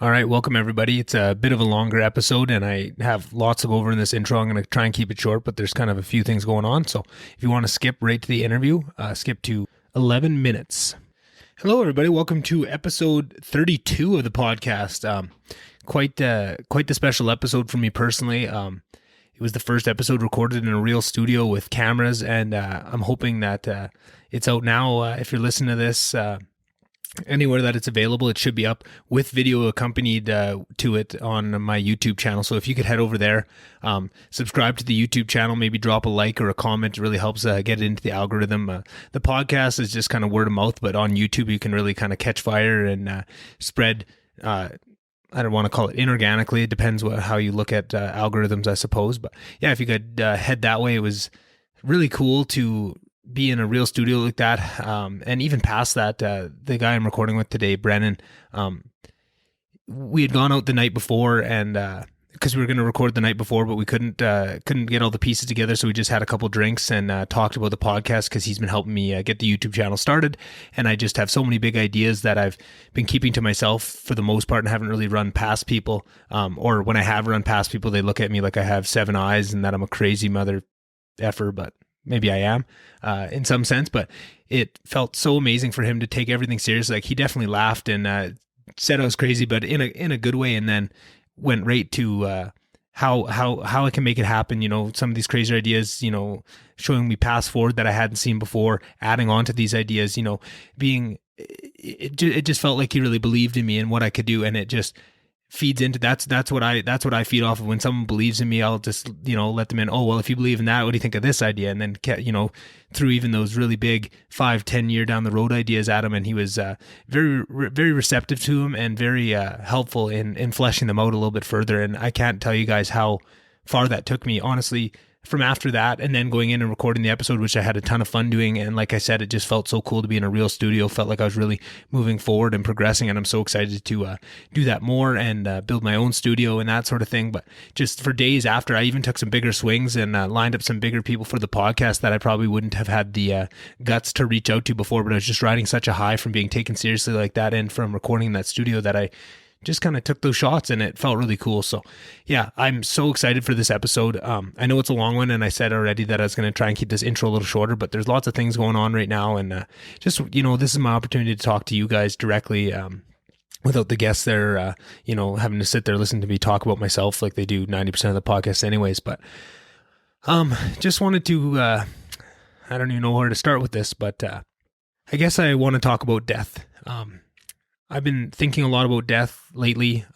All right, welcome everybody. It's a bit of a longer episode and I have lots to go over in this intro. I'm going to try and keep it short, but there's kind of a few things going on. So if you want to skip right to the interview, skip to 11 minutes. Hello everybody. Welcome to episode 32 of the podcast. Quite the special episode for me personally. It was the first episode recorded in a real studio with cameras, and I'm hoping that it's out now. If you're listening to this, anywhere that it's available, it should be up with video accompanied to it on my YouTube channel. So if you could head over there, subscribe to the YouTube channel, maybe drop a like or a comment. It really helps get it into the algorithm. The podcast is just kind of word of mouth, but on YouTube you can really kind of catch fire and spread. I don't want to call it inorganically. It depends how you look at algorithms, I suppose. But yeah, if you could head that way, it was really cool to be in a real studio like that. And even past that, the guy I'm recording with today, Brennan, we had gone out the night before and because we were going to record the night before, but we couldn't get all the pieces together. So we just had a couple drinks and talked about the podcast because he's been helping me get the YouTube channel started. And I just have so many big ideas that I've been keeping to myself for the most part and haven't really run past people. Or when I have run past people, they look at me like I have 7 eyes and that I'm a crazy mother effer, but maybe I am in some sense. But it felt so amazing for him to take everything seriously. Like he definitely laughed and said I was crazy, but in a good way. And then went right to how I can make it happen. You know, some of these crazy ideas, you know, showing me paths forward that I hadn't seen before, adding on to these ideas, you know, it just felt like he really believed in me and what I could do. And it just feeds into that's what I feed off of. When someone believes in me, I'll just, you know, let them in. Oh, well, if you believe in that, what do you think of this idea? And then, you know, through even those really big 5-10 year down the road ideas at him. And he was very receptive to him and very helpful in fleshing them out a little bit further. And I can't tell you guys how far that took me, honestly, from after that and then going in and recording the episode, which I had a ton of fun doing. And like I said, it just felt so cool to be in a real studio. Felt like I was really moving forward and progressing. And I'm so excited to do that more and build my own studio and that sort of thing. But just for days after, I even took some bigger swings and lined up some bigger people for the podcast that I probably wouldn't have had the guts to reach out to before. But I was just riding such a high from being taken seriously like that and from recording in that studio that I just kind of took those shots and it felt really cool. So yeah, I'm so excited for this episode. I know it's a long one and I said already that I was going to try and keep this intro a little shorter, but there's lots of things going on right now. And just, you know, this is my opportunity to talk to you guys directly without the guests there, you know, having to sit there, listen to me talk about myself like they do 90% of the podcast anyways. But just wanted to, I don't even know where to start with this, but I guess I want to talk about death. I've been thinking a lot about death lately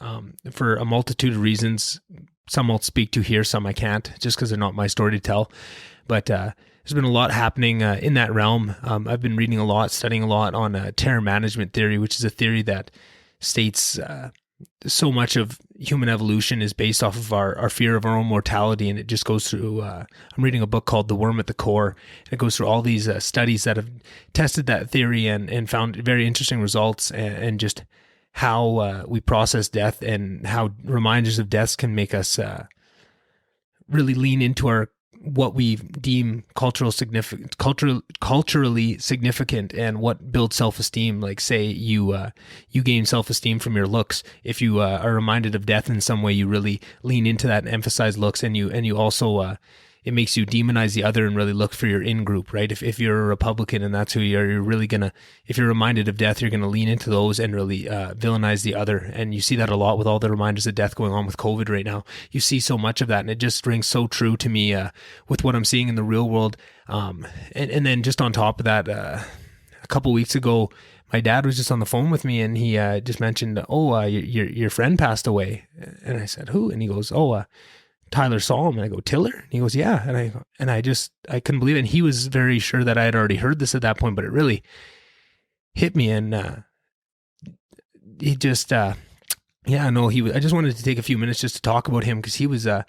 for a multitude of reasons. Some I'll speak to here, some I can't, just because they're not my story to tell. But there's been a lot happening in that realm. I've been reading a lot, studying a lot on terror management theory, which is a theory that states so much of human evolution is based off of our fear of our own mortality. And it just goes through, I'm reading a book called The Worm at the Core. It goes through all these studies that have tested that theory and found very interesting results and just how we process death and how reminders of deaths can make us really lean into what we deem culturally significant and what builds self-esteem. Like say you gain self-esteem from your looks. If you are reminded of death in some way, you really lean into that and emphasize looks, and you also it makes you demonize the other and really look for your in-group, right? If you're a Republican and that's who you are, you're really gonna, if you're reminded of death, you're gonna lean into those and really villainize the other. And you see that a lot with all the reminders of death going on with COVID right now. You see so much of that, and it just rings so true to me with what I'm seeing in the real world. And then just on top of that, a couple weeks ago, my dad was just on the phone with me, and he just mentioned, your friend passed away. And I said, who? And he goes, Tyler saw him. And I go, Tiller? And he goes, yeah. And I couldn't believe it. And he was very sure that I had already heard this at that point, but it really hit me. And he just, I just wanted to take a few minutes just to talk about him, because he was a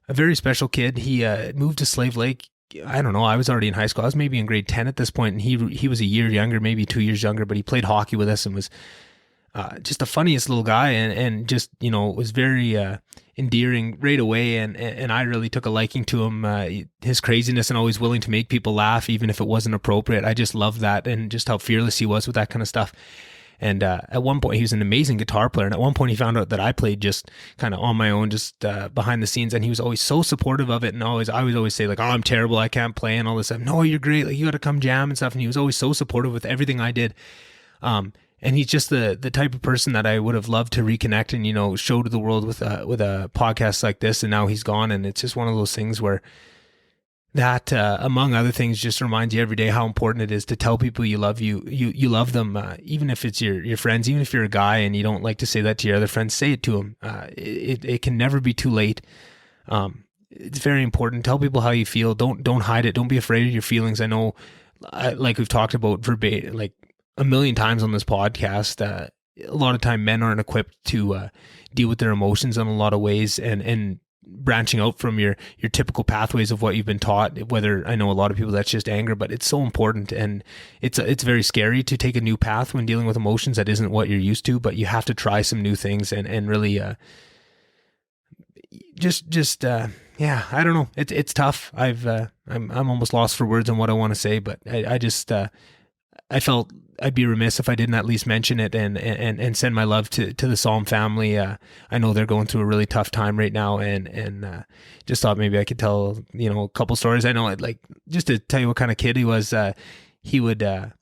very special kid. He moved to Slave Lake. I don't know. I was already in high school. I was maybe in grade 10 at this point, and he was a year younger, maybe 2 years younger, but he played hockey with us and was just the funniest little guy, and just, you know, was very endearing right away, and I really took a liking to him. His craziness and always willing to make people laugh even if it wasn't appropriate. I just loved that, and just how fearless he was with that kind of stuff. And at one point, he was an amazing guitar player. And at one point, he found out that I played just kind of on my own, just behind the scenes. And he was always so supportive of it. And I would always say like, oh, I'm terrible, I can't play and all this stuff. No, you're great. Like, you got to come jam and stuff. And he was always so supportive with everything I did. And he's just the type of person that I would have loved to reconnect and, you know, show to the world with a podcast like this. And now he's gone. And it's just one of those things where that, among other things, just reminds you every day how important it is to tell people you love you love them, even if it's your friends, even if you're a guy and you don't like to say that to your other friends, say it to them. It can never be too late. It's very important. Tell people how you feel. Don't hide it. Don't be afraid of your feelings. I know, like we've talked about verbatim, like a million times on this podcast, a lot of time men aren't equipped to deal with their emotions in a lot of ways, and branching out from your typical pathways of what you've been taught. Whether, I know a lot of people that's just anger, but it's so important, and it's very scary to take a new path when dealing with emotions that isn't what you're used to. But you have to try some new things and really yeah, I don't know. It's tough. I'm almost lost for words on what I want to say, but I felt I'd be remiss if I didn't at least mention it and send my love to the Psalm family. I know they're going through a really tough time right now, and just thought maybe I could tell, you know, a couple stories. I know, like, just to tell you what kind of kid he was, he would,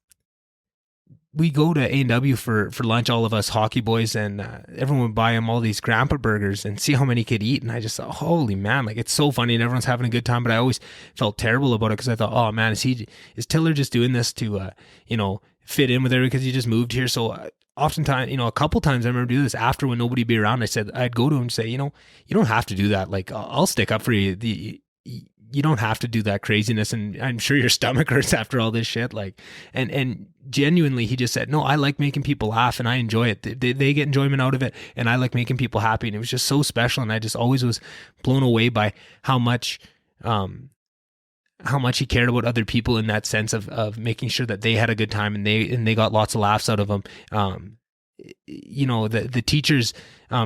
we go to A&W for lunch, all of us hockey boys, and everyone would buy him all these grandpa burgers and see how many he could eat. And I just thought, holy man, like, it's so funny and everyone's having a good time. But I always felt terrible about it because I thought, oh man, is Tiller just doing this to, you know, fit in with everybody because he just moved here? So oftentimes, you know, a couple times I remember doing this after when nobody be around. I'd go to him and say, you know, you don't have to do that. Like, I'll stick up for you. You don't have to do that craziness, and I'm sure your stomach hurts after all this shit. Like, and genuinely, he just said, no, I like making people laugh and I enjoy it. They get enjoyment out of it, and I like making people happy. And it was just so special. And I just always was blown away by how much he cared about other people in that sense of making sure that they had a good time and they got lots of laughs out of him. You know, the teachers,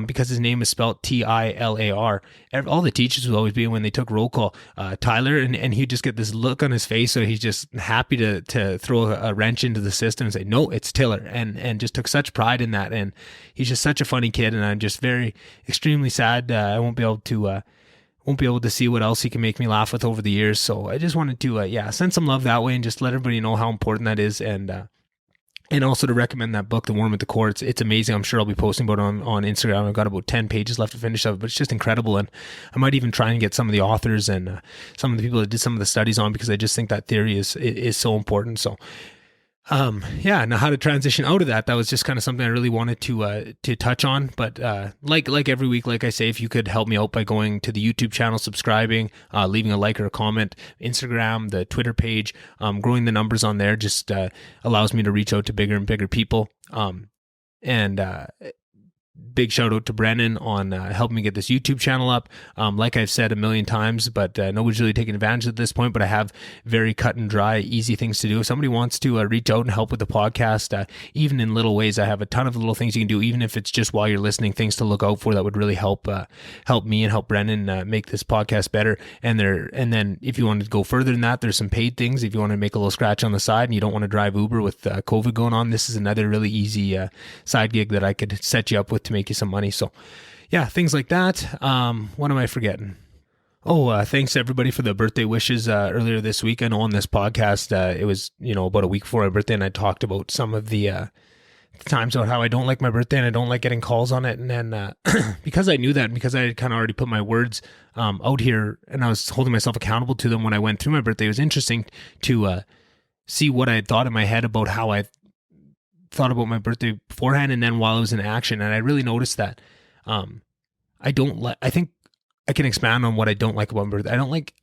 because his name is spelled Tilar, all the teachers would always be, when they took roll call, Tyler, and he'd just get this look on his face, so he's just happy to throw a wrench into the system and say, no, it's Tiller, and just took such pride in that. And he's just such a funny kid, and I'm just extremely sad I won't be able to see what else he can make me laugh with over the years. So I just wanted to send some love that way and just let everybody know how important that is, and also to recommend that book, The Worm at the Core. It's amazing. I'm sure I'll be posting about it on Instagram. I've got about 10 pages left to finish of it, but it's just incredible. And I might even try and get some of the authors and some of the people that did some of the studies on, because I just think that theory is so important. So now how to transition out of that was just kind of something I really wanted to touch on. But like every week, like I say, if you could help me out by going to the YouTube channel, subscribing, leaving a like or a comment, Instagram, the Twitter page, growing the numbers on there just allows me to reach out to bigger and bigger people. Big shout out to Brennan on helping me get this YouTube channel up. Like I've said a million times, but nobody's really taking advantage at this point, but I have very cut and dry, easy things to do. If somebody wants to reach out and help with the podcast, even in little ways, I have a ton of little things you can do, even if it's just while you're listening, things to look out for that would really help me and help Brennan make this podcast better. And then if you want to go further than that, there's some paid things. If you want to make a little scratch on the side and you don't want to drive Uber with COVID going on, this is another really easy side gig that I could set you up with to make you some money. So yeah, things like that. What am I forgetting? Thanks everybody for the birthday wishes earlier this week. I know on this podcast, it was, about a week before my birthday, and I talked about some of the times about how I don't like my birthday and I don't like getting calls on it. And then because I knew that, and because I had kind of already put my words out here and I was holding myself accountable to them when I went through my birthday, it was interesting to see what I had thought in my head about how I thought about my birthday beforehand and then while I was in action. And I really noticed that I think I can expand on what I don't like about my birthday. I don't like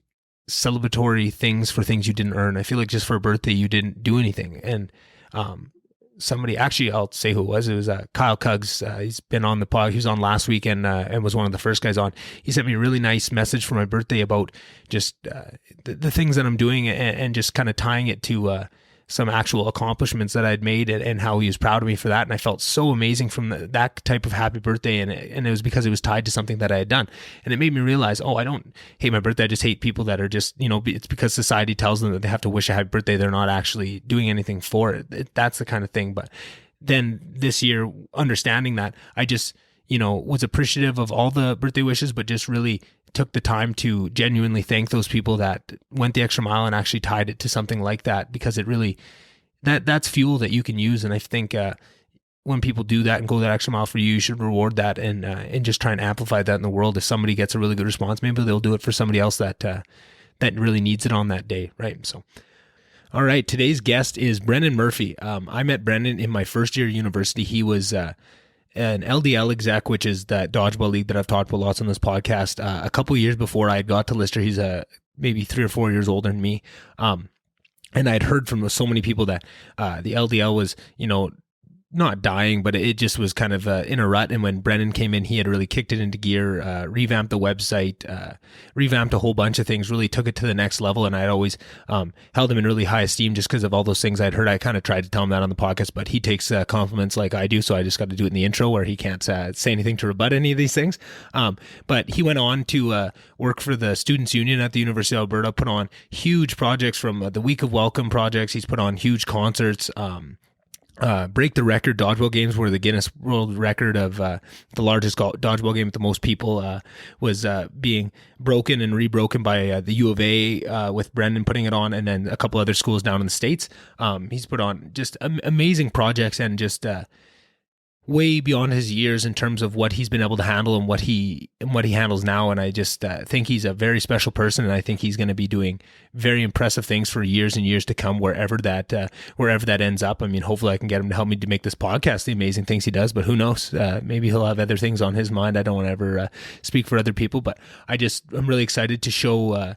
celebratory things for things you didn't earn. I feel like just for a birthday you didn't do anything. And somebody, actually I'll say who it was Kyle Cuggs. He's been on the pod. He was on last week and was one of the first guys on. He sent me a really nice message for my birthday about just the things that I'm doing and just kind of tying it to some actual accomplishments that I'd made and how he was proud of me for that. And I felt so amazing from that type of happy birthday. And it was because it was tied to something that I had done. And it made me realize, I don't hate my birthday. I just hate people that are just, it's because society tells them that they have to wish a happy birthday. They're not actually doing anything for it. That's the kind of thing. But then this year, understanding that, I just, was appreciative of all the birthday wishes, but just really took the time to genuinely thank those people that went the extra mile and actually tied it to something like that, because it really, that's fuel that you can use. And I think when people do that and go that extra mile for you, you should reward that and just try and amplify that in the world. If somebody gets a really good response, maybe they'll do it for somebody else that really needs it on that day, right? So, all right, today's guest is Brennan Murphy. I met Brennan in my first year of university. He was an LDL exec, which is that dodgeball league that I've talked about lots on this podcast. A couple of years before I got to Lister, he's maybe 3 or 4 years older than me. And I'd heard from so many people that the LDL was, not dying, but it just was kind of in a rut. And when Brennan came in, he had really kicked it into gear, revamped the website, revamped a whole bunch of things, really took it to the next level. And I'd always held him in really high esteem just because of all those things I'd heard. I kind of tried to tell him that on the podcast, but he takes compliments like I do. So I just got to do it in the intro where he can't say anything to rebut any of these things. But he went on to work for the Students' Union at the University of Alberta, put on huge projects from the Week of Welcome projects. He's put on huge concerts, break the record dodgeball games, where the Guinness World Record of the largest dodgeball game with the most people was being broken and rebroken by the U of A with Brendan putting it on, and then a couple other schools down in the States. He's put on just amazing projects and just way beyond his years in terms of what he's been able to handle and what he handles now. And I just think he's a very special person, and I think he's going to be doing very impressive things for years and years to come, wherever that ends up. I mean, hopefully I can get him to help me to make this podcast, the amazing things he does, but who knows? Maybe he'll have other things on his mind. I don't want to ever speak for other people, but I'm really excited to show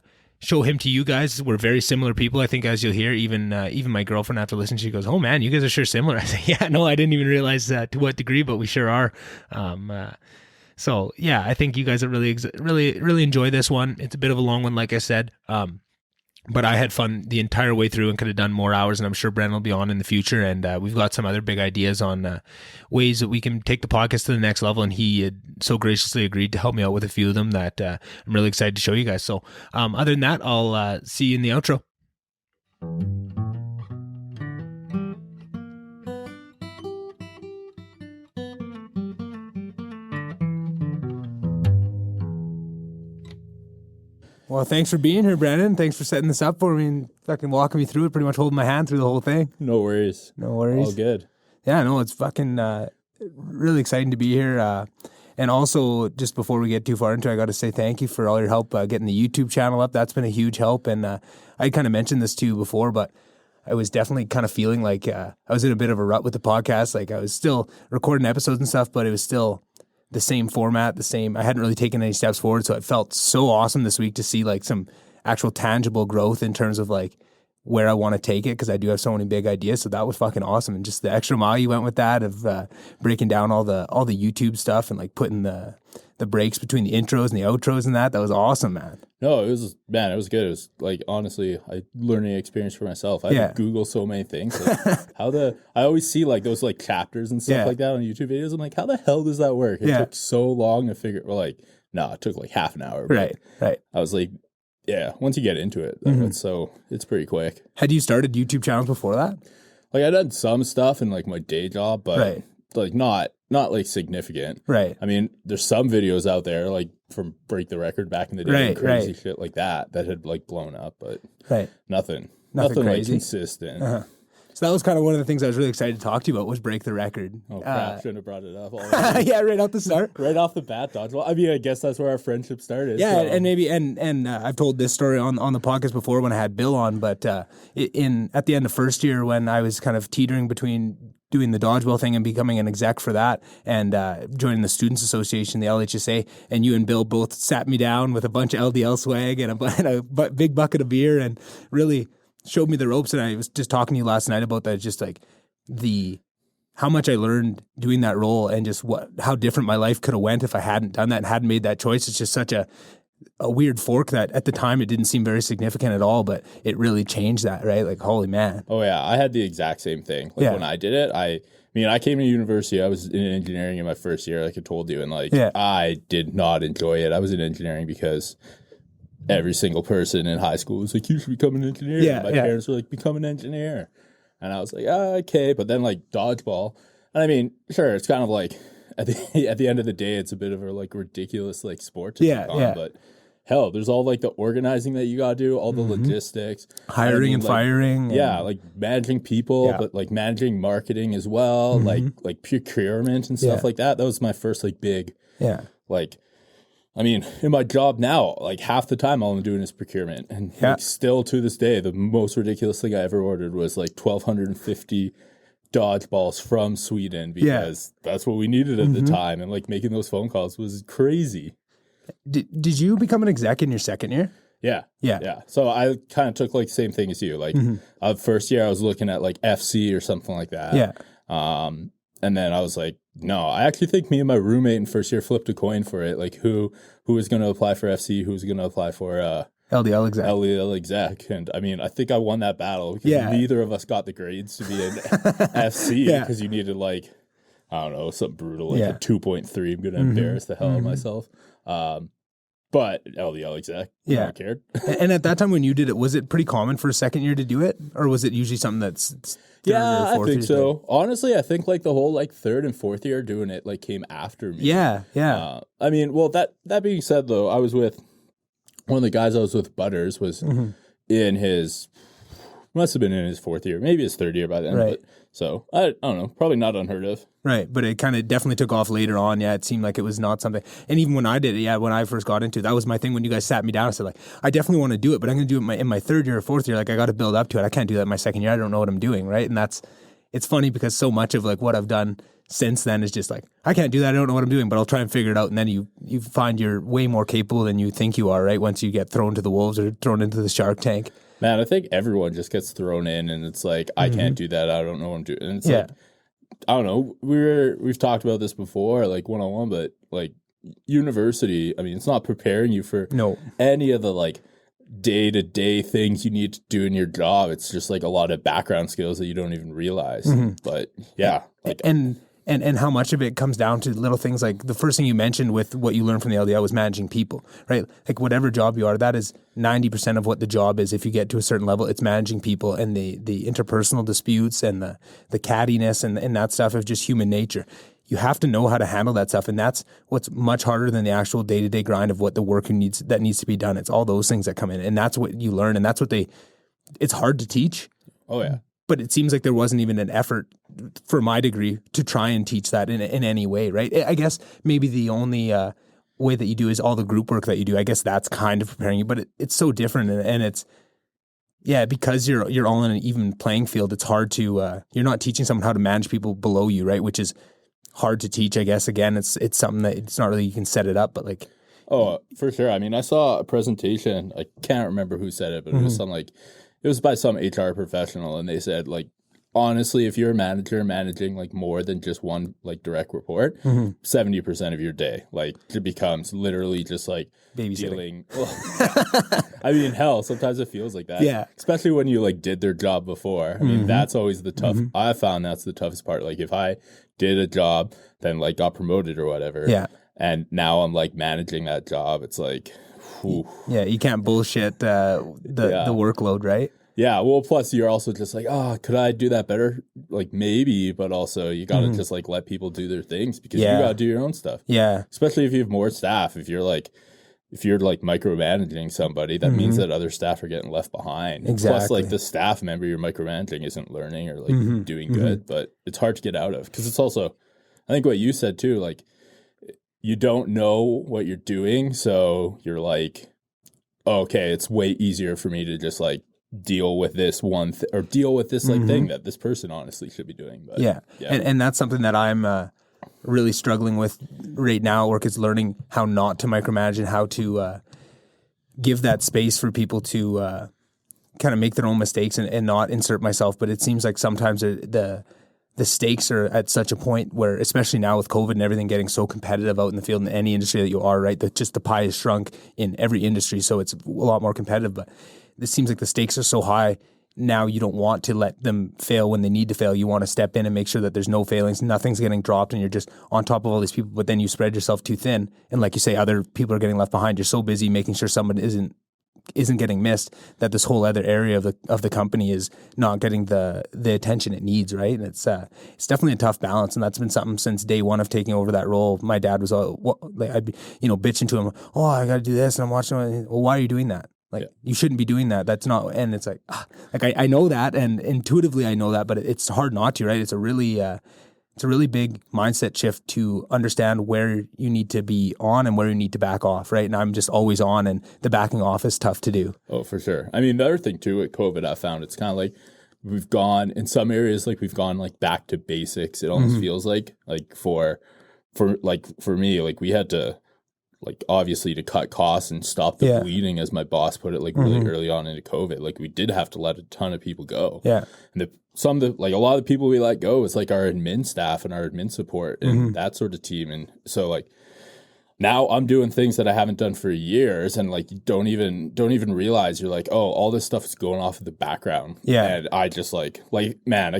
him to you guys. We're very similar people, I think, as you'll hear. Even my girlfriend, after listening, she goes, "Oh man, you guys are sure similar." I say, "Yeah, no, I didn't even realize to what degree, but we sure are." So yeah, I think you guys will really enjoy this one. It's a bit of a long one, like I said. But I had fun the entire way through and could have done more hours, and I'm sure Brennan will be on in the future. And we've got some other big ideas on ways that we can take the podcast to the next level. And he had so graciously agreed to help me out with a few of them that I'm really excited to show you guys. So other than that, I'll see you in the outro. Well, thanks for being here, Brennan. Thanks for setting this up for me and fucking walking me through it, pretty much holding my hand through the whole thing. No worries. All good. Yeah, no, it's fucking really exciting to be here. And also, just before we get too far into it, I got to say thank you for all your help getting the YouTube channel up. That's been a huge help. And I kind of mentioned this to you before, but I was definitely kind of feeling like I was in a bit of a rut with the podcast. Like I was still recording episodes and stuff, but it was still the same format, I hadn't really taken any steps forward. So it felt so awesome this week to see like some actual tangible growth in terms of like where I want to take it, because I do have so many big ideas. So that was fucking awesome. And just the extra mile you went with that of breaking down all the YouTube stuff and like putting the breaks between the intros and the outros and that was awesome, man. No, it was good. It was like, honestly, a learning experience for myself. I had to Google so many things. Like I always see like those like chapters and stuff like that on YouTube videos. I'm like, how the hell does that work? It took so long to figure. Well, like, no, it took like half an hour. Right. I was like, yeah, once you get into it, it's pretty quick. Had you started YouTube channels before that? Like I done some stuff in like my day job, but like not like significant. Right. I mean, there's some videos out there like from Break the Record back in the day, and crazy shit like that had like blown up, but nothing crazy. Like consistent. Uh-huh. So that was kind of one of the things I was really excited to talk to you about was Break the Record. Oh crap, shouldn't have brought it up already. Yeah, right off the start. Right off the bat, dodgeball. I mean, I guess that's where our friendship started. Yeah, so. and maybe and I've told this story on the podcast before when I had Bill on, but at the end of first year when I was kind of teetering between doing the dodgeball thing and becoming an exec for that and joining the Students Association, the LHSA, and you and Bill both sat me down with a bunch of LDL swag and a big bucket of beer and really showed me the ropes. And I was just talking to you last night about that, just like how much I learned doing that role and just how different my life could have went if I hadn't done that and hadn't made that choice. It's just such a weird fork that at the time it didn't seem very significant at all, but it really changed that, right? Like, holy man. Oh yeah, I had the exact same thing. Like when I did it, I came to university, I was in engineering in my first year, like I told you, and I did not enjoy it. I was in engineering because every single person in high school was like, you should become an engineer. My parents were like, become an engineer. And I was like, okay. But then like dodgeball, And I mean, sure, it's kind of like at the end of the day, it's a bit of a like ridiculous like sport to take on, but hell, there's all like the organizing that you gotta do, all the logistics, hiring and firing, like managing people, but like managing marketing as well, like procurement and stuff like that. That was my first like big, like. I mean, in my job now, like half the time all I'm doing is procurement. And like, still to this day, the most ridiculous thing I ever ordered was like 1,250 dodgeballs from Sweden because that's what we needed at the time. And like making those phone calls was crazy. Did you become an exec in your second year? Yeah. So I kind of took like the same thing as you. Like first year I was looking at like FC or something like that. And then I was like, no, I actually think me and my roommate in first year flipped a coin for it. Like who was going to apply for FC, who was going to apply for LDL exec. And I mean, I think I won that battle because neither of us got the grades to be an FC because you needed like, I don't know, something brutal, like a 2.3. I'm going to embarrass the hell out of myself. But LDL exec, no one cared. And at that time when you did it, was it pretty common for a second year to do it? Or was it usually something that's I think so. Honestly, I think like the whole like third and fourth year doing it like came after me. Yeah. I mean, well, that being said though, I was with one of the guys I was with, Butters, was must have been in his fourth year, maybe his third year by then. Right. But, so I don't know, probably not unheard of. Right, but it kind of definitely took off later on. Yeah, it seemed like it was not something. And even when I did it, when I first got into it, that was my thing. When you guys sat me down, I said like, I definitely want to do it, but I'm going to do it in my third year or fourth year. Like I got to build up to it. I can't do that in my second year. I don't know what I'm doing, right? And it's funny because so much of like what I've done since then is just like, I can't do that. I don't know what I'm doing, but I'll try and figure it out. And then you find you're way more capable than you think you are, right? Once you get thrown to the wolves or thrown into the shark tank. Man, I think everyone just gets thrown in and it's like, I can't do that. I don't know what I'm doing. And it's like, I don't know. We've talked about this before, like one-on-one, but like university, I mean, it's not preparing you for any of the like day-to-day things you need to do in your job. It's just like a lot of background skills that you don't even realize. But like, and how much of it comes down to little things like the first thing you mentioned with what you learned from the LDL was managing people, right? Like whatever job you are, that is 90% of what the job is. If you get to a certain level, it's managing people and the interpersonal disputes and the cattiness and that stuff of just human nature. You have to know how to handle that stuff. And that's what's much harder than the actual day-to-day grind of what the work needs to be done. It's all those things that come in. And that's what you learn. And that's what it's hard to teach. Oh, yeah. But it seems like there wasn't even an effort for my degree to try and teach that in any way, right? I guess maybe the only way that you do is all the group work that you do. I guess that's kind of preparing you, but it's so different. And it's, because you're all in an even playing field, it's hard to, you're not teaching someone how to manage people below you, right? Which is hard to teach, I guess. Again, it's something that it's not really, you can set it up, but like. Oh, for sure. I mean, I saw a presentation, I can't remember who said it, but it was something like, it was by some HR professional, and they said, like, honestly, if you're a manager managing, like, more than just one, like, direct report, 70% of your day, like, it becomes literally just, like, dealing. I mean, hell, sometimes it feels like that. Yeah. Especially when you, like, did their job before. I mean, that's always the tough. I found that's the toughest part. Like, if I did a job, then, like, got promoted or whatever, and now I'm, like, managing that job, it's like... Whew. Yeah, you can't bullshit the workload, right? Yeah, well, plus you're also just like, could I do that better? Like maybe, but also you got to just like let people do their things because you got to do your own stuff. Yeah, especially if you have more staff. If you're micromanaging somebody, that means that other staff are getting left behind. Exactly. Plus, like the staff member you're micromanaging isn't learning or like doing good, but it's hard to get out of because it's also, I think what you said too, like. You don't know what you're doing, so you're like, okay, it's way easier for me to just like deal with this or deal with this like thing that this person honestly should be doing. But, And that's something that I'm really struggling with right now at work is learning how not to micromanage and how to give that space for people to kind of make their own mistakes and not insert myself. But it seems like sometimes the stakes are at such a point where, especially now with COVID and everything getting so competitive out in the field in any industry that you are, right? That just the pie is shrunk in every industry, so it's a lot more competitive. But it seems like the stakes are so high now. You don't want to let them fail when they need to fail. You want to step in and make sure that there's no failings, nothing's getting dropped, and you're just on top of all these people. But then you spread yourself too thin, and like you say, other people are getting left behind. You're so busy making sure someone isn't isn't getting missed, that this whole other area of the company is not getting the attention it needs, right? And it's definitely a tough balance, and that's been something since day one of taking over that role. My dad was I'd be bitching to him, oh, I got to do this, and I'm watching. Well, why are you doing that? Like, you shouldn't be doing that. That's not, and it's like I know that, and intuitively I know that, but it's hard not to, right? It's a really big mindset shift to understand where you need to be on and where you need to back off, right? And I'm just always on, and the backing off is tough to do. Oh, for sure. I mean, the other thing too with COVID, I found it's kind of like we've gone in some areas, like we've gone like back to basics. It almost feels like for me, like we had to, like, obviously to cut costs and stop the bleeding, as my boss put it, like really early on into COVID, like we did have to let a ton of people go. Yeah. And a lot of the people we let go is like our admin staff and our admin support and that sort of team. And so like now I'm doing things that I haven't done for years, and like you don't even realize, you're like, oh, all this stuff is going off in the background. Yeah. And I just man,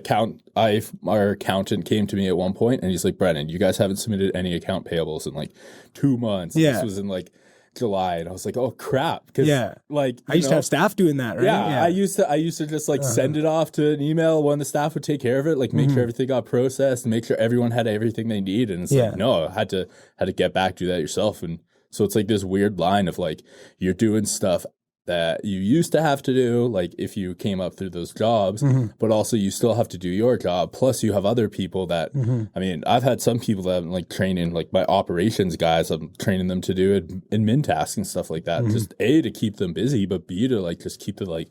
our accountant came to me at one point and he's like, Brennan, you guys haven't submitted any account payables in like 2 months. Yeah. This was in like July, and I was like, oh crap. Cause like I used to have staff doing that, right? Yeah. I used to just like send it off to an email. One of the staff would take care of it, like make sure everything got processed and make sure everyone had everything they need. And it's like, no, I had to get back, do that yourself. And so it's like this weird line of like, you're doing stuff that you used to have to do, like if you came up through those jobs, but also you still have to do your job. Plus you have other people that, I mean, I've had some people that I'm like training, like my operations guys, I'm training them to do admin tasks and stuff like that. Just A, to keep them busy, but B, to like just keep the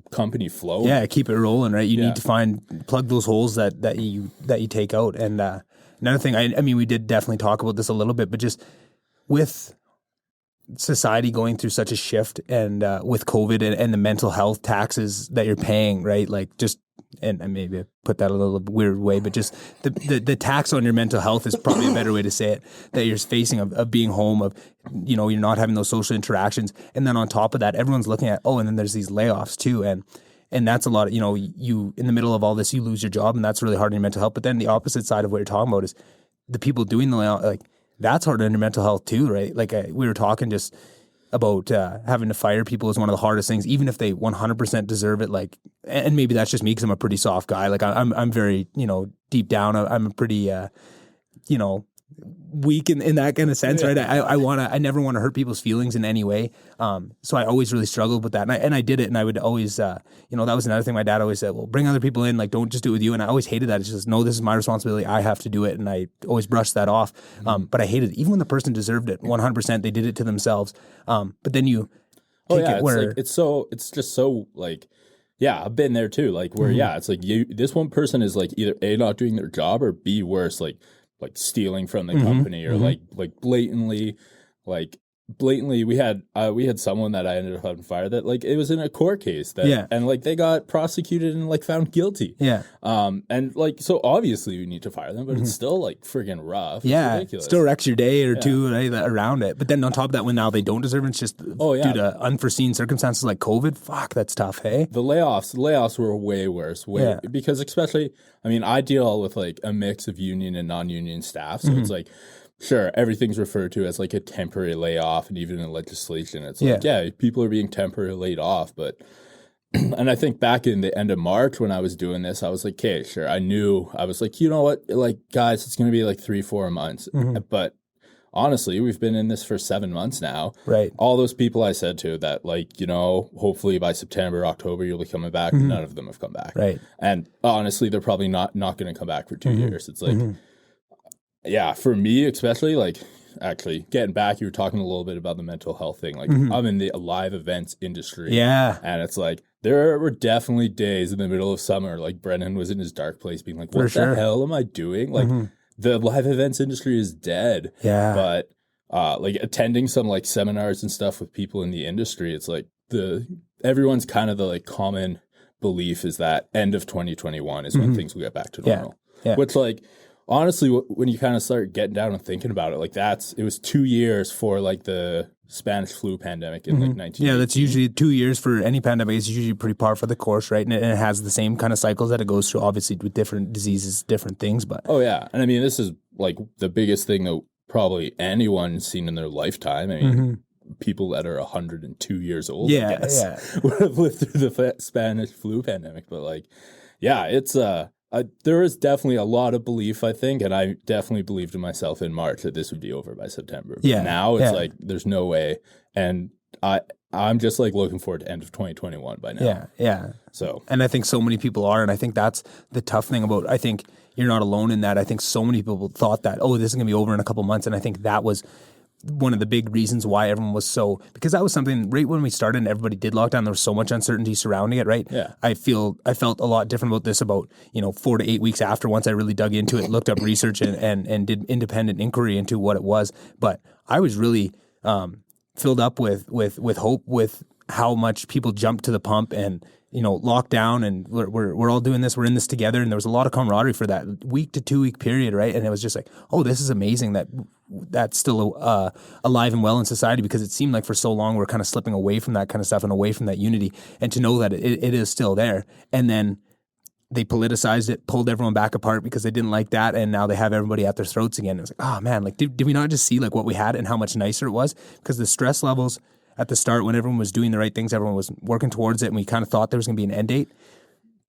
company flowing. Yeah, keep it rolling, right? You need to plug those holes that you take out. And another thing, I mean, we did definitely talk about this a little bit, but just with society going through such a shift, and with COVID and the mental health taxes that you're paying, right? Like just, and maybe I put that a little weird way, but just the tax on your mental health is probably a better way to say it, that you're facing of being home, of, you're not having those social interactions. And then on top of that, everyone's looking at, and then there's these layoffs too. And that's a lot of, you in the middle of all this, you lose your job, and that's really hard on your mental health. But then the opposite side of what you're talking about is the people doing the layoff, like, that's hard on your mental health too, right? Like we were talking just about having to fire people is one of the hardest things, even if they 100% deserve it. Like, and maybe that's just me because I'm a pretty soft guy. Like I'm very, deep down, I'm a pretty, weak in that kind of sense, right? I never want to hurt people's feelings in any way. So I always really struggled with that, and I did it, and I would always, that was another thing my dad always said. Well, bring other people in, like don't just do it with you. And I always hated that. It's just, no, this is my responsibility. I have to do it, and I always brushed that off. But I hated it, even when the person deserved it 100%. They did it to themselves. But then you take it where it's just so like. Yeah, I've been there too. Like where, it's like this one person is like either A, not doing their job, or B, worse, like stealing from the company, or like blatantly we had someone that I ended up having fired that, like, it was in a court case that and like they got prosecuted and like found guilty. And like, so obviously we need to fire them, but it's still like friggin' rough. It's ridiculous. Still wrecks your day or two, right, around it. But then on top of that, when now they don't deserve it, it's just due to unforeseen circumstances like COVID. Fuck, that's tough, hey? The layoffs were way worse. Because especially, I mean, I deal with like a mix of union and non-union staff. So it's like, sure, everything's referred to as like a temporary layoff, and even in legislation, it's like, people are being temporarily laid off. But, and I think back in the end of March when I was doing this, I was like, okay, sure. I was like, you know what, like, guys, it's going to be like 3-4 months. But honestly, we've been in this for 7 months now. Right. All those people I said to that, like, hopefully by September, October, you'll be coming back. None of them have come back. Right. And honestly, they're probably not going to come back for 2 years. It's like, yeah, for me, especially, like, actually, getting back, you were talking a little bit about the mental health thing. Like, I'm in the live events industry. Yeah. And it's like, there were definitely days in the middle of summer, like, Brennan was in his dark place being like, what the hell am I doing? Like, the live events industry is dead. Yeah. But, like, attending some, like, seminars and stuff with people in the industry, it's like, everyone's kind of the, like, common belief is that end of 2021 is when things will get back to normal. Yeah. Which, like, honestly, when you kind of start getting down and thinking about it, like it was 2 years for like the Spanish flu pandemic in like 19. Yeah, that's usually 2 years for any pandemic. It's usually pretty par for the course, right? And it has the same kind of cycles that it goes through, obviously with different diseases, different things. But and I mean, this is like the biggest thing that probably anyone's seen in their lifetime. I mean, people that are 102 years old, I guess, would have lived through the Spanish flu pandemic. But like, yeah, it's there is definitely a lot of belief, I think, and I definitely believed in myself in March that this would be over by September. But now it's like there's no way, and I'm just like looking forward to end of 2021 by now. Yeah. So, and I think so many people are, and I think that's the tough thing about. I think you're not alone in that. I think so many people thought that, oh, this is gonna be over in a couple months, and I think that was one of the big reasons why everyone was so, because that was something right when we started and everybody did lockdown, there was so much uncertainty surrounding it, right? Yeah. I felt a lot different about this about, 4 to 8 weeks after, once I really dug into it, looked up research and did independent inquiry into what it was. But I was really filled up with hope with how much people jumped to the pump and, lockdown, and we're all doing this, we're in this together. And there was a lot of camaraderie for that week to 2 week period, right? And it was just like, oh, this is amazing that's still alive and well in society, because it seemed like for so long we're kind of slipping away from that kind of stuff and away from that unity, and to know that it is still there. And then they politicized it, pulled everyone back apart because they didn't like that, and now they have everybody at their throats again. It was like, oh man, like did we not just see like what we had and how much nicer it was? Because the stress levels at the start, when everyone was doing the right things, everyone was working towards it, and we kind of thought there was going to be an end date.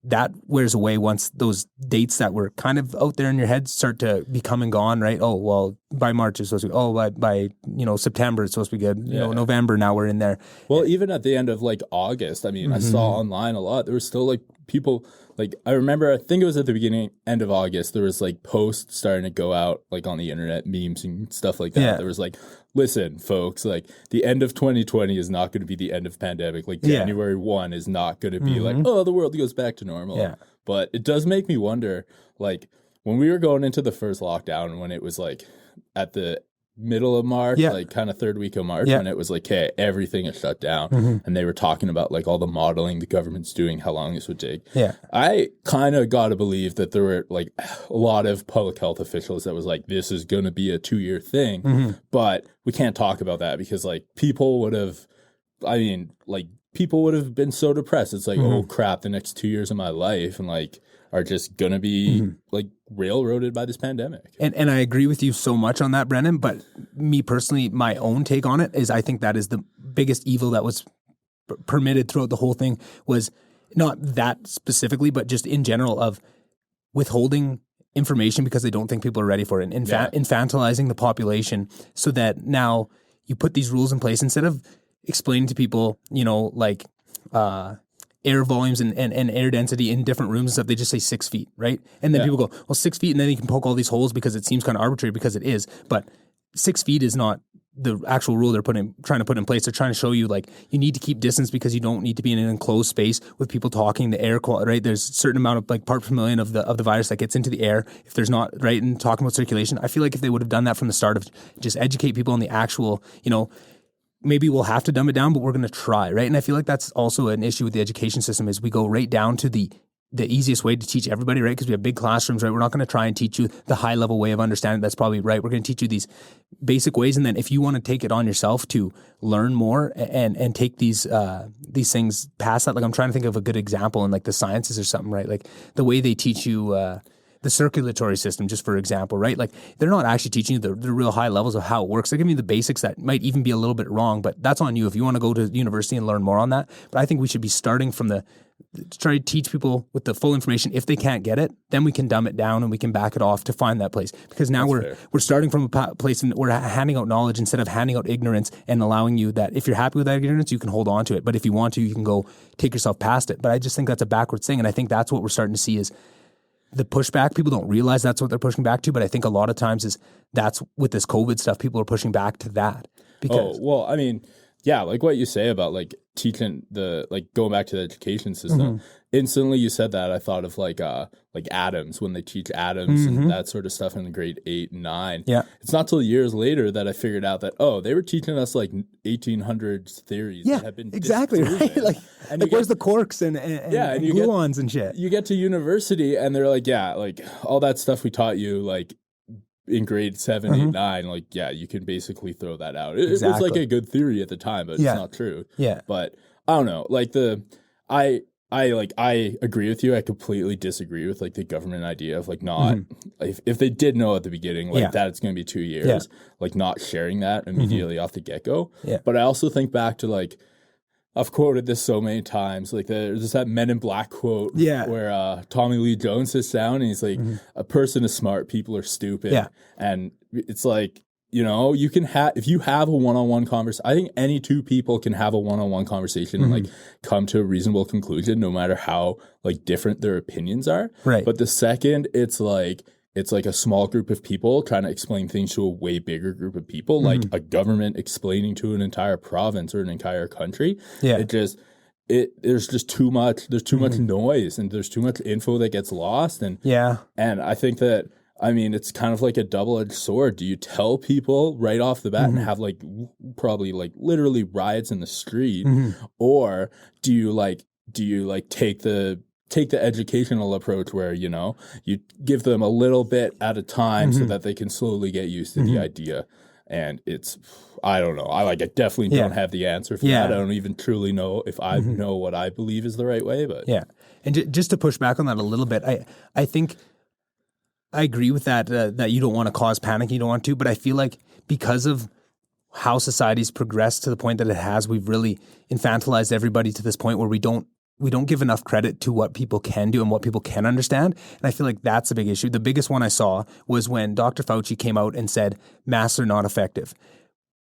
That wears away once those dates that were kind of out there in your head start to be come and gone, right? Oh, well, by March it's supposed to be, by September it's supposed to be good. November, now we're in there. Well, even at the end of like August, I mean, I saw online a lot, there was still like people, like I think it was at the end of August, there was like posts starting to go out like on the internet, memes and stuff like that. Yeah. There was like, listen, folks, like the end of 2020 is not going to be the end of pandemic. Like January 1 is not going to be like, oh, the world goes back to normal. Yeah. But it does make me wonder, like when we were going into the first lockdown, when it was like at the middle of March, like kind of third week of March, when it was like, hey, everything is shut down. And they were talking about like all the modeling the government's doing, how long this would take. Yeah. I kind of got to believe that there were like a lot of public health officials that was like, this is going to be a 2-year thing. But we can't talk about that because like people would have been so depressed. It's like, oh crap, the next 2 years of my life and like are just gonna be like railroaded by this pandemic. And I agree with you so much on that, Brennan. But me personally, my own take on it is I think that is the biggest evil that was permitted throughout the whole thing, was not that specifically, but just in general, of withholding information because they don't think people are ready for it, and infantilizing the population, so that now you put these rules in place instead of explaining to people, air volumes and air density in different rooms and stuff. They just say 6 feet, right? And then people go, well, 6 feet, and then you can poke all these holes because it seems kind of arbitrary, because it is. But 6 feet is not the actual rule they're trying to put in place. They're trying to show you like you need to keep distance because you don't need to be in an enclosed space with people talking, the air quality, right? There's a certain amount of like part per million of the virus that gets into the air. If there's not, right, and talking about circulation, I feel like if they would have done that from the start, of just educate people on the actual, maybe we'll have to dumb it down, but we're going to try, right? And I feel like that's also an issue with the education system, is we go right down to the easiest way to teach everybody, right? Because we have big classrooms, right? We're not going to try and teach you the high level way of understanding. That's probably right. We're going to teach you these basic ways. And then if you want to take it on yourself to learn more and take these things past that, like I'm trying to think of a good example in like the sciences or something, right? Like the way they teach you, the circulatory system, just for example, right? Like they're not actually teaching you the real high levels of how it works. They're giving you the basics that might even be a little bit wrong, but that's on you if you want to go to university and learn more on that. But I think we should be starting from try to teach people with the full information. If they can't get it, then we can dumb it down and we can back it off to find that place. Because now we're starting from a place and we're handing out knowledge instead of handing out ignorance, and allowing you that if you're happy with that ignorance, you can hold on to it. But if you want to, you can go take yourself past it. But I just think that's a backwards thing. And I think that's what we're starting to see is the pushback. People don't realize that's what they're pushing back to, but I think a lot of times that's with this COVID stuff, people are pushing back to that. Because, like what you say about like teaching going back to the education system. Instantly you said that, I thought of like atoms, when they teach atoms and that sort of stuff in grade 8 and 9. Yeah. It's not till years later that I figured out that, they were teaching us like 1800s theories that have been exactly, right? Like where's the quarks and gluons and shit? You get to university and they're like, all that stuff we taught you, like in grade 7, 8, 9, like, you can basically throw that out. It was like a good theory at the time, but it's not true. Yeah. But I don't know, like I I agree with you. I completely disagree with like the government idea of like not if they did know at the beginning like that it's going to be 2 years, like not sharing that immediately off the get go. Yeah. But I also think back to like I've quoted this so many times. Like there's that Men in Black quote where Tommy Lee Jones sits down and he's like, "A person is smart, people are stupid." Yeah. And it's like, you know, you can have if you have a one-on-one conversation. I think any two people can have a one-on-one conversation and like come to a reasonable conclusion, no matter how like different their opinions are. Right. But the second it's like a small group of people trying to explain things to a way bigger group of people, like a government explaining to an entire province or an entire country. Yeah. There's just too much. There's too much noise and there's too much info that gets lost. And I think that, I mean, it's kind of like a double-edged sword. Do you tell people right off the bat and have like probably like literally riots in the street, or do you take the educational approach where, you know, you give them a little bit at a time so that they can slowly get used to the idea. And it's, I don't know. I definitely don't have the answer for that. I don't even truly know if I know what I believe is the right way, but And just to push back on that a little bit, I think I agree with that, that you don't want to cause panic. You don't want to, but I feel like because of how society's progressed to the point that it has, we've really infantilized everybody to this point where we don't give enough credit to what people can do and what people can understand. And I feel like that's a big issue. The biggest one I saw was when Dr. Fauci came out and said masks are not effective.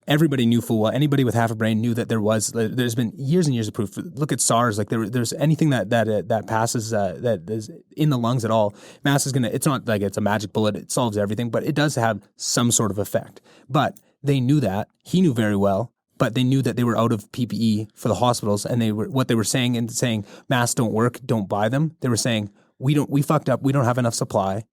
Everybody knew full well, anybody with half a brain knew that there's been years and years of proof. Look at SARS, like there's anything that passes, that is in the lungs at all. Mask is it's not like it's a magic bullet. It solves everything, but it does have some sort of effect. But they knew that. He knew very well. But they knew that they were out of PPE for the hospitals, and what they were saying masks don't work, don't buy them. They were saying we fucked up, we don't have enough supply.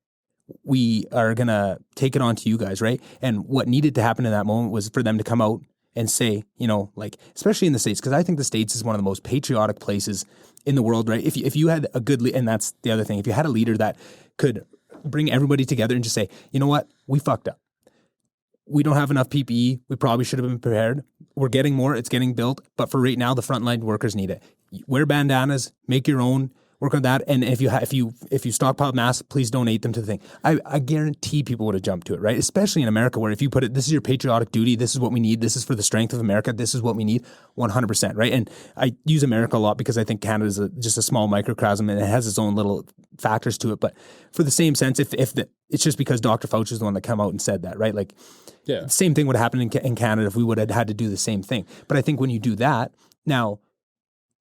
We are gonna take it on to you guys, right? And what needed to happen in that moment was for them to come out and say, you know, like especially in the States, because I think the States is one of the most patriotic places in the world, right? If you had a good and that's the other thing, if you had a leader that could bring everybody together and just say, you know what, we fucked up. We don't have enough PPE. We probably should have been prepared. We're getting more. It's getting built. But for right now, the frontline workers need it. Wear bandanas. Make your own. Work on that. And if you stockpile masks, please donate them to the thing. I guarantee people would have jumped to it, right? Especially in America, where if you put it, this is your patriotic duty. This is what we need. This is for the strength of America. This is what we need. 100%, right? And I use America a lot because I think Canada is just a small microcosm and it has its own little factors to it. But for the same sense, it's just because Dr. Fauci is the one that came out and said that, right? Like, the same thing would happen in Canada if we would have had to do the same thing. But I think when you do that, now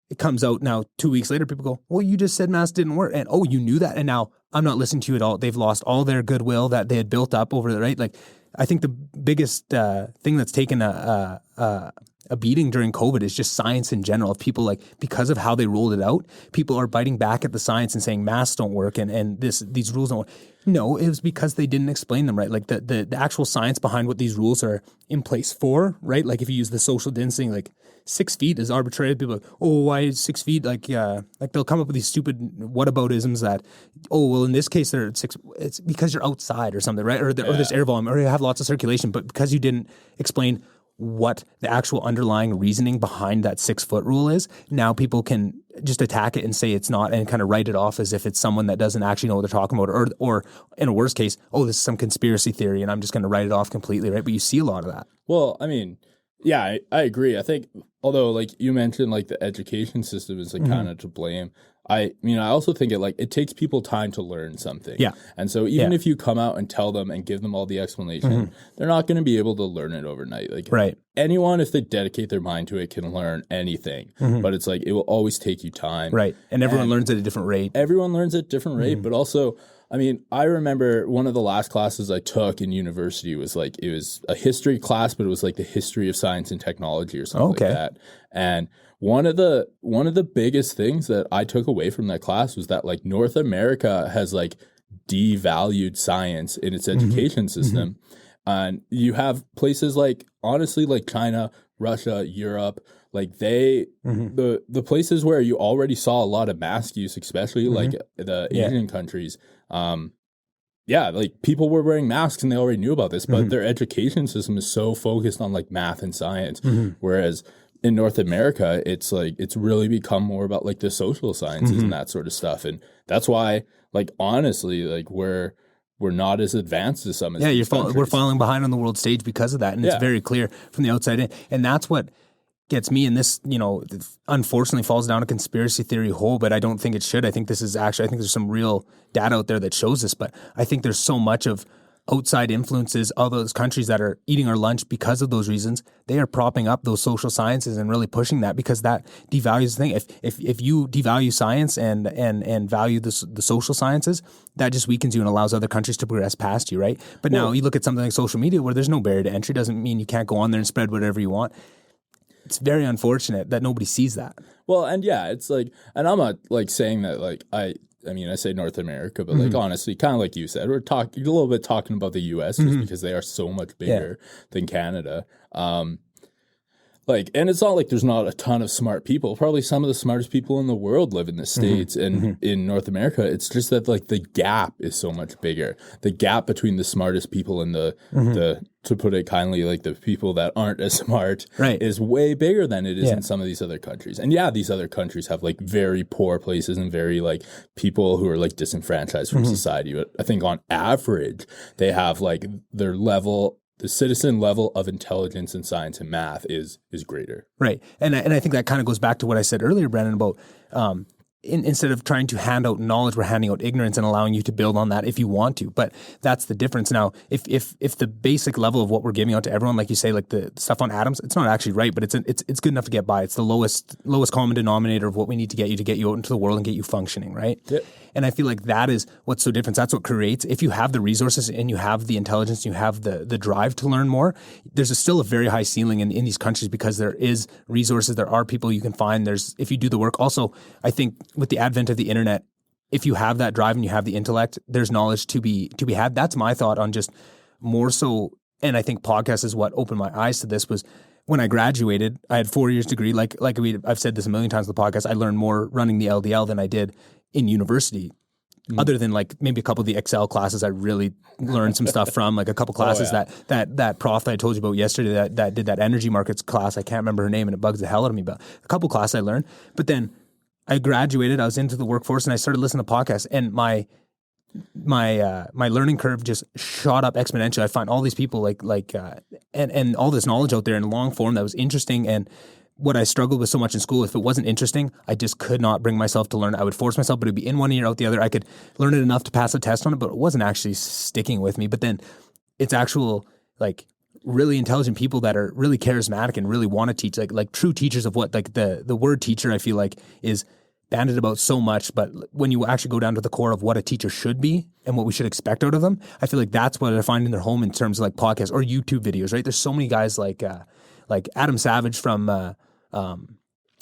it comes out now 2 weeks later, people go, well, you just said masks didn't work. And, oh, you knew that. And now I'm not listening to you at all. They've lost all their goodwill that they had built up over the, right? Like, I think the biggest thing that's taken a beating during COVID is just science in general. Of people, like, because of how they rolled it out, people are biting back at the science and saying masks don't work and these rules don't work. No, it was because they didn't explain them right. Like the actual science behind what these rules are in place for, right? Like if you use the social distancing, like 6 feet is arbitrary. People are like, oh, why is 6 feet? Like they'll come up with these stupid whataboutisms that, oh, well, in this case, they're at 6. It's because you're outside or something, right? Or there's air volume, or you have lots of circulation. But because you didn't explain what the actual underlying reasoning behind that 6 foot rule is, now people can just attack it and say it's not and kind of write it off as if it's someone that doesn't actually know what they're talking about, or in a worst case, oh, this is some conspiracy theory and I'm just going to write it off completely, right? But you see a lot of that. Well, I mean, yeah, I agree. I think, although like you mentioned, like the education system is like kind of to blame. I also think it takes people time to learn something. Yeah. And so even if you come out and tell them and give them all the explanation, they're not going to be able to learn it overnight. Like anyone, if they dedicate their mind to it, can learn anything. But it's like, it will always take you time. Right. And everyone learns at a different rate. Everyone learns at a different rate. But also, I mean, I remember one of the last classes I took in university was like, it was a history class, but it was like the history of science and technology or something like that. And one of the biggest things that I took away from that class was that like North America has like devalued science in its education system. And you have places like, honestly, like China, Russia, Europe, like they, the places where you already saw a lot of mask use, especially like the Asian countries, like people were wearing masks and they already knew about this, but their education system is so focused on like math and science. Whereas in North America, it's like it's really become more about like the social sciences and that sort of stuff, and that's why, like, honestly, like we're not as advanced as some of these countries. We're falling behind on the world stage because of that, and it's very clear from the outside in, and that's what gets me. And this, unfortunately falls down a conspiracy theory hole, but I don't think it should. I think this is actually, I think there's some real data out there that shows this, but I think there's so much of outside influences of those countries that are eating our lunch because of those reasons. They are propping up those social sciences and really pushing that, because that devalues the thing. If you devalue science and value the social sciences, that just weakens you and allows other countries to progress past you, right? But now you look at something like social media where there's no barrier to entry. Doesn't mean you can't go on there and spread whatever you want. It's very unfortunate that nobody sees that. Well, and yeah, it's like, and I'm not like saying that like I mean, I say North America, but like honestly, kind of like you said, we're talking a little bit talking about the U.S. just because they are so much bigger than Canada. Like, and it's not like there's not a ton of smart people. Probably some of the smartest people in the world live in the States and in North America. It's just that like the gap is so much bigger. The gap between the smartest people and the to put it kindly, like the people that aren't as smart is way bigger than it is in some of these other countries. And yeah, these other countries have like very poor places and very like people who are like disenfranchised from society. But I think on average, they have like their level, the citizen level of intelligence in science and math is greater. Right. And I think that kind of goes back to what I said earlier, Brennan, about instead of trying to hand out knowledge, we're handing out ignorance and allowing you to build on that if you want to. But that's the difference. Now, if the basic level of what we're giving out to everyone, like you say, like the stuff on atoms, it's not actually right, but it's good enough to get by. It's the lowest common denominator of what we need to get you out into the world and get you functioning, right? Yep. And I feel like that is what's so different. That's what creates, if you have the resources and you have the intelligence, and you have the drive to learn more, there's still a very high ceiling in these countries because there is resources, there are people you can find, if you do the work. Also, I think with the advent of the internet, if you have that drive and you have the intellect, there's knowledge to be had. That's my thought on just more so, and I think podcast is what opened my eyes to this, was when I graduated, I had 4 years degree. I've said this a million times on the podcast, I learned more running the LDL than I did in university, other than like maybe a couple of the Excel classes I really learned some stuff from, like a couple classes that prof that I told you about yesterday that did that energy markets class. I can't remember her name and it bugs the hell out of me, but a couple classes I learned. But then I graduated, I was into the workforce and I started listening to podcasts, and my learning curve just shot up exponentially. I find all these people and all this knowledge out there in long form that was interesting. And what I struggled with so much in school, if it wasn't interesting, I just could not bring myself to learn. I would force myself, but it'd be in one ear, out the other. I could learn it enough to pass a test on it, but it wasn't actually sticking with me. But then it's actual, like, really intelligent people that are really charismatic and really want to teach, like true teachers of what, like the word teacher, I feel like is bandied about so much, but when you actually go down to the core of what a teacher should be and what we should expect out of them, I feel like that's what they're finding their home in terms of like podcasts or YouTube videos, right? There's so many guys like Adam Savage from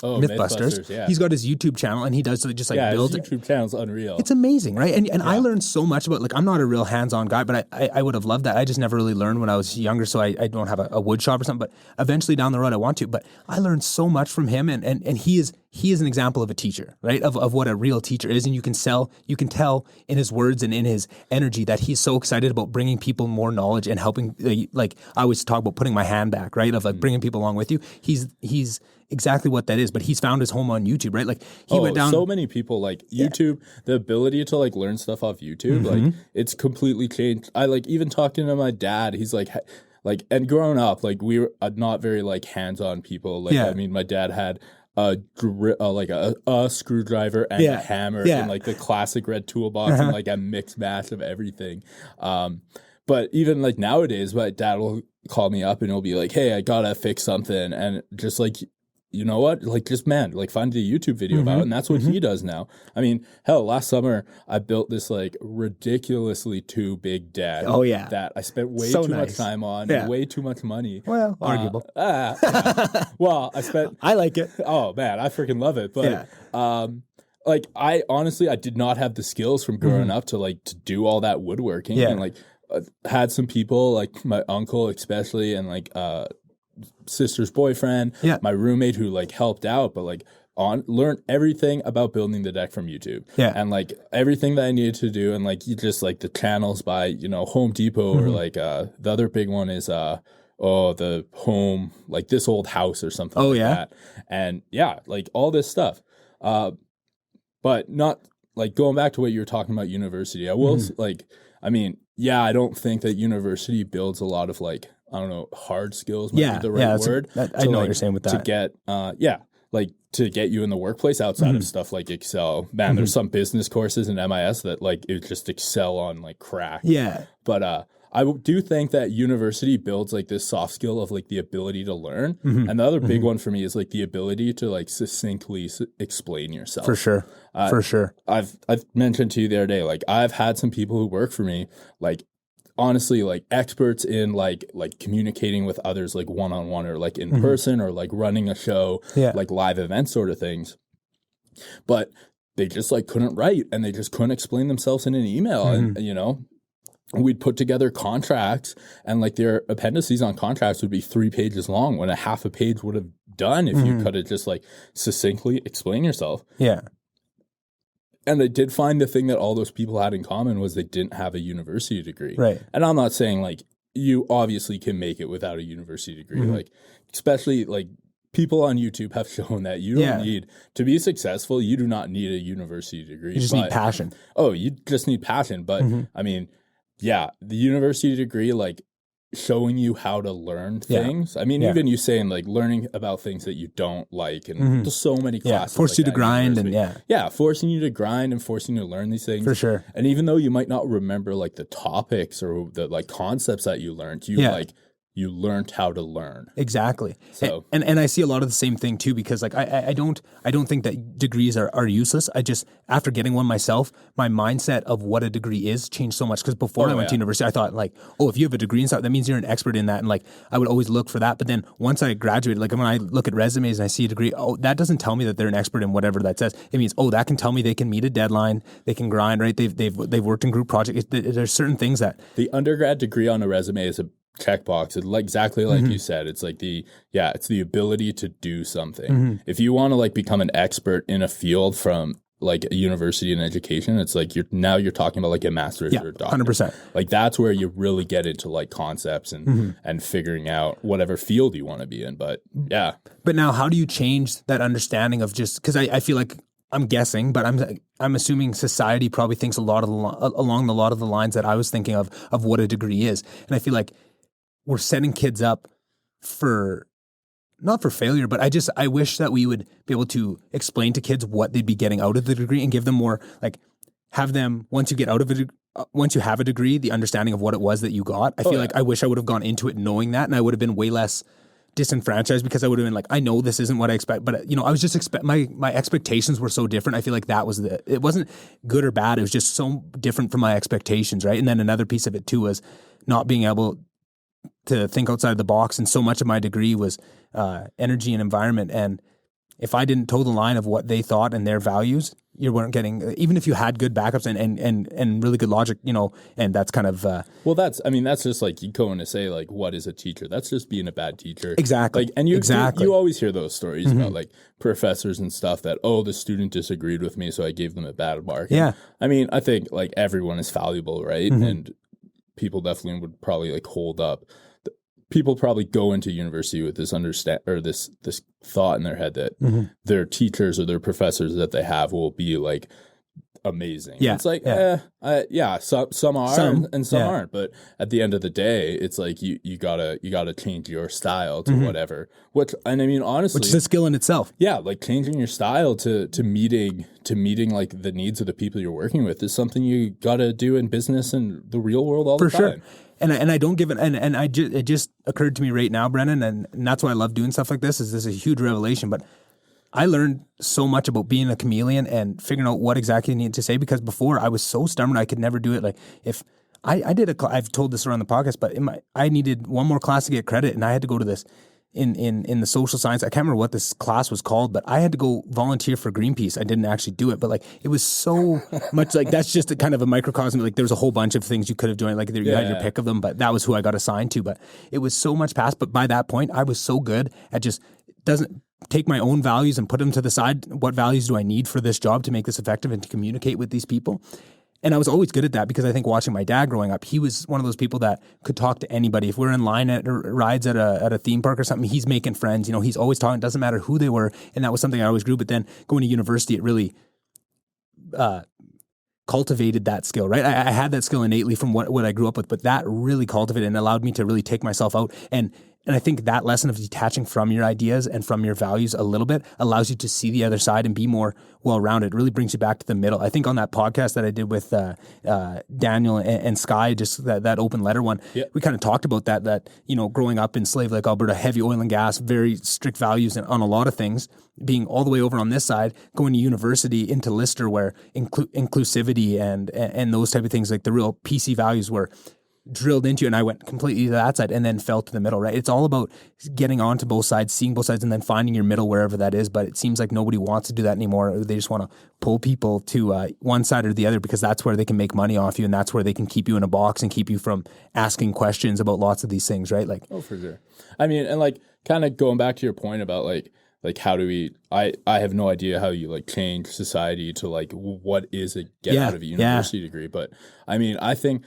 Mythbusters. Yeah. He's got his YouTube channel and he does just like build his YouTube channel's unreal. It's amazing, right? And I learned so much about, like, I'm not a real hands-on guy, but I would have loved that. I just never really learned when I was younger, so I don't have a wood shop or something, but eventually down the road I want to. But I learned so much from him, and he is an example of a teacher, right? Of what a real teacher is, and you can tell in his words and in his energy that he's so excited about bringing people more knowledge and helping, like I always talk about putting my hand back, right? Of like bringing people along with you. He's exactly what that is, but he's found his home on YouTube, right? Like he went down. So many people like YouTube, the ability to like learn stuff off YouTube, like it's completely changed. I like even talking to my dad, he's like, and growing up, like we were not very like hands-on people. Like, I mean, my dad had a screwdriver and a hammer and like the classic red toolbox and like a mixed match of everything. But even like nowadays, my dad will call me up and he'll be like, "Hey, I gotta fix something," and just like, you know what? Like, just, man, like, find a YouTube video about it. And that's what he does now. I mean, hell, last summer, I built this, like, ridiculously too big deck. Oh, yeah. That I spent way too much time on, way too much money. Well, arguable. Well, I like it. Oh, man, I freaking love it. But, like, I honestly, I did not have the skills from growing up to do all that woodworking. And, like, had some people, like my uncle especially, and, like, sister's boyfriend, my roommate who like helped out, but like learned everything about building the deck from YouTube. And like everything that I needed to do, and like you just like the channels by, Home Depot or like the other big one is oh, the home, like this old house or something like that. And yeah, like all this stuff. But not like going back to what you were talking about university. I will like, I mean, yeah, I don't think that university builds a lot of like, I don't know, hard skills might be the right word. I know what you're saying with that. To get, like to get you in the workplace outside of stuff like Excel. Man, there's some business courses in MIS that like it just Excel on like crack. Yeah. But I do think that university builds like this soft skill of like the ability to learn. And the other big one for me is like the ability to like succinctly explain yourself. For sure. For sure. I've mentioned to you the other day, like I've had some people who work for me, like honestly, like experts in like communicating with others, like one-on-one or like in person or like running a show, like live event sort of things. But they just like couldn't write and they just couldn't explain themselves in an email. And, you know, we'd put together contracts and like their appendices on contracts would be 3 pages long when a half a page would have done if you could have just like succinctly explain yourself. Yeah. And I did find the thing that all those people had in common was they didn't have a university degree. Right. And I'm not saying like you obviously can make it without a university degree. Like especially like people on YouTube have shown that you don't need to be successful. You do not need a university degree. You just need passion. Oh, you just need passion. But I mean, yeah, the university degree, like showing you how to learn things. I mean, even you saying like learning about things that you don't like and there's so many classes. Force like you to grind and forcing you to grind and forcing you to learn these things. For sure. And even though you might not remember like the topics or the like concepts that you learned, you learned how to learn. Exactly. So and I see a lot of the same thing too, because like I don't think that degrees are useless. I just, after getting one myself, my mindset of what a degree is changed so much. Because before I went to university, I thought like, oh, if you have a degree in something, that means you're an expert in that. And like I would always look for that. But then once I graduated, like when I look at resumes and I see a degree, oh, that doesn't tell me that they're an expert in whatever that says. It means, oh, that can tell me they can meet a deadline, they can grind, right? They've worked in group projects. There's certain things that the undergrad degree on a resume is a checkbox. It's like exactly like you said. It's like it's the ability to do something. If you want to like become an expert in a field from like a university and education, it's like you're talking about like a master's or a doctorate. 100%. Like that's where you really get into like concepts and figuring out whatever field you want to be in. But yeah. But now how do you change that understanding of just, because I feel like, I'm guessing, but I'm assuming society probably thinks along a lot of the lines that I was thinking of what a degree is. And I feel like we're setting kids up for, not for failure, but I wish that we would be able to explain to kids what they'd be getting out of the degree and give them more, like have them, once you have a degree, the understanding of what it was that you got. I feel like I wish I would have gone into it knowing that, and I would have been way less disenfranchised, because I would have been like, I know this isn't what I expect, but you know, I was just my expectations were so different. I feel like that was it wasn't good or bad. It was just so different from my expectations. Right. And then another piece of it too was not being able to think outside the box. And so much of my degree was energy and environment. And if I didn't toe the line of what they thought and their values, you weren't getting, even if you had good backups and really good logic, you know, and that's kind of... well, that's just like you going to say like, what is a teacher? That's just being a bad teacher. Exactly. Like, and you always hear those stories about like professors and stuff that, oh, the student disagreed with me, so I gave them a bad mark. Yeah. I mean, I think like everyone is fallible, right? And people definitely would probably like hold up. People probably go into university with this this thought in their head that their teachers or their professors that they have will be like amazing. Yeah, it's like some are and some aren't. But at the end of the day, it's like you gotta change your style to whatever. Which I mean, honestly, which is a skill in itself. Yeah, like changing your style to meeting like the needs of the people you're working with is something you gotta do in business and the real world all the time. For sure. And I don't give it, and it just occurred to me right now, Brennan, and that's why I love doing stuff like this. Is this a huge revelation? But I learned so much about being a chameleon and figuring out what exactly I needed to say, because before I was so stubborn I could never do it. Like if I've told this around the podcast, but I needed one more class to get credit, and I had to go to this in the social science. I can't remember what this class was called, but I had to go volunteer for Greenpeace. I didn't actually do it, but like it was so much like that's just a kind of a microcosm. Like there was a whole bunch of things you could have joined. Like you had your pick of them, but that was who I got assigned to. But it was so much past. But by that point, I was so good at just doesn't take my own values and put them to the side. What values do I need for this job to make this effective and to communicate with these people? And I was always good at that because I think watching my dad growing up, he was one of those people that could talk to anybody. If we're in line at rides at a theme park or something, he's making friends. You know, he's always talking. It doesn't matter who they were. And that was something I always grew. But then going to university, it really cultivated that skill, right? I had that skill innately from what I grew up with, but that really cultivated and allowed me to really take myself out. And I think that lesson of detaching from your ideas and from your values a little bit allows you to see the other side and be more well-rounded. It really brings you back to the middle. I think on that podcast that I did with Daniel and Sky, just that open letter one, we kind of talked about that, you know, growing up in Slave Lake, Alberta, heavy oil and gas, very strict values on a lot of things, being all the way over on this side, going to university into Lister where inclusivity and those type of things, like the real PC values were drilled into you, and I went completely to that side and then fell to the middle, right? It's all about getting onto both sides, seeing both sides, and then finding your middle wherever that is. But it seems like nobody wants to do that anymore. They just want to pull people to one side or the other because that's where they can make money off you, and that's where they can keep you in a box and keep you from asking questions about lots of these things, right? Like, oh, for sure. I mean, and like kind of going back to your point about like how do we, I have no idea how you like change society to like what is a get out of a university degree. But I mean, I think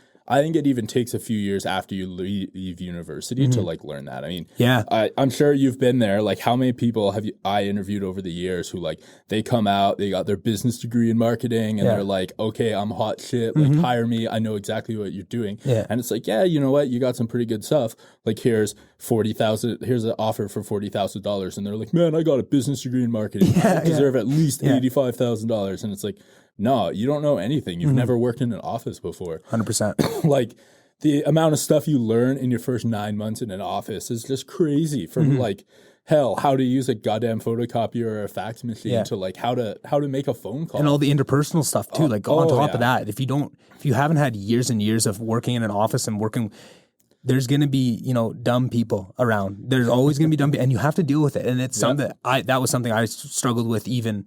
it even takes a few years after you leave university to like learn that. I mean, I'm sure you've been there. Like, how many people have I interviewed over the years who like they come out, they got their business degree in marketing, and they're like, okay, I'm hot shit. Like, hire me. I know exactly what you're doing. Yeah. And it's like, yeah, you know what? You got some pretty good stuff. Like, here's $40,000. Here's an offer for $40,000, and they're like, man, I got a business degree in marketing. I deserve at least $85,000. And it's like, no, you don't know anything. You've never worked in an office before. 100%. Like, the amount of stuff you learn in your first 9 months in an office is just crazy. From like, hell, how to use a goddamn photocopier or a fax machine to like how to make a phone call. And all the interpersonal stuff too. Like, on top of that, if you haven't had years and years of working in an office and working, there's going to be, you know, dumb people around. There's always going to be dumb people, and you have to deal with it. And it's something that was something I struggled with even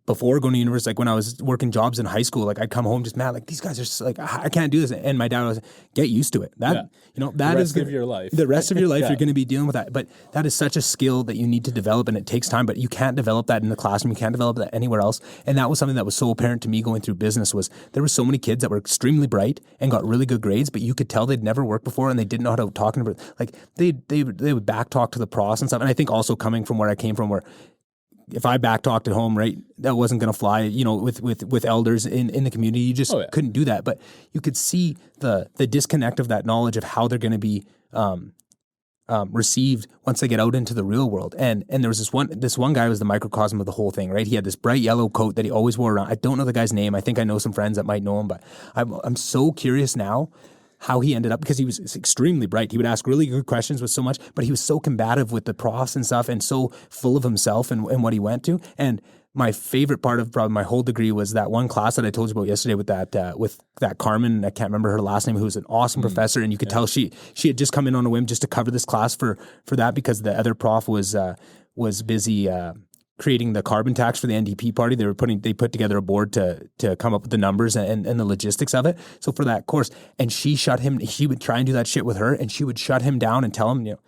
before going to university. Like, when I was working jobs in high school, like, I'd come home just mad, like, these guys are just like, I can't do this. And my dad was, get used to it. That, you know, that is the rest of your life. The rest of your life, you're going to be dealing with that. But that is such a skill that you need to develop, and it takes time, but you can't develop that in the classroom. You can't develop that anywhere else. And that was something that was so apparent to me going through business, was there were so many kids that were extremely bright and got really good grades, but you could tell they'd never worked before and they didn't know how to talk to them. Like, they would back talk to the profs and stuff. And I think also coming from where I came from, where if I back talked at home, right, that wasn't going to fly, you know, with elders in the community. You just couldn't do that. But you could see the disconnect of that knowledge of how they're going to be received once they get out into the real world. And there was this one guy was the microcosm of the whole thing, right? He had this bright yellow coat that he always wore around. I don't know the guy's name. I think I know some friends that might know him, but I'm so curious now how he ended up, because he was extremely bright. He would ask really good questions with so much, but he was so combative with the profs and stuff, and so full of himself and what he went to. And my favorite part of probably my whole degree was that one class that I told you about yesterday with that Carmen, I can't remember her last name, who was an awesome professor, and you could tell she had just come in on a whim just to cover this class for that, because the other prof was busy creating the carbon tax for the NDP party. They put together a board to come up with the numbers and the logistics of it. So for that course, and she would try and do that shit with her, and she would shut him down and tell him, you know,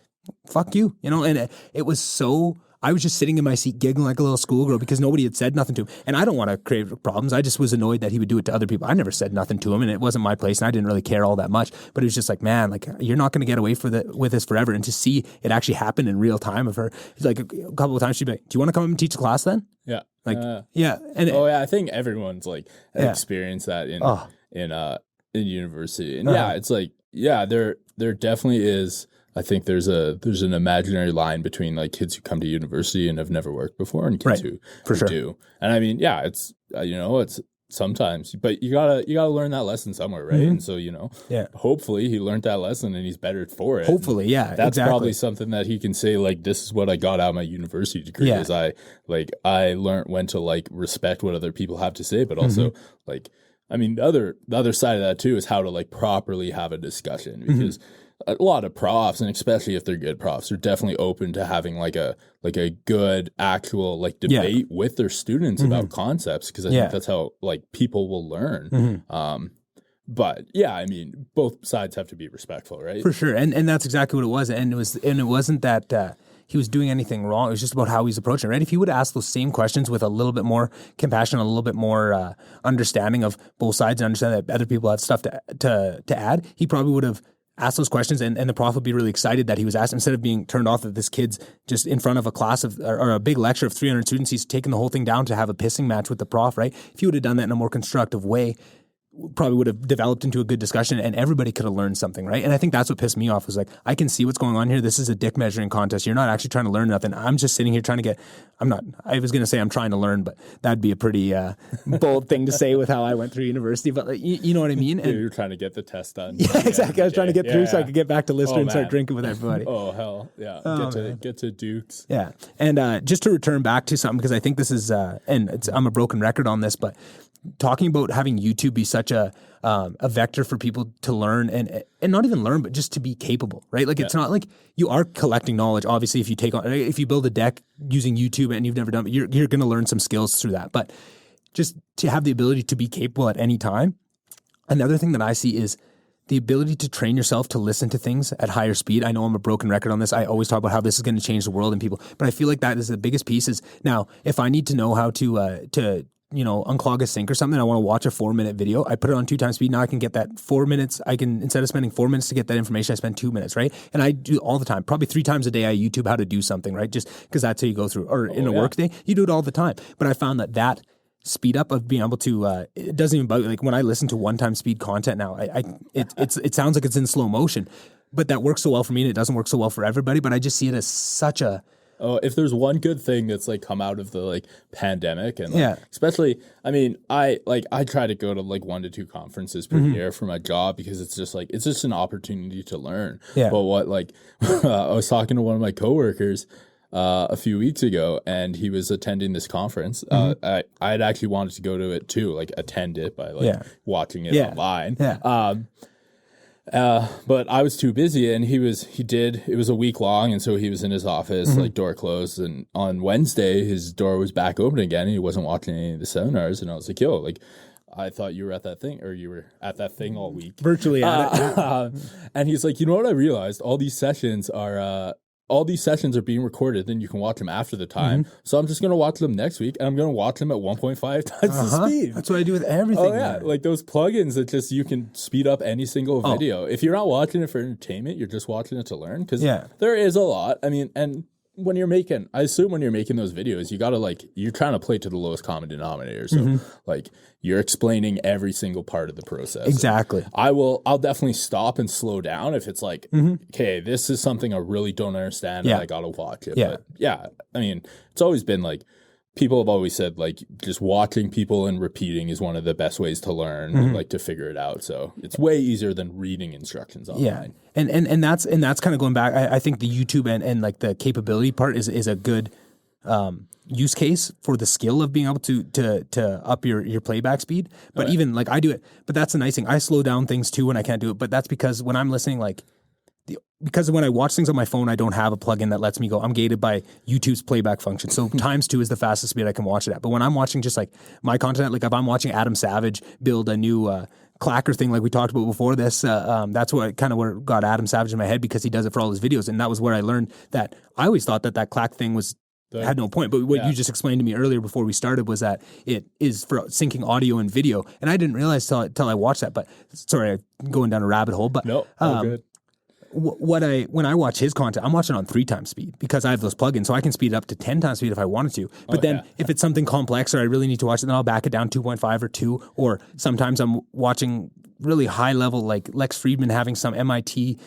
fuck you, you know. And it was so, I was just sitting in my seat giggling like a little schoolgirl because nobody had said nothing to him. And I don't want to create problems. I just was annoyed that he would do it to other people. I never said nothing to him, and it wasn't my place, and I didn't really care all that much. But it was just like, man, like, you're not going to get away with this forever. And to see it actually happen in real time of her, like a couple of times she'd be like, do you want to come up and teach a class then? Yeah. Like, And I think everyone's like experienced that in university. And it's like, there definitely is. I think there's an imaginary line between like kids who come to university and have never worked before and kids who do. And I mean, it's it's sometimes, but you gotta learn that lesson somewhere, right? And so, hopefully he learned that lesson and he's better for it. Hopefully, that's probably something that he can say, like, this is what I got out of my university degree. Is I learned when to like respect what other people have to say, but also like, I mean, the other side of that too is how to like properly have a discussion, because a lot of profs, and especially if they're good profs, are definitely open to having like a good actual like debate with their students about concepts, because I think that's how like people will learn. But I mean, both sides have to be respectful, right? For sure, and that's exactly what it was. And it wasn't that he was doing anything wrong. It was just about how he's approaching it, right? If he would ask those same questions with a little bit more compassion, a little bit more understanding of both sides, and understand that other people have stuff to add, he probably would have asked those questions, and the prof would be really excited that he was asked, instead of being turned off that this kid's just in front of a class of, or a big lecture of 300 students, he's taking the whole thing down to have a pissing match with the prof, right? If he would have done that in a more constructive way, probably would have developed into a good discussion, and everybody could have learned something, right? And I think that's what pissed me off, was like, I can see what's going on here. This is a dick measuring contest. You're not actually trying to learn nothing. I'm just sitting here trying to I was going to say I'm trying to learn, but that'd be a pretty bold thing to say with how I went through university, but like, you know what I mean? And you're trying to get the test done. Yeah, exactly. I was trying to get through so I could get back to Lister and start drinking with everybody. Oh, hell. Yeah. Get to Dukes. Yeah. And just to return back to something, because I think this is, I'm a broken record on this, but talking about having YouTube be such a vector for people to learn and not even learn, but just to be capable, right? Like, it's not like you are collecting knowledge. Obviously, if you build a deck using YouTube and you've never done it, you're going to learn some skills through that. But just to have the ability to be capable at any time. Another thing that I see is the ability to train yourself to listen to things at higher speed. I know I'm a broken record on this. I always talk about how this is going to change the world and people, but I feel like that is the biggest piece. Is now, if I need to know how to unclog a sink or something, I want to watch a 4-minute video, I put it on 2 times speed. Now I can get that 4 minutes. I can, instead of spending 4 minutes to get that information, I spend 2 minutes, right? And I do all the time, probably 3 times a day, I YouTube how to do something, right? Just because that's how you go through, or in a work day, you do it all the time. But I found that speed up of being able to, it doesn't even bug, like when I listen to 1-time speed content now, it sounds like it's in slow motion, but that works so well for me, and it doesn't work so well for everybody. But I just see it as such a, oh, if there's one good thing that's like come out of the like pandemic, and like, especially, I mean, I try to go to like 1 to 2 conferences per year for my job, because it's just an opportunity to learn. Yeah. But what, like, I was talking to one of my coworkers a few weeks ago, and he was attending this conference. I had actually wanted to go to it too, like attend it by like watching it online. Yeah. But I was too busy, and it was a week long, and so he was in his office, like door closed, and on Wednesday his door was back open again, and he wasn't watching any of the seminars, and I was like, yo, like, I thought you were at that thing, or you were at that thing all week. Virtually at it. And he's like, you know what I realized? All these sessions are being recorded, then you can watch them after the time. So I'm just going to watch them next week, and I'm going to watch them at 1.5 times the speed. That's what I do with everything. Oh, yeah. Like those plugins that just, you can speed up any single video. If you're not watching it for entertainment, you're just watching it to learn. Because there is a lot. I mean, and when you're making those videos, you got to, like, you're trying to play to the lowest common denominator. So like, you're explaining every single part of the process. Exactly. I'll definitely stop and slow down if it's like, okay, this is something I really don't understand, and I got to watch it. But yeah, I mean, it's always been like, people have always said, like, just watching people and repeating is one of the best ways to learn, like, to figure it out. So it's way easier than reading instructions online. Yeah. And that's kind of going back. I think the YouTube and like the capability part is a good use case for the skill of being able to up your playback speed. But even like I do it, but that's the nice thing. I slow down things too when I can't do it. But that's because when I'm listening, like, because when I watch things on my phone, I don't have a plugin that lets me go. I'm gated by YouTube's playback function. So × is the fastest speed I can watch it at. But when I'm watching just like my content, like if I'm watching Adam Savage build a new clacker thing like we talked about before this, that's what where got Adam Savage in my head, because he does it for all his videos. And that was where I learned that I always thought that clack thing had no point. But what you just explained to me earlier before we started was that it is for syncing audio and video. And I didn't realize till I watched that. But sorry, I'm going down a rabbit hole. But no, good. When I watch his content, I'm watching on 3 times speed because I have those plugins, so I can speed it up to 10 times speed if I wanted to. But if it's something complex or I really need to watch it, then I'll back it down 2.5 or 2. Or sometimes I'm watching really high level, like Lex Friedman having some MIT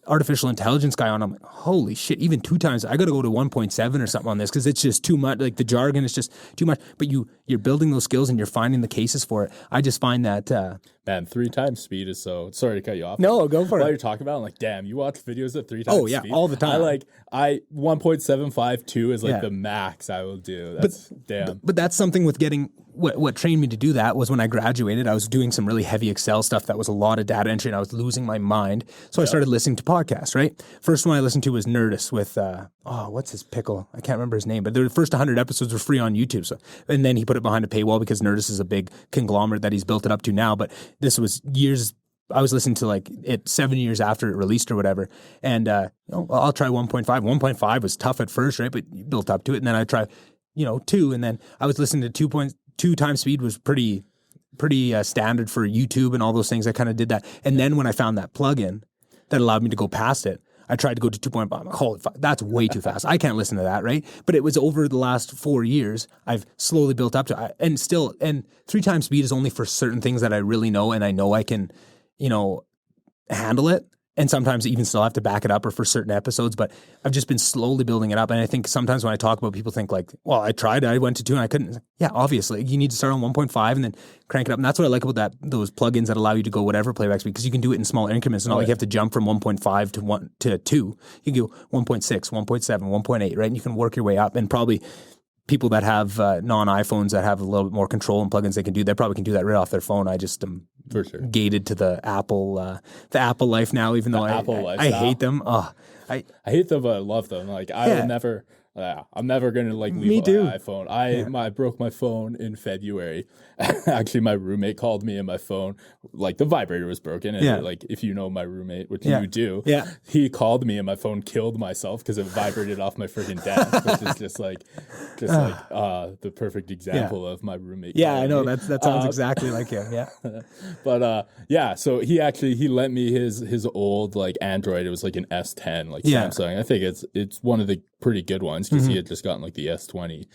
artificial intelligence guy on. I'm like, holy shit, even 2 times. I got to go to 1.7 or something on this because it's just too much. Like the jargon is just too much. But you're building those skills and you're finding the cases for it. I just find that... Man, 3 times speed is so... Sorry to cut you off. No, go for it. While you're talking about it, I'm like, damn, you watch videos at 3 times speed? Oh, yeah, all the time. 1.752 is like the max I will do. That's damn. But that's something with getting... What trained me to do that was when I graduated, I was doing some really heavy Excel stuff that was a lot of data entry, and I was losing my mind. So I started listening to podcasts, right? First one I listened to was Nerdist with... what's his pickle? I can't remember his name, but the first 100 episodes were free on YouTube. So, and then he put it behind a paywall because Nerdist is a big conglomerate that he's built it up to now. But this was years I was listening to like it 7 years after it released or whatever. And, I'll try 1.5. 1.5 was tough at first, right? But you built up to it. And then I try, 2. And then I was listening to 2.2 times speed was pretty standard for YouTube and all those things. I kind of did that. And then when I found that plugin that allowed me to go past it, I tried to go to 2.5. I'm like, holy fuck, that's way too fast. I can't listen to that, right? But it was over the last 4 years, I've slowly built up to, and 3 times speed is only for certain things that I really know, and I know I can, handle it. And sometimes even still have to back it up or for certain episodes, but I've just been slowly building it up. And I think sometimes when I talk about, people think like, well, I tried, I went to 2 and I couldn't. Yeah, obviously you need to start on 1.5 and then crank it up. And that's what I like about those plugins that allow you to go whatever playback speed, because you can do it in small increments. It's not like you have to jump from 1.5 to 2. You can go 1.6, 1.7, 1.8, right? And you can work your way up. And probably people that have non-iPhones that have a little bit more control and plugins they probably can do that right off their phone. I just am for sure gated to the Apple life now, even though I hate them. I hate them, but I love them. Like I will never. I'm never gonna like leave an iPhone. I broke my phone in February. Actually, my roommate called me and my phone, like the vibrator was broken. And like if you know my roommate, which you do, he called me and my phone killed myself because it vibrated off my freaking desk, which is just like the perfect example of my roommate. Yeah, I know that sounds exactly like him. Yeah, but so he lent me his old like Android. It was like an S10, like Samsung. I think it's one of the pretty good ones because he had just gotten like the S20.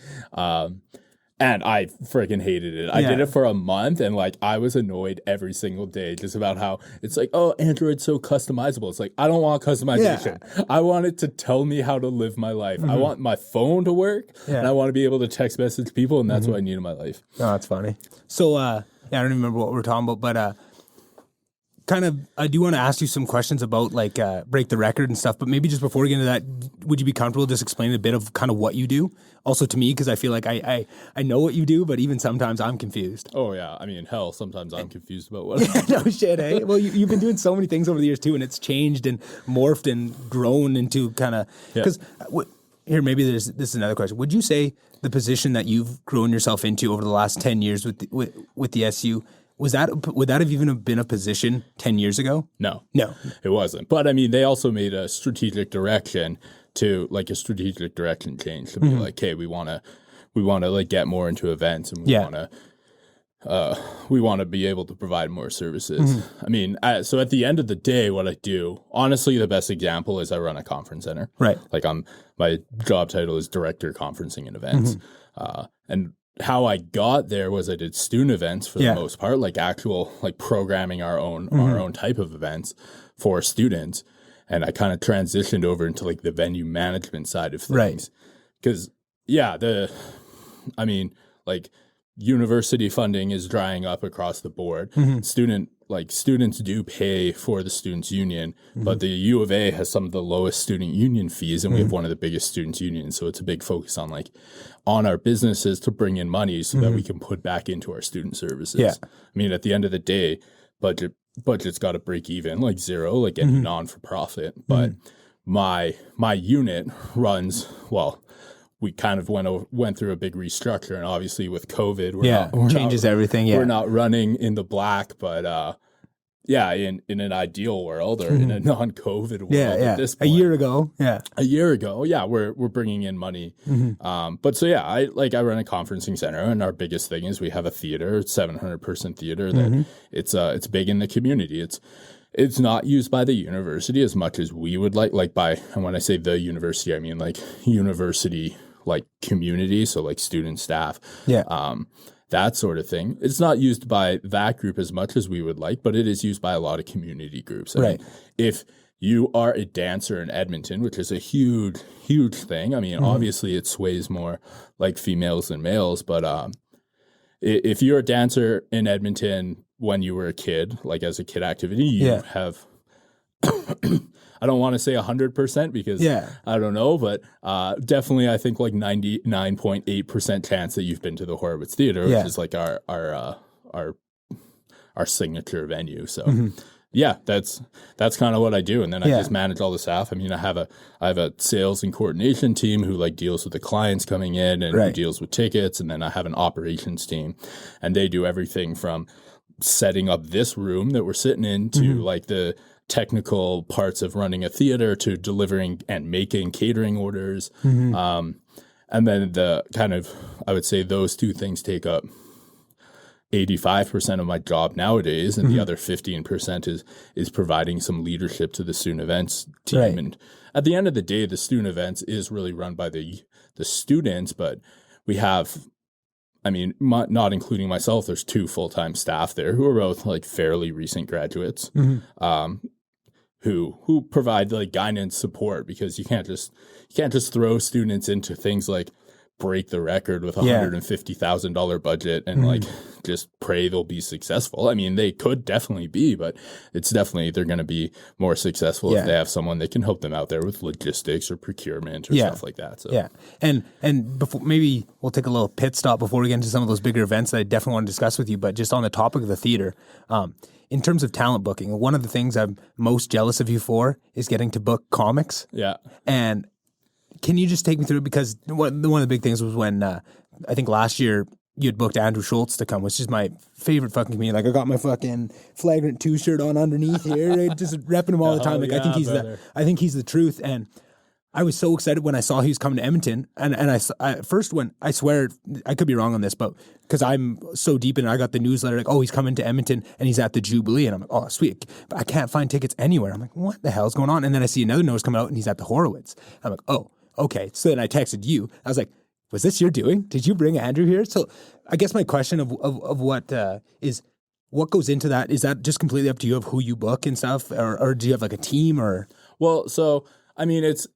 And I freaking hated it. I did it for a month and like I was annoyed every single day just about how it's like, oh, Android's so customizable. It's like, I don't want customization. Yeah. I want it to tell me how to live my life. I want my phone to work and I want to be able to text message people, and that's what I need in my life. Oh, that's funny. So I don't even remember what we were talking about, but I do want to ask you some questions about like break the record and stuff, but maybe just before we get into that, would you be comfortable just explaining a bit of kind of what you do? Also to me, because I feel like I know what you do, but even sometimes I'm confused. Oh yeah, I mean, hell, sometimes I'm confused about what I do. No shit, eh? Well, you've been doing so many things over the years too, and it's changed and morphed and grown into kind of, because here, maybe this is another question. Would you say the position that you've grown yourself into over the last 10 years with the SU, would that have even been a position 10 years ago? No, it wasn't. But I mean, they also made a strategic direction change to be like, hey, we want to like get more into events, and we want to be able to provide more services. I mean, so at the end of the day, what I do, honestly, the best example is I run a conference center. Right. Like my job title is director conferencing and events. And how I got there was I did student events for the most part, like actual like programming our own type of events for students. And I kind of transitioned over into like the venue management side of things. Because like university funding is drying up across the board. Students do pay for the students union, but the U of A has some of the lowest student union fees, and we have one of the biggest students unions. So it's a big focus on our businesses to bring in money so that we can put back into our student services. Yeah. I mean, at the end of the day, budget's got to break even, like zero, like any non-for-profit. But my unit runs, well, we kind of went through a big restructure, and obviously with COVID, everything. Yeah, we're not running in the black, but in an ideal world or in a non-COVID world, at this point, a year ago, we're bringing in money. But so I run a conferencing center, and our biggest thing is we have a theater, 700-person theater that it's big in the community. It's not used by the university as much as we would like by, and when I say the university, I mean like university like community, so like student, staff, that sort of thing. It's not used by that group as much as we would like, but it is used by a lot of community groups. I mean, if you are a dancer in Edmonton, which is a huge, huge thing, I mean, obviously it sways more like females than males, but if you're a dancer in Edmonton when you were a kid, like as a kid activity, you have I don't want to say 100% because I don't know, but definitely I think like 99.8% chance that you've been to the Horowitz Theater, which is like our signature venue. So that's kind of what I do, and then I just manage all the staff. I mean, I have a sales and coordination team who like deals with the clients coming in and who deals with tickets, and then I have an operations team, and they do everything from setting up this room that we're sitting in to like the technical parts of running a theater to delivering and making catering orders. And then the kind of, I would say those two things take up 85% of my job nowadays, and the other 15% is providing some leadership to the student events team. Right. And at the end of the day, the student events is really run by the students, but we have, I mean, not including myself, there's 2 full-time staff there who are both like fairly recent graduates, who provide like guidance support, because you can't just throw students into things like break the record with $150,000 budget and like just pray they'll be successful. I mean, they could definitely be, but it's definitely, they're going to be more successful if they have someone that can help them out there with logistics or procurement or stuff like that. So and before, maybe we'll take a little pit stop before we get into some of those bigger events that I definitely want to discuss with you. But just on the topic of the theater, in terms of talent booking, one of the things I'm most jealous of you for is getting to book comics. Yeah. And can you just take me through it? Because one of the big things was when I think last year you had booked Andrew Schultz to come, which is my favorite fucking comedian. Like, I got my fucking Flagrant 2 shirt on underneath here, right? Just repping him all the time. Like, I think he's the truth. And I was so excited when I saw he was coming to Edmonton. And I first, when I swear I could be wrong on this, but because I'm so deep in it, I got the newsletter like, oh, he's coming to Edmonton and he's at the Jubilee. And I'm like, oh, sweet. But I can't find tickets anywhere. I'm like, what the hell's going on? And then I see another notice coming out and he's at the Horowitz. I'm like, oh, okay. So then I texted you. I was like, was this your doing? Did you bring Andrew here? So I guess my question of what is what goes into that, is that just completely up to you of who you book and stuff? Or do you have like a team or? Well, so, I mean, it's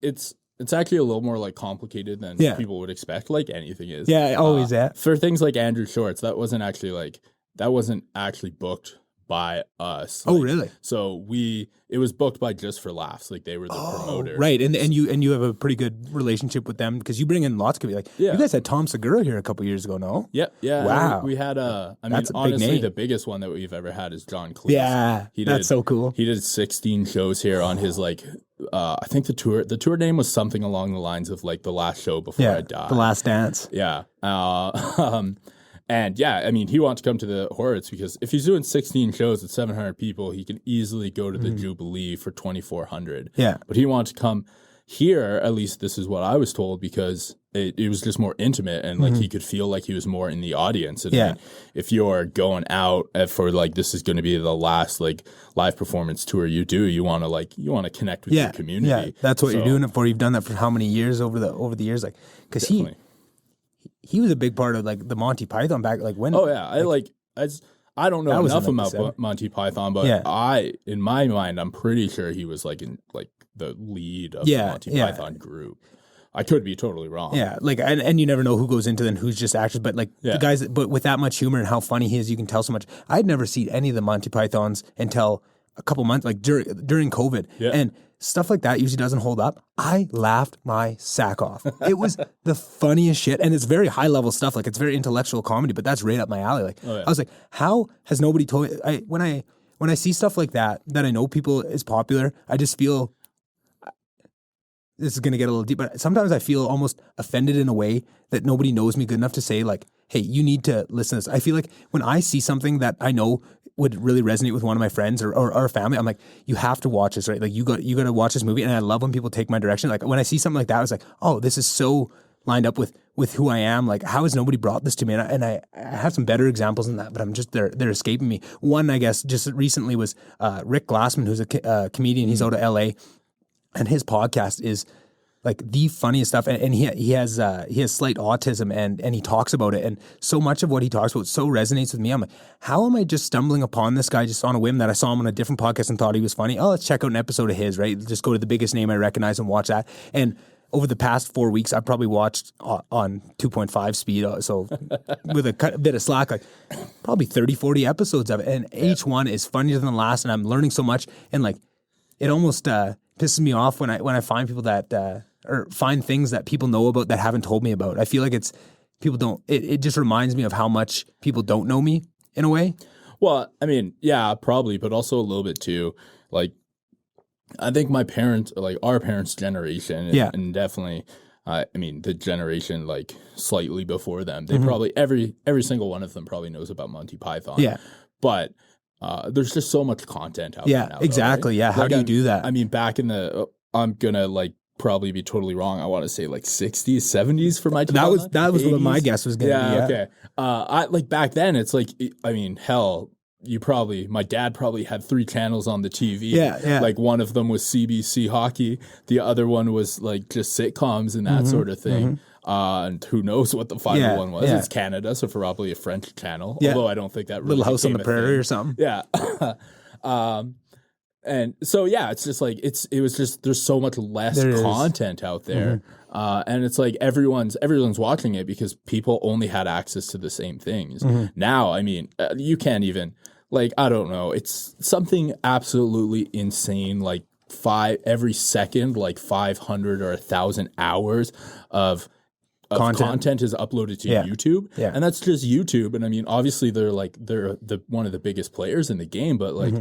actually a little more like complicated than people would expect, like anything is. Yeah, always that. For things like Andrew Schultz, that wasn't actually booked by us. Oh, really? So it was booked by Just for Laughs. Like, they were the promoter. Right. And you have a pretty good relationship with them because you bring in lots of people. Like, you guys had Tom Segura here a couple years ago, no? Yeah. Wow. We had That's a big honestly, name. the biggest one that we've ever had is John Cleese. Yeah. That's so cool. He did 16 shows here on his like, I think the tour name was something along the lines of like The Last Show Before I Die. The Last Dance. Yeah. And yeah, I mean, he wanted to come to the Horowitz because if he's doing 16 shows with 700 people, he can easily go to the Jubilee for 2,400. Yeah. But he wanted to come here, at least this is what I was told, because it was just more intimate and like he could feel like he was more in the audience. And I mean, if you're going out for like, this is going to be the last like live performance tour you do, you want to connect with your community. Yeah, that's what you're doing it for. You've done that for how many years over the years? Like, because he was a big part of like the Monty Python back like when. Oh yeah, I don't know enough about Monty Python, but in my mind, I'm pretty sure he was like in like the lead of the Monty Python group. I could be totally wrong. Yeah, like and you never know who goes into then who's just actors, but like the guys, but with that much humor and how funny he is, you can tell so much. I'd never seen any of the Monty Pythons until a couple months, like during COVID, and stuff like that usually doesn't hold up. I laughed my sack off. It was the funniest shit, and it's very high level stuff. Like, it's very intellectual comedy, but that's right up my alley. Like, I was like, how has nobody told me? When I see stuff like that I know people is popular, I just feel this is going to get a little deep, but sometimes I feel almost offended in a way that nobody knows me good enough to say like, hey, you need to listen to this. I feel like when I see something that I know would really resonate with one of my friends or our family, I'm like, you have to watch this, right? Like, you got to watch this movie. And I love when people take my direction. Like, when I see something like that, I was like, oh, this is so lined up with who I am. Like, how has nobody brought this to me? And I have some better examples than that, but I'm just, they're escaping me. One, I guess, just recently was Rick Glassman, who's a comedian. He's out of LA, and his podcast is like the funniest stuff, and he has slight autism, and he talks about it, and so much of what he talks about so resonates with me. I'm like, how am I just stumbling upon this guy just on a whim that I saw him on a different podcast and thought he was funny? Oh, let's check out an episode of his, right? Just go to the biggest name I recognize and watch that. And over the past 4 weeks, I've probably watched on 2.5 speed, so with a bit of slack, like probably 30, 40 episodes of it, and each one is funnier than the last, and I'm learning so much, and like it almost pisses me off when I find people that or find things that people know about that haven't told me about. I feel like it just reminds me of how much people don't know me in a way. Well, I mean, yeah, probably, but also a little bit too. Like, I think my parents, like our parents' generation, and definitely, I mean, the generation like slightly before them, they probably every single one of them probably knows about Monty Python. Yeah. but there's just so much content out there now. Exactly. Though, right? Yeah. How do you do that? I mean, back in the, I'm gonna like probably be totally wrong. I want to say like 60s, 70s for my that was 80s. what my guess was going to be. Yeah. Okay. I like back then. It's like, I mean, hell. My dad probably had 3 channels on the TV. Yeah. Like one of them was CBC hockey. The other one was like just sitcoms and that sort of thing. And who knows what the final one was. It's Canada, so probably a French channel. Although I don't think that really Little House on the Prairie or something. Yeah. And so, it's just like, it was just, there's so much less content out there. And it's like everyone's watching it because people only had access to the same things. Now, I mean, you can't even, like, I don't know. It's something absolutely insane. Like every second, like 500 or 1,000 hours of content is uploaded to YouTube. Yeah. And that's just YouTube. And I mean, obviously they're one of the biggest players in the game, but like,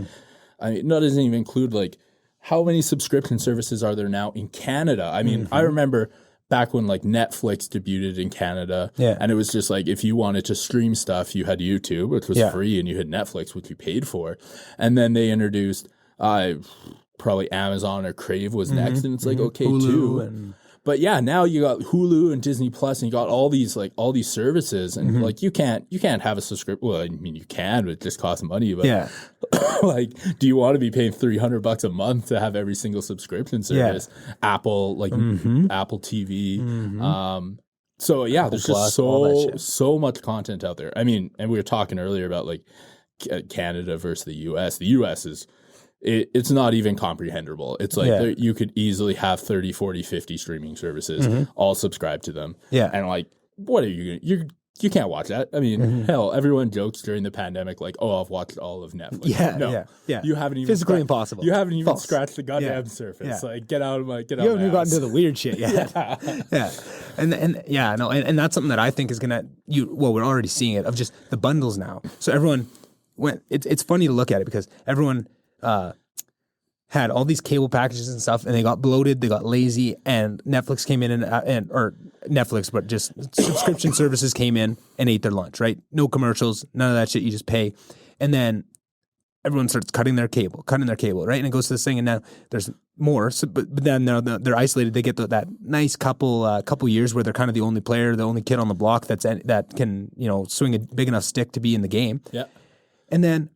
I mean, that doesn't even include like how many subscription services are there now in Canada? I mean, I remember back when like Netflix debuted in Canada, and it was just like if you wanted to stream stuff, you had YouTube, which was free, and you had Netflix, which you paid for, and then they introduced probably Amazon or Crave was next, and it's like okay Hulu too. But yeah, now you got Hulu and Disney Plus, and you got all these services, and like you can't have a subscription. Well, I mean you can, but it just costs money. But like, do you want to be paying $300 a month to have every single subscription service? Apple, like Apple TV. So yeah, there's just so much content out there. I mean, and we were talking earlier about like Canada versus the U.S. The U.S. is. It's not even comprehensible. It's like you could easily have 30, 40, 50 streaming services, all subscribe to them. Yeah. And like, what are you going to... You can't watch that. I mean, hell, everyone jokes during the pandemic like, oh, I've watched all of Netflix. Yeah. You haven't even... Physically impossible. You haven't even scratched the goddamn surface. Like, get out of my... You haven't even gotten to the weird shit yet. And that's something that I think is going to... we're already seeing it, of just the bundles now. So everyone... It's funny to look at it because everyone... had all these cable packages and stuff, and they got bloated, they got lazy, and Netflix came in or Netflix, but just subscription services came in and ate their lunch, right? No commercials, none of that shit. You just pay, and then everyone starts cutting their cable, right? And it goes to this thing, and now there's more. So, but then they're isolated. They get that nice couple years where they're kind of the only player, the only kid on the block that can swing a big enough stick to be in the game. Yeah, and then.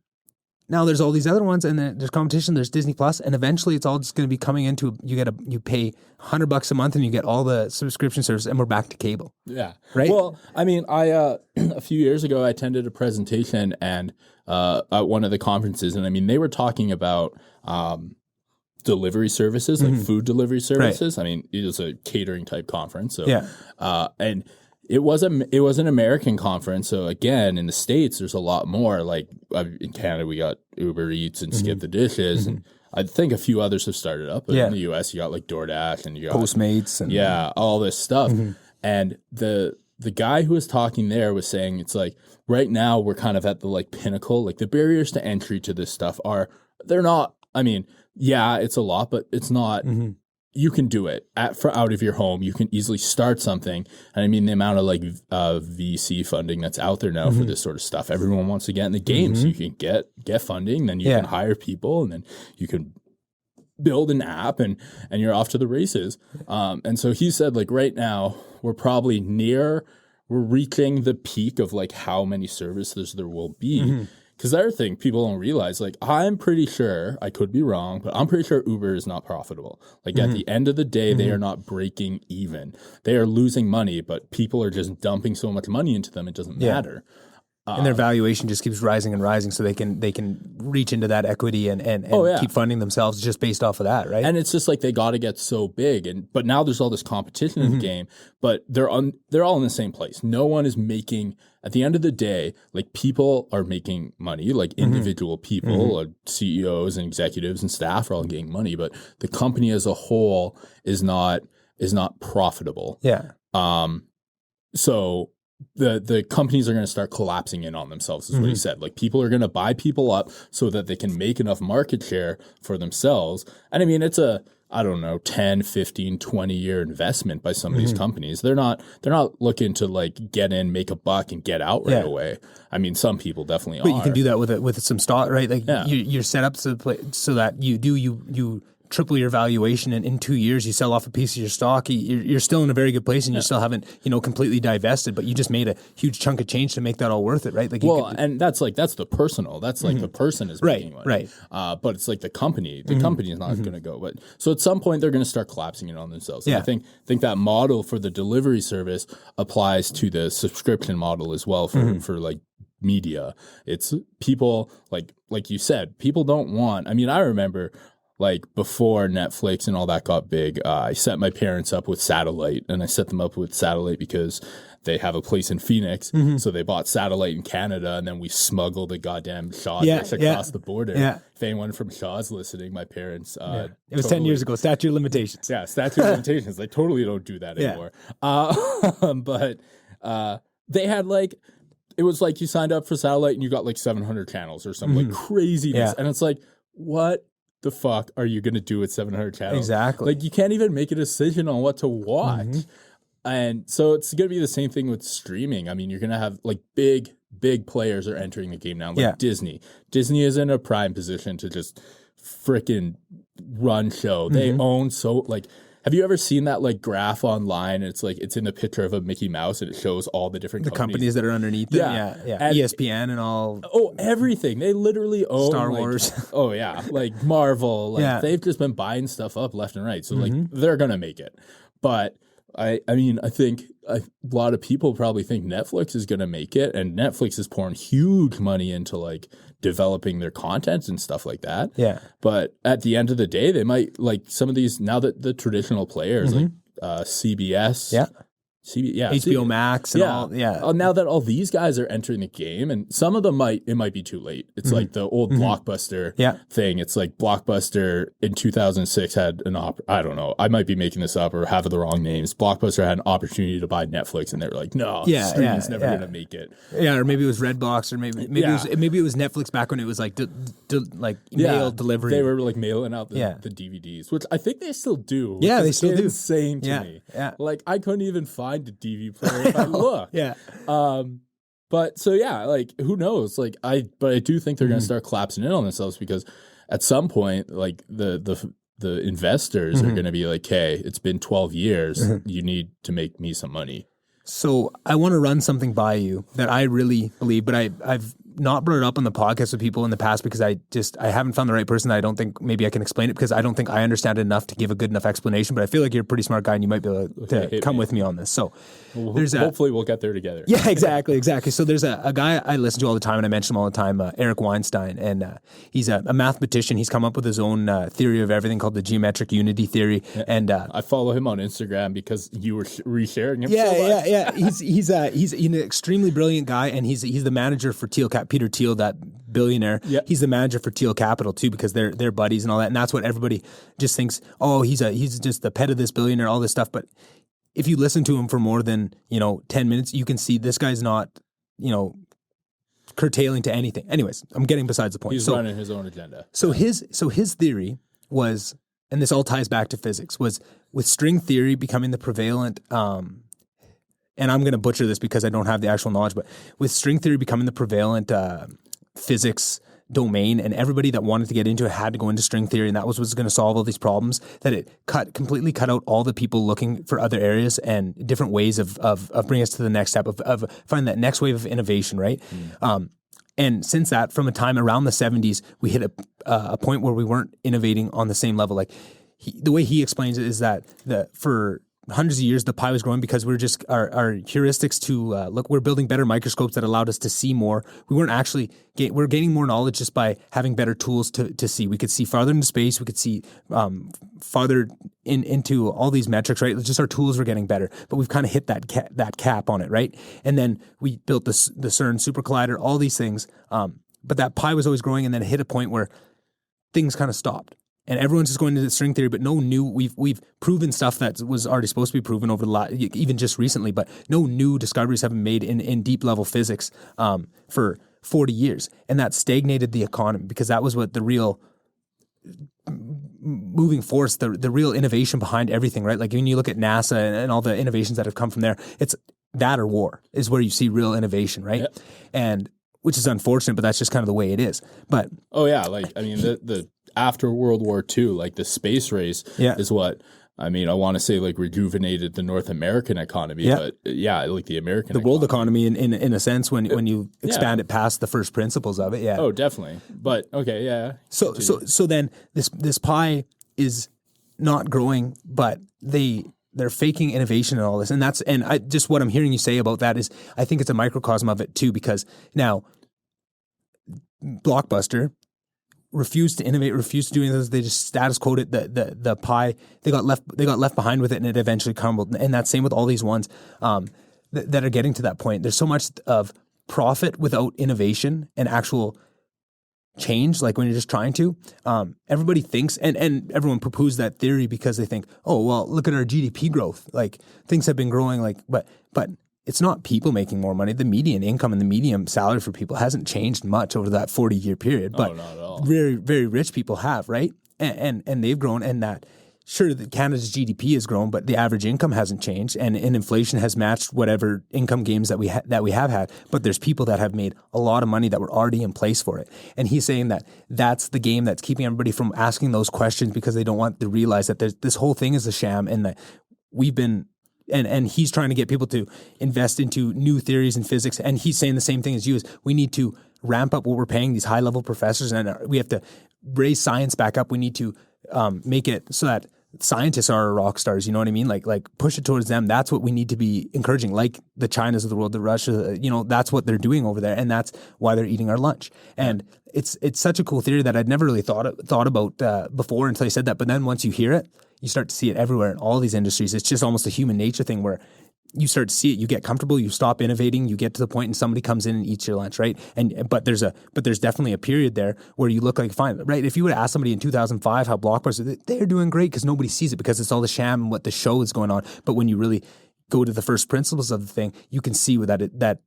Now there's all these other ones, and then there's competition. There's Disney Plus, and eventually it's all just going to be coming into you pay $100 a month, and you get all the subscription services, and we're back to cable. Yeah, right. Well, I mean, I a few years ago I attended a presentation and at one of the conferences, and I mean they were talking about delivery services, like food delivery services. Right. I mean, it was a catering type conference, so and. It was an American conference, so again, in the States, there's a lot more. Like in Canada, we got Uber Eats and Skip the Dishes, and I think a few others have started up. But in the U.S., you got like DoorDash and you got Postmates, and all this stuff. And the guy who was talking there was saying it's like right now we're kind of at the like pinnacle. Like the barriers to entry to this stuff they're not. I mean, it's a lot, but it's not. You can do it out of your home. You can easily start something. And I mean, the amount of like VC funding that's out there now for this sort of stuff. Everyone wants to get in the game. So you can get funding, then you can hire people, and then you can build an app and you're off to the races. And so he said like right now we're probably we're reaching the peak of like how many services there will be. Because the other thing people don't realize, like, I'm pretty sure, I could be wrong, but I'm pretty sure Uber is not profitable. Like, at the end of the day, they are not breaking even. They are losing money, but people are just dumping so much money into them, it doesn't matter. And their valuation just keeps rising and rising, so they can reach into that equity and keep funding themselves just based off of that, right? And it's just like they got to get so big, but now there's all this competition in the game, but they're all in the same place. No one is making. At the end of the day, like people are making money, like individual people, like CEOs and executives and staff are all getting money, but the company as a whole is not profitable. Yeah. So. The companies are going to start collapsing in on themselves, is what he said. Like people are going to buy people up so that they can make enough market share for themselves. And I mean, it's a I don't know, 10, 15, 20-year investment by some of these companies. They're not looking to like get in, make a buck and get out right away. I mean, some people definitely but are. you can do that with some stock, right? Like you're set up so that you triple your valuation, and in 2 years you sell off a piece of your stock. You're still in a very good place, and you still haven't completely divested, but you just made a huge chunk of change to make that all worth it, right? Like and that's the personal. That's like the person is making money, right? But it's like the company. The company is not going to go. But so at some point they're going to start collapsing it on themselves. And I think that model for the delivery service applies to the subscription model as well for like media. It's people like you said, people don't want. I mean, I remember. Like before Netflix and all that got big, I set my parents up with satellite, and I set them up with satellite because they have a place in Phoenix. So they bought satellite in Canada, and then we smuggled a goddamn Shaw dish across the border. Yeah. If anyone from Shaw's listening, my parents, it was 10 years ago, statute of limitations. Yeah. Statute of limitations. They totally don't do that anymore. But they had like, it was like you signed up for satellite and you got like 700 channels or something like craziness. And it's like, what the fuck are you going to do with 700 channels? Exactly. Like you can't even make a decision on what to watch. And so it's going to be the same thing with streaming. I mean, you're going to have like big players are entering the game now. Like Disney is in a prime position to just freaking run show. They own have you ever seen that like graph online? It's like it's in the picture of a Mickey Mouse and it shows all the different companies that are underneath them. Yeah. And ESPN and all. Oh, everything. They literally own Star Wars. Oh yeah, like Marvel. Like they've just been buying stuff up left and right. So like they're gonna make it. But I mean, I think a lot of people probably think Netflix is gonna make it, and Netflix is pouring huge money into like developing their content and stuff like that. Yeah. But at the end of the day, they might like some of these now that the traditional players like CBS. HBO Max and all. Yeah. Now that all these guys are entering the game, and some of them it might be too late. It's like the old Blockbuster thing. It's like Blockbuster in 2006 had I don't know. I might be making this up or have the wrong names. Blockbuster had an opportunity to buy Netflix, and they were like, no, streaming's never going to make it. Yeah, or maybe it was Redbox, or maybe it was Netflix back when it was like mail delivery. They were like mailing out the DVDs, which I think they still do. Yeah, they still do. Insane to me. Yeah. Like I couldn't even find a DVD player if I look. But so like who knows? Like but I do think they're going to start collapsing in on themselves, because at some point like the investors are going to be like, hey, it's been 12 years. You need to make me some money. So I want to run something by you that I really believe, but I've not brought it up on the podcast with people in the past because I haven't found the right person. I don't think maybe I can explain it because I don't think I understand it enough to give a good enough explanation, but I feel like you're a pretty smart guy and you might be able to come with me on this. So hopefully we'll get there together. Yeah, exactly. So there's a guy I listen to all the time and I mention him all the time, Eric Weinstein, and he's a mathematician. He's come up with his own theory of everything called the geometric unity theory. And I follow him on Instagram because you were resharing him. Yeah. He's an extremely brilliant guy, and he's the manager for Peter Thiel, that billionaire. Yeah. He's the manager for Thiel Capital too, because they're buddies and all that. And that's what everybody just thinks. Oh, he's just the pet of this billionaire, all this stuff. But if you listen to him for more than 10 minutes, you can see this guy's not curtailing to anything. Anyways, I'm getting besides the point. He's running his own agenda. So his theory was, and this all ties back to physics, was with string theory becoming the prevalent. And I'm going to butcher this because I don't have the actual knowledge, but with string theory becoming the prevalent physics domain, and everybody that wanted to get into it had to go into string theory, and that was what's going to solve all these problems, that it completely cut out all the people looking for other areas and different ways of bringing us to the next step, of finding that next wave of innovation, right? And since that, from a time around the 70s, we hit a point where we weren't innovating on the same level. Like the way he explains it is that for hundreds of years, the pie was growing because we're just our heuristics to look. We're building better microscopes that allowed us to see more. We weren't actually we're gaining more knowledge just by having better tools to see. We could see farther into space. We could see farther into all these metrics. Right, just our tools were getting better, but we've kind of hit that cap on it. Right, and then we built the CERN super collider, all these things. But that pie was always growing, and then it hit a point where things kind of stopped. And everyone's just going into string theory, but no new. We've proven stuff that was already supposed to be proven over even just recently, but no new discoveries have been made in deep level physics for 40 years, and that stagnated the economy, because that was what the real moving force, the real innovation behind everything, right? Like when you look at NASA and all the innovations that have come from there, it's that or war is where you see real innovation, right? Yeah. And which is unfortunate, but that's just kind of the way it is. But the after World War II, like the space race is what, I want to say like rejuvenated the North American economy, but like the world economy in a sense when you expand it past the first principles of it. Yeah. Oh, definitely. But okay. Yeah. So then this pie is not growing, but they're faking innovation and all this. And just what I'm hearing you say about that is I think it's a microcosm of it too, because now Blockbuster refused to innovate, refused to do anything. They just status quo'd it. The pie, they got left behind with it, and it eventually crumbled. And that's same with all these ones that are getting to that point. There's so much of profit without innovation and actual change. Like when you're just trying to, everybody thinks, and everyone poo-poos that theory because they think, oh well, look at our GDP growth. Like things have been growing, like but it's not people making more money. The median income and the median salary for people hasn't changed much over that 40-year period. But not at all. Very, very rich people have, right? And they've grown, and that sure, Canada's GDP has grown, but the average income hasn't changed, and inflation has matched whatever income gains that we have had. But there's people that have made a lot of money that were already in place for it. And he's saying that that's the game that's keeping everybody from asking those questions because they don't want to realize that this whole thing is a sham, and that we've been. And he's trying to get people to invest into new theories in physics. And he's saying the same thing as you is we need to ramp up what we're paying these high-level professors, and we have to raise science back up. We need to make it so that scientists are our rock stars. You know what I mean? Like push it towards them. That's what we need to be encouraging, like the Chinas of the world, the Russia, that's what they're doing over there. And that's why they're eating our lunch. And it's such a cool theory that I'd never really thought about before until I said that. But then once you hear it, you start to see it everywhere in all these industries. It's just almost a human nature thing where you start to see it, you get comfortable, you stop innovating, you get to the point and somebody comes in and eats your lunch, right? But there's definitely a period there where you look like fine, right? If you would ask somebody in 2005 how Blockbuster, they're doing great because nobody sees it because it's all the sham and what the show is going on. But when you really go to the first principles of the thing, you can see that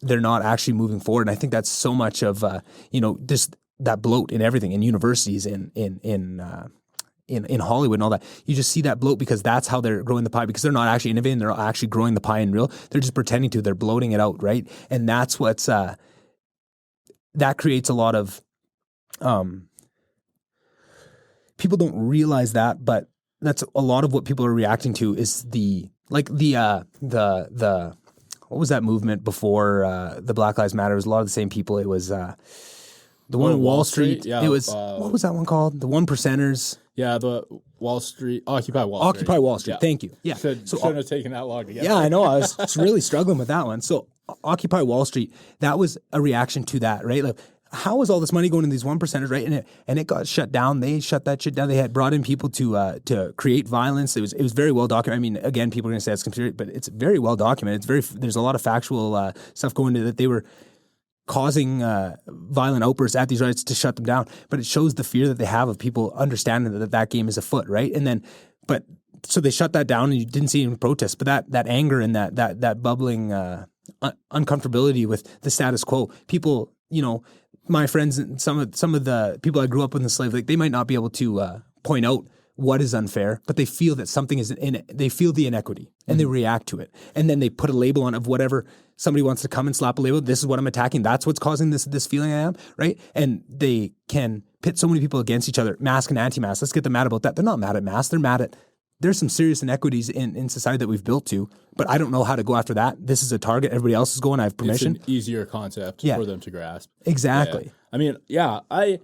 they're not actually moving forward. And I think that's so much of just that bloat in everything, in universities, in Hollywood and all that. You just see that bloat because that's how they're growing the pie, because they're not actually innovating. They're not actually growing the pie in real. They're just pretending to. They're bloating it out, right? And that's what's that creates a lot of people don't realize that, but that's a lot of what people are reacting to is the what was that movement before the Black Lives Matter? It was a lot of the same people. It was the one in Wall Street. Yeah, it was what was that one called? The One Percenters. Yeah, the Wall Street, Occupy Wall Street. Occupy Wall Street. Yeah. Thank you. Yeah, shouldn't have taken that long to get. Yeah, I know. I was really struggling with that one. So Occupy Wall Street. That was a reaction to that, right? Like, how is all this money going to these one percenters, right? And it got shut down. They shut that shit down. They had brought in people to create violence. It was very well documented. I mean, again, people are going to say it's conspiracy, but it's very well documented. There's a lot of factual stuff going to that. They were causing violent outbursts at these riots to shut them down. But it shows the fear that they have of people understanding that game is afoot, right? And then, so they shut that down and you didn't see any protests. But that anger and that bubbling uncomfortability with the status quo, people, my friends and some of the people I grew up with in the slave, like they might not be able to point out what is unfair, but they feel that something is they feel the inequity and they react to it. And then they put a label on of whatever somebody wants to come and slap a label. This is what I'm attacking. That's what's causing this feeling I am, right? And they can pit so many people against each other, mask and anti-mask. Let's get them mad about that. They're not mad at mask. They're mad at there's some serious inequities in society that we've built to, but I don't know how to go after that. This is a target. Everybody else is going. I have permission. It's an easier concept for them to grasp. Exactly. Yeah. I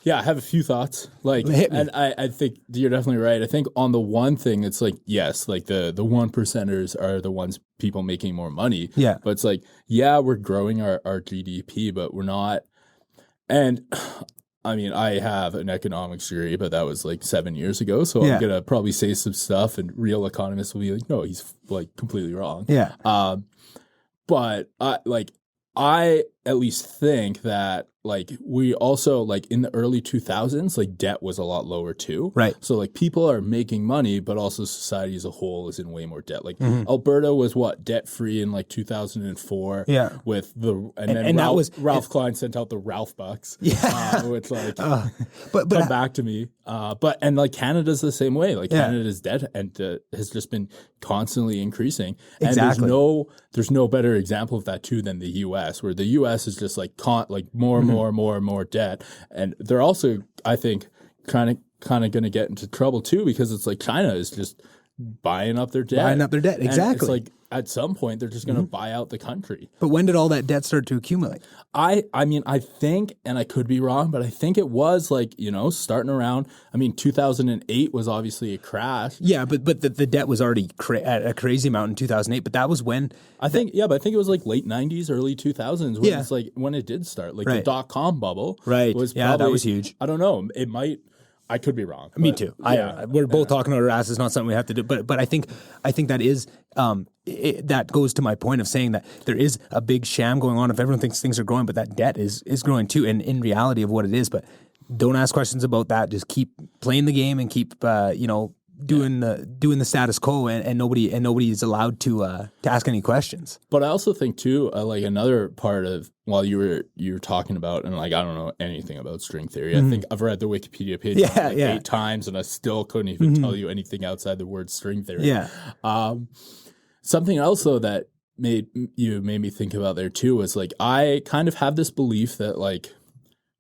have a few thoughts. And I think you're definitely right. I think on the one thing, it's like, yes, like the one percenters are the ones people making more money. Yeah. But it's like, yeah, we're growing our GDP, but we're not. And I have an economics degree, but that was like 7 years ago. So I'm going to probably say some stuff and real economists will be like, no, he's like completely wrong. Yeah. But I at least think that like we also like in the early 2000s, like debt was a lot lower too. Right. So like people are making money, but also society as a whole is in way more debt. Like Alberta was debt free in like 2004. Yeah. With then Ralph Klein sent out the Ralph bucks. Yeah. Which like but come back to me. And like Canada's the same way. Like Canada's debt and has just been constantly increasing. And Exactly. there's no better example of that too than the US, where the US is just like more and more debt. And they're also, I think, kind of going to get into trouble too, because it's like China is just buying up their debt. Exactly. And it's like at some point they're just going to buy out the country. But when did all that debt start to accumulate? I mean, I think, and I could be wrong, but I think it was like, starting around, 2008 was obviously a crash. Yeah, but the debt was already at a crazy amount in 2008, but that was when... but I think it was like late 90s, early 2000s when it's like when it did start. Like the dot-com bubble was probably... that was huge. I don't know. It might... I could be wrong. Me too. We're both talking out our asses. Not something we have to do. But I think that is that goes to my point of saying that there is a big sham going on if everyone thinks things are growing, but that debt is growing too, and in reality of what it is. But don't ask questions about that. Just keep playing the game and keep doing the status quo, and nobody is allowed to ask any questions. But I also think too, like another part of while you were talking about, and like I don't know anything about string theory. I think I've read the Wikipedia page 8 times, and I still couldn't even tell you anything outside the word string theory. Yeah. Something else though that made me think about there too was like I kind of have this belief that like.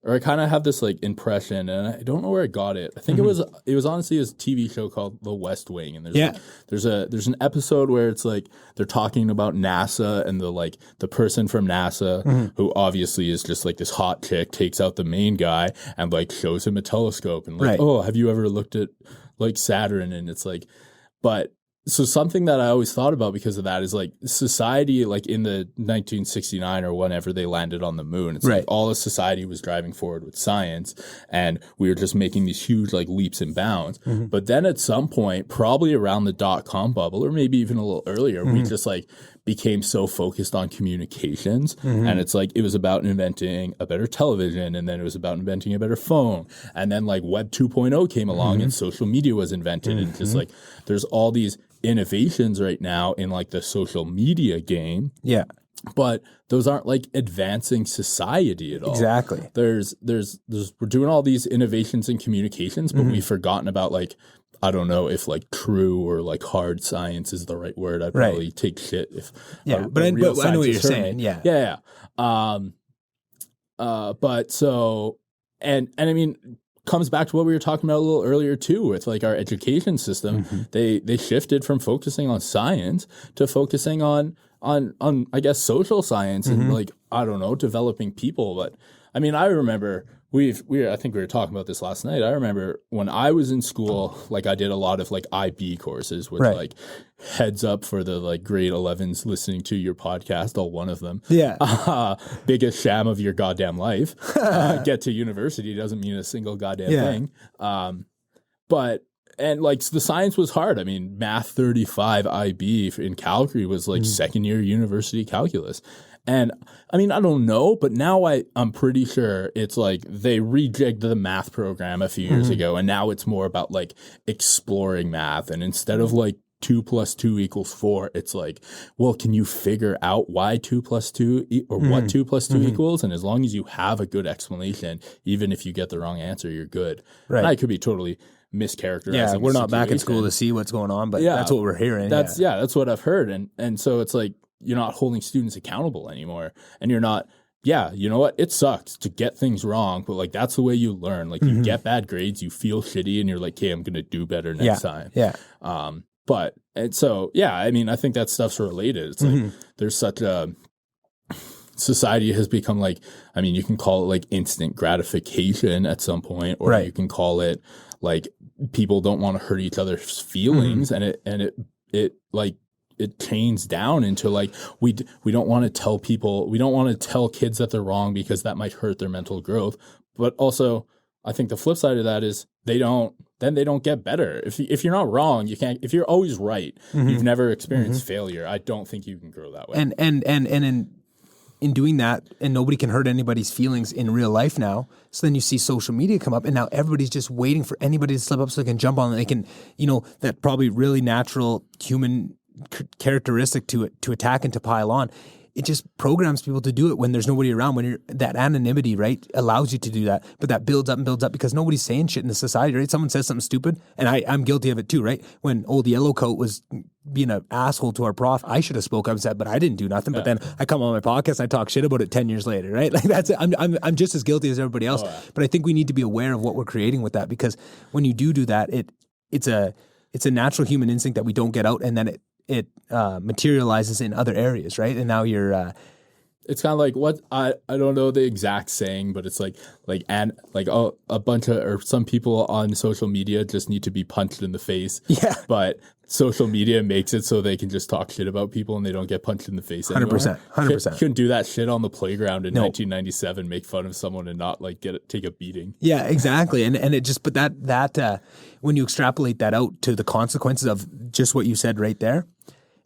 Or I kind of have this like impression, and I don't know where I got it. I think it was honestly a TV show called The West Wing, and there's an episode where it's like they're talking about NASA, and the person from NASA who obviously is just like this hot chick takes out the main guy and like shows him a telescope and like, oh, have you ever looked at like Saturn? And it's like, but. So something that I always thought about because of that is like society, like in the 1969 or whenever they landed on the moon, it's like all of society was driving forward with science, and we were just making these huge like leaps and bounds. But then at some point, probably around the dot-com bubble, or maybe even a little earlier, we just like became so focused on communications, and it's like it was about inventing a better television, and then it was about inventing a better phone, and then like Web 2.0 came along and social media was invented, and just like there's all these innovations right now in like the social media game. Yeah. But those aren't like advancing society at all. Exactly. There's we're doing all these innovations in communications, but we've forgotten about like, I don't know if like true or like hard science is the right word. I'd probably take shit if but I know what you're saying. Yeah. Yeah. But so and I mean comes back to what we were talking about a little earlier too with like our education system. They shifted from focusing on science to focusing on I guess social science and like I don't know, developing people. But I mean, I remember I think we were talking about this last night. I remember when I was in school, like I did a lot of like IB courses with like heads up for the like grade 11s listening to your podcast, all one of them. Yeah. Biggest sham of your goddamn life. Get to university doesn't mean a single goddamn thing. But and like the science was hard. I mean, Math 35 IB in Calgary was like second year university calculus. And I mean, I don't know, but now I'm pretty sure it's like they rejigged the math program a few years ago, and now it's more about like exploring math. And instead of like 2 + 2 = 4, it's like, well, can you figure out why 2 + 2 or what 2 + 2 equals? And as long as you have a good explanation, even if you get the wrong answer, you're good. Right. And I could be totally mischaracterizing. Yeah, we're not back in school to see what's going on, but that's what we're hearing. That's what I've heard. And so it's like, you're not holding students accountable anymore. And you're not, you know what? It sucks to get things wrong, but like that's the way you learn. Like you get bad grades, you feel shitty, and you're like, hey, I'm going to do better next time. Yeah. But, and so, I mean, I think that stuff's related. It's like there's such a, society has become like, I mean, you can call it like instant gratification at some point, or you can call it like people don't want to hurt each other's feelings, and it like, it chains down into like we don't want to tell people, we don't want to tell kids that they're wrong because that might hurt their mental growth. But also, I think the flip side of that is they don't get better. If you're not wrong, you can't. If you're always right, you've never experienced failure. I don't think you can grow that way. And in in doing that, and nobody can hurt anybody's feelings in real life now. So then you see social media come up, and now everybody's just waiting for anybody to slip up so they can jump on and they can, that probably really natural human characteristic to attack and to pile on. It just programs people to do it when there's nobody around, when that anonymity, right, allows you to do that. But that builds up and builds up because nobody's saying shit in the society, right? Someone says something stupid, and I'm guilty of it too, right? When old Yellow Coat was being an asshole to our prof, I should have spoke up and said, but I didn't do nothing. But then I come on my podcast, I talk shit about it 10 years later, right? Like that's it. I'm just as guilty as everybody else. But I think we need to be aware of what we're creating with that, because when you do that, it's a natural human instinct that we don't get out, and then it materializes in other areas, right? And now you're it's kind of like what I don't know the exact saying, but it's like a bunch of, or some people on social media just need to be punched in the face. Yeah. But social media makes it so they can just talk shit about people and they don't get punched in the face anymore. 100%. You couldn't do that shit on the playground in 1997, make fun of someone and not like take a beating. Yeah, exactly. And it just, but that when you extrapolate that out to the consequences of just what you said right there,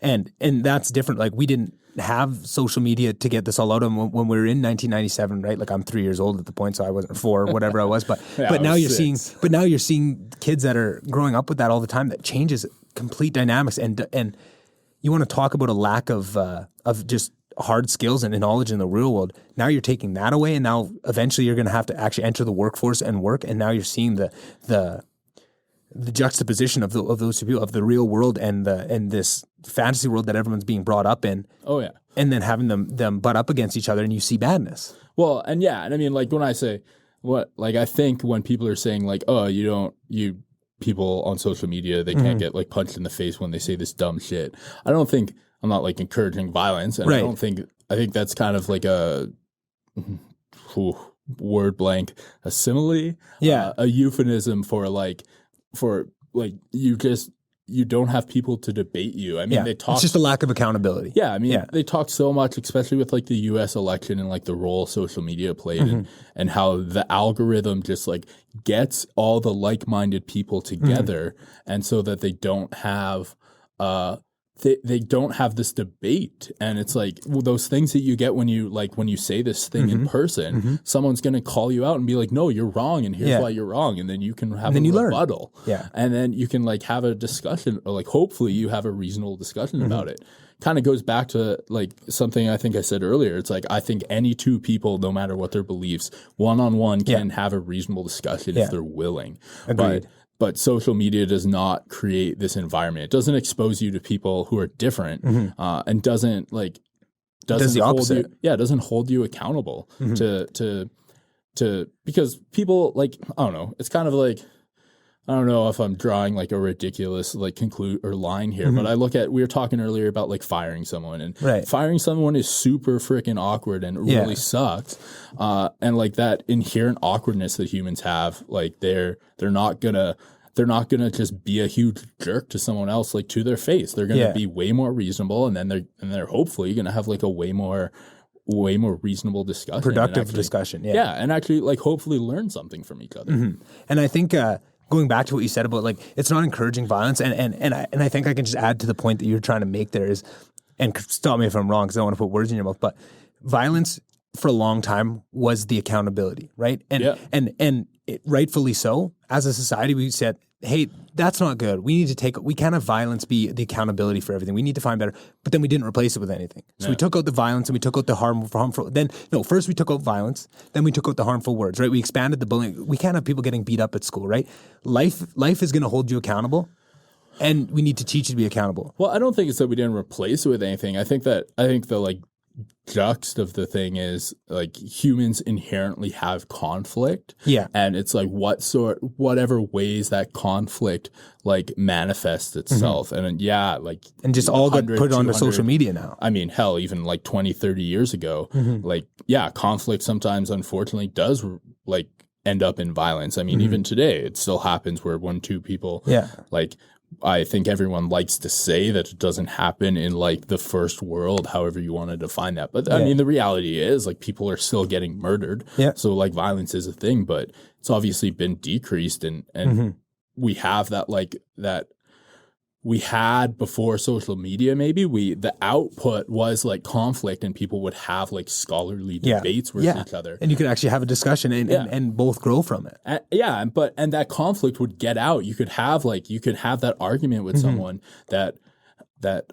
and that's different. Like we didn't have social media to get this all out of when we were in 1997, right? Like I'm 3 years old at the point, so I wasn't 4, whatever I was. But but now you're seeing kids that are growing up with that all the time. That changes complete dynamics, and you want to talk about a lack of just hard skills and knowledge in the real world. Now you're taking that away, and now eventually you're going to have to actually enter the workforce and work. And now you're seeing the juxtaposition of those two people, of the real world and this fantasy world that everyone's being brought up in. Oh yeah. And then having them butt up against each other, and you see badness. Well, and I mean, like when I say I think when people are saying like, oh, people on social media, they can't get like punched in the face when they say this dumb shit. I'm not like encouraging violence. And right. I think that's kind of like a word blank, a simile, a euphemism for you don't have people to debate you. I mean, they talk. It's just a lack of accountability. Yeah, I mean, they talk so much, especially with like the U.S. election and like the role social media played, and how the algorithm just like gets all the like-minded people together, and so that they don't have they don't have this debate. And it's like those things that you get when you say this thing in person, someone's going to call you out and be like, no, you're wrong. And here's why you're wrong. And then you can have a rebuttal. Yeah. And then you can like have a discussion, or like hopefully you have a reasonable discussion about it. Kind of goes back to like something I think I said earlier. It's like, I think any two people, no matter what their beliefs, one-on-one can have a reasonable discussion if they're willing. Agreed. But social media does not create this environment. It doesn't expose you to people who are different, and doesn't hold you accountable to because people like, I don't know. It's kind of like, I don't know if I'm drawing like a ridiculous like line here, but we were talking earlier about like firing someone, and firing someone is super freaking awkward and really sucks. And like that inherent awkwardness that humans have, like they're not gonna just be a huge jerk to someone else, like to their face. They're gonna be way more reasonable, and then they're hopefully gonna have like a way more reasonable discussion, productive discussion. Yeah, and actually like hopefully learn something from each other. And I think going back to what you said about like it's not encouraging violence, and I think I can just add to the point that you're trying to make there is, and stop me if I'm wrong because I don't want to put words in your mouth, but violence for a long time was the accountability, right? And rightfully so. As a society, we said, hey, that's not good. We can't have violence be the accountability for everything. We need to find better. But then we didn't replace it with anything. So we took out the violence and we took out the harmful. First we took out violence. Then we took out the harmful words, right? We expanded the bullying. We can't have people getting beat up at school, right? Life is going to hold you accountable. And we need to teach you to be accountable. Well, I don't think it's that we didn't replace it with anything. I think the like juxt of the thing is like humans inherently have conflict. Yeah. And it's like whatever ways that conflict like manifests itself. And and just all got put onto social media now. I mean, hell, even like 20, 30 years ago, conflict sometimes unfortunately does like end up in violence. I mean, even today it still happens where two people like, I think everyone likes to say that it doesn't happen in like the first world, however you want to define that. But I mean, the reality is like people are still getting murdered. Yeah. So like violence is a thing, but it's obviously been decreased and we have that like that we had before social media, maybe the output was like conflict, and people would have like scholarly debates with each other, and you could actually have a discussion and both grow from it. And that conflict would get out. You could have that argument with someone that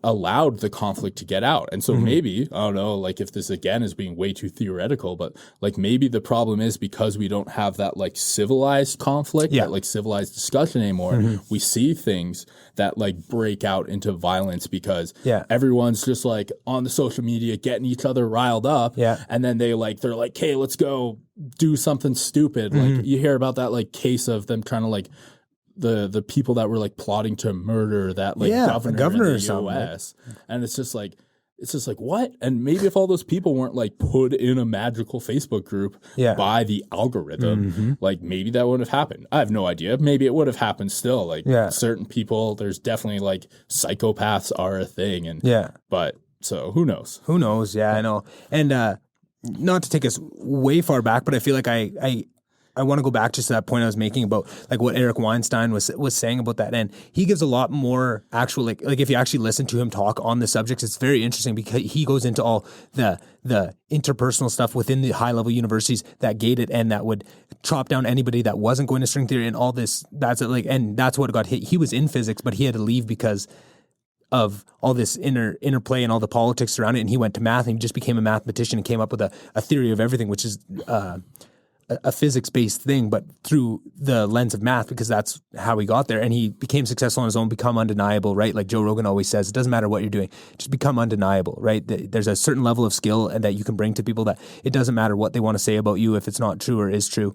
allowed the conflict to get out. And so maybe, I don't know, like if this again is being way too theoretical, but like maybe the problem is because we don't have that like civilized conflict, that like civilized discussion anymore, we see things that like break out into violence because everyone's just like on the social media getting each other riled up. And then they're like, hey, let's go do something stupid. Like you hear about that like case of them trying to like the people that were like plotting to murder that like governor in the US. And it's just like what? And maybe if all those people weren't like put in a magical Facebook group by the algorithm, like maybe that wouldn't have happened. I have no idea. Maybe it would have happened still. Like certain people, there's definitely like psychopaths are a thing. And but so who knows? Who knows? Yeah, I know. And not to take us way far back, but I feel like I want to go back just to that point I was making about like what Eric Weinstein was saying about that. And he gives a lot more actual, like if you actually listen to him talk on the subjects, it's very interesting because he goes into all the interpersonal stuff within the high level universities that gate it and that would chop down anybody that wasn't going to string theory and all this. And that's what got hit. He was in physics, but he had to leave because of all this interplay and all the politics around it. And he went to math and he just became a mathematician and came up with a theory of everything, which is, a physics-based thing, but through the lens of math, because that's how he got there. And he became successful on his own, become undeniable, right? Like Joe Rogan always says, it doesn't matter what you're doing, just become undeniable, right? There's a certain level of skill and that you can bring to people that it doesn't matter what they want to say about you. If it's not true or is true,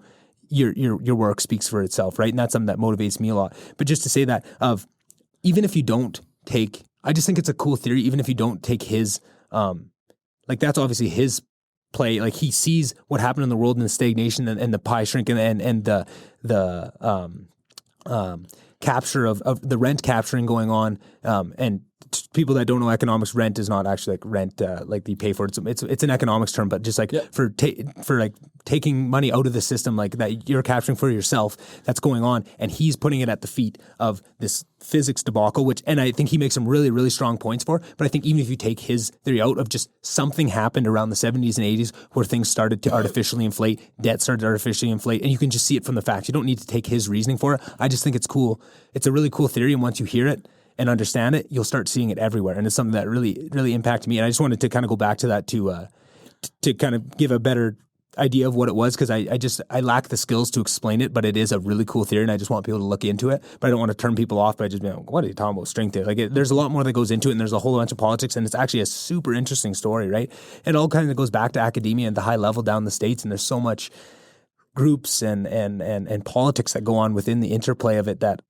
your work speaks for itself, right? And that's something that motivates me a lot. But just to say that even if you don't take, I just think it's a cool theory, even if you don't take his, like that's obviously his play. Like he sees what happened in the world and the stagnation and the pie shrinking and the capture of the rent capturing going on. And people that don't know economics, rent is not actually like rent, like you pay for it. It's an economics term, but just like for like taking money out of the system, like that you're capturing for yourself, that's going on. And he's putting it at the feet of this physics debacle, and I think he makes some really, really strong points for. But I think even if you take his theory out of just something happened around the 70s and 80s where things started to artificially inflate, debt started to artificially inflate, and you can just see it from the facts. You don't need to take his reasoning for it. I just think it's cool. It's a really cool theory. And once you hear it and understand it, you'll start seeing it everywhere. And it's something that really, really impacted me. And I just wanted to kind of go back to that to kind of give a better idea of what it was, because I lack the skills to explain it, but it is a really cool theory and I just want people to look into it. But I don't want to turn people off by just being like, what are you talking about string theory? Like there's a lot more that goes into it, and there's a whole bunch of politics, and it's actually a super interesting story, right? And it all kind of goes back to academia and the high level down the States, and there's so much groups and politics that go on within the interplay of it that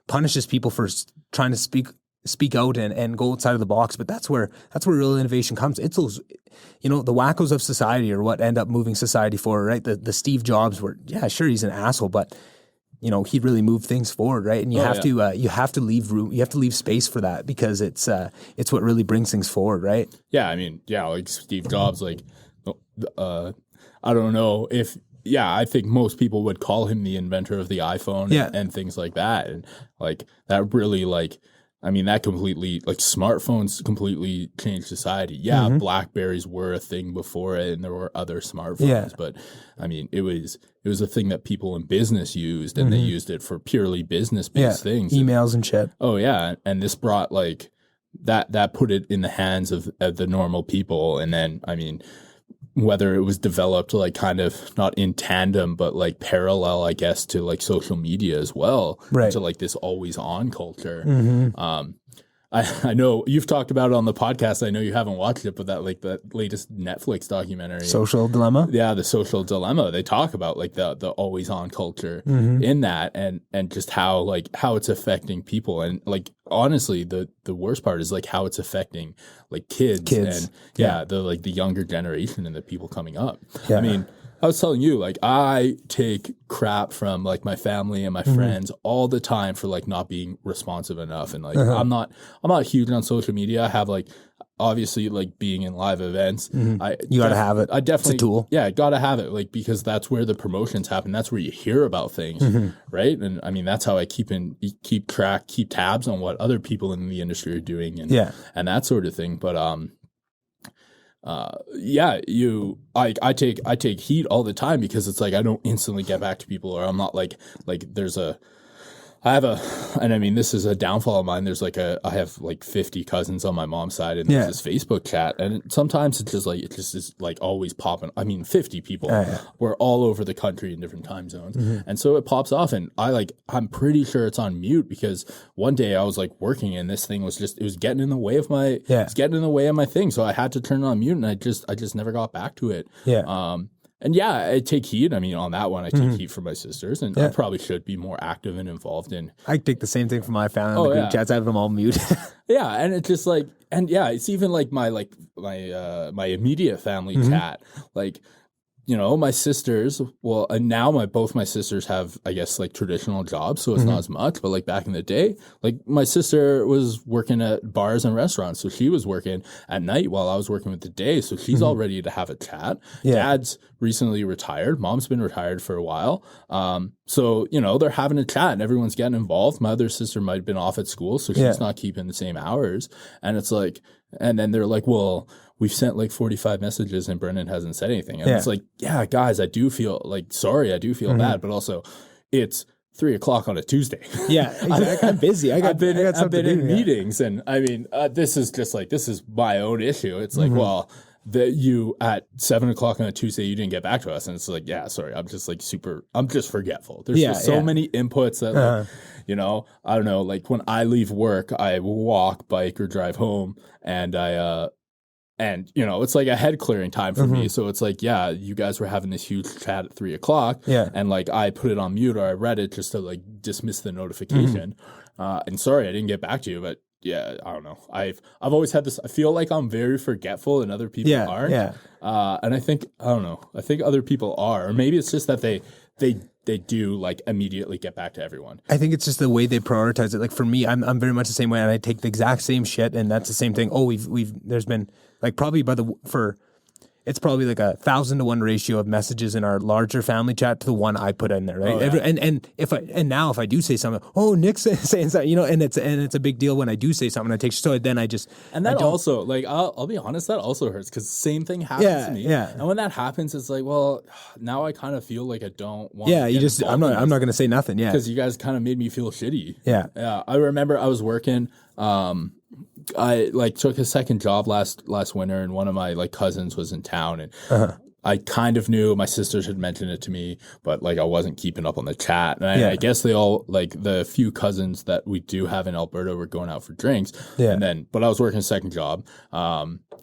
punishes people for trying to speak out and go outside of the box. But that's where real innovation comes. It's those, the wackos of society are what end up moving society forward, right? The Steve Jobs were, yeah, sure, he's an asshole, but he really moved things forward, right? And you have to leave room, you have to leave space for that, because it's what really brings things forward, right? Yeah, I mean, yeah, like Steve Jobs, like I don't know if. Yeah, I think most people would call him the inventor of the iPhone and things like that. And like that really that completely, like smartphones completely changed society. Yeah, Blackberries were a thing before it and there were other smartphones, but I mean, it was a thing that people in business used, and they used it for purely business-based things. Emails and shit. Oh yeah, and this brought like that put it in the hands of the normal people. And then, I mean, whether it was developed like kind of not in tandem, but like parallel, I guess, to like social media as well, right? To like this always on culture. I know you've talked about it on the podcast. I know you haven't watched it, but that latest Netflix documentary, Social Dilemma. Yeah, the Social Dilemma. They talk about like the always on culture in that, and just how it's affecting people. And like honestly, the worst part is like how it's affecting like kids. And the younger generation and the people coming up. Yeah. I mean, I was telling you, like, I take crap from like my family and my friends all the time for like not being responsive enough. And like, I'm not huge on social media. I have like obviously like being in live events, you got to have it. I definitely, it's a tool. Yeah, got to have it, like, because that's where the promotions happen. That's where you hear about things, right? And I mean, that's how I keep tabs on what other people in the industry are doing, and that sort of thing. But I take heat all the time because it's like I don't instantly get back to people, or I'm not like and I mean, this is a downfall of mine. There's like I have like 50 cousins on my mom's side, and there's this Facebook chat, and sometimes it's just like, it just is like always popping. I mean, 50 people. We're all over the country in different time zones. And so it pops off, and I'm pretty sure it's on mute, because one day I was like working, and this thing was it was getting in the way of my, it's getting in the way of my thing. So I had to turn it on mute, and I just never got back to it. And I take heat. I mean, on that one, I take heat from my sisters, and I probably should be more active and involved in. I take the same thing from my family on the group chats. I have them all mute. And it's just like, and it's even like my immediate family chat, like, you know, my sisters, well, and now both my sisters have, I guess, like traditional jobs, so it's not as much. But like back in the day, like my sister was working at bars and restaurants, so she was working at night while I was working with the day. So she's all ready to have a chat. Dad's recently retired. Mom's been retired for a while. So, you know, they're having a chat and everyone's getting involved. My other sister might have been off at school, so she's not keeping the same hours. And it's like, and then they're like, well, we've sent like 45 messages and Brennan hasn't said anything. And it's like, yeah, guys, I do feel like, sorry, I do feel bad, but also it's 3:00 on a Tuesday. Yeah, exactly. I'm busy. I've been in meetings, and I mean, this is my own issue. It's like, well, that you at 7:00 on a Tuesday, you didn't get back to us. And it's like, yeah, sorry. I'm just forgetful. There's just so many inputs that, like, you know, I don't know, like when I leave work, I walk, bike, or drive home, and and, you know, it's like a head clearing time for me. So it's like, yeah, you guys were having this huge chat at 3:00. And like, I put it on mute, or I read it just to like dismiss the notification. And sorry, I didn't get back to you, but yeah, I don't know. I've always had this, I feel like I'm very forgetful and other people aren't. And I think other people are, or maybe it's just that they do like immediately get back to everyone. I think it's just the way they prioritize it. Like for me, I'm very much the same way, and I take the exact same shit, and that's the same thing. Oh, there's been like probably it's probably like 1,000 to 1 ratio of messages in our larger family chat to the one I put in there, right? And now if I do say something, oh, Nick's saying something, you know, and it's a big deal when I do say something. I take so then I just also like I'll be honest, that also hurts, because same thing happens to me. And when that happens, it's like, well, now I kind of feel like I don't want. I'm not going to say nothing. Because you guys kind of made me feel shitty. Yeah. I remember I was working. I like took a second job last winter, and one of my like cousins was in town, and I kind of knew, my sisters had mentioned it to me, but like I wasn't keeping up on the chat. And I guess they all, like the few cousins that we do have in Alberta, were going out for drinks. But I was working a second job.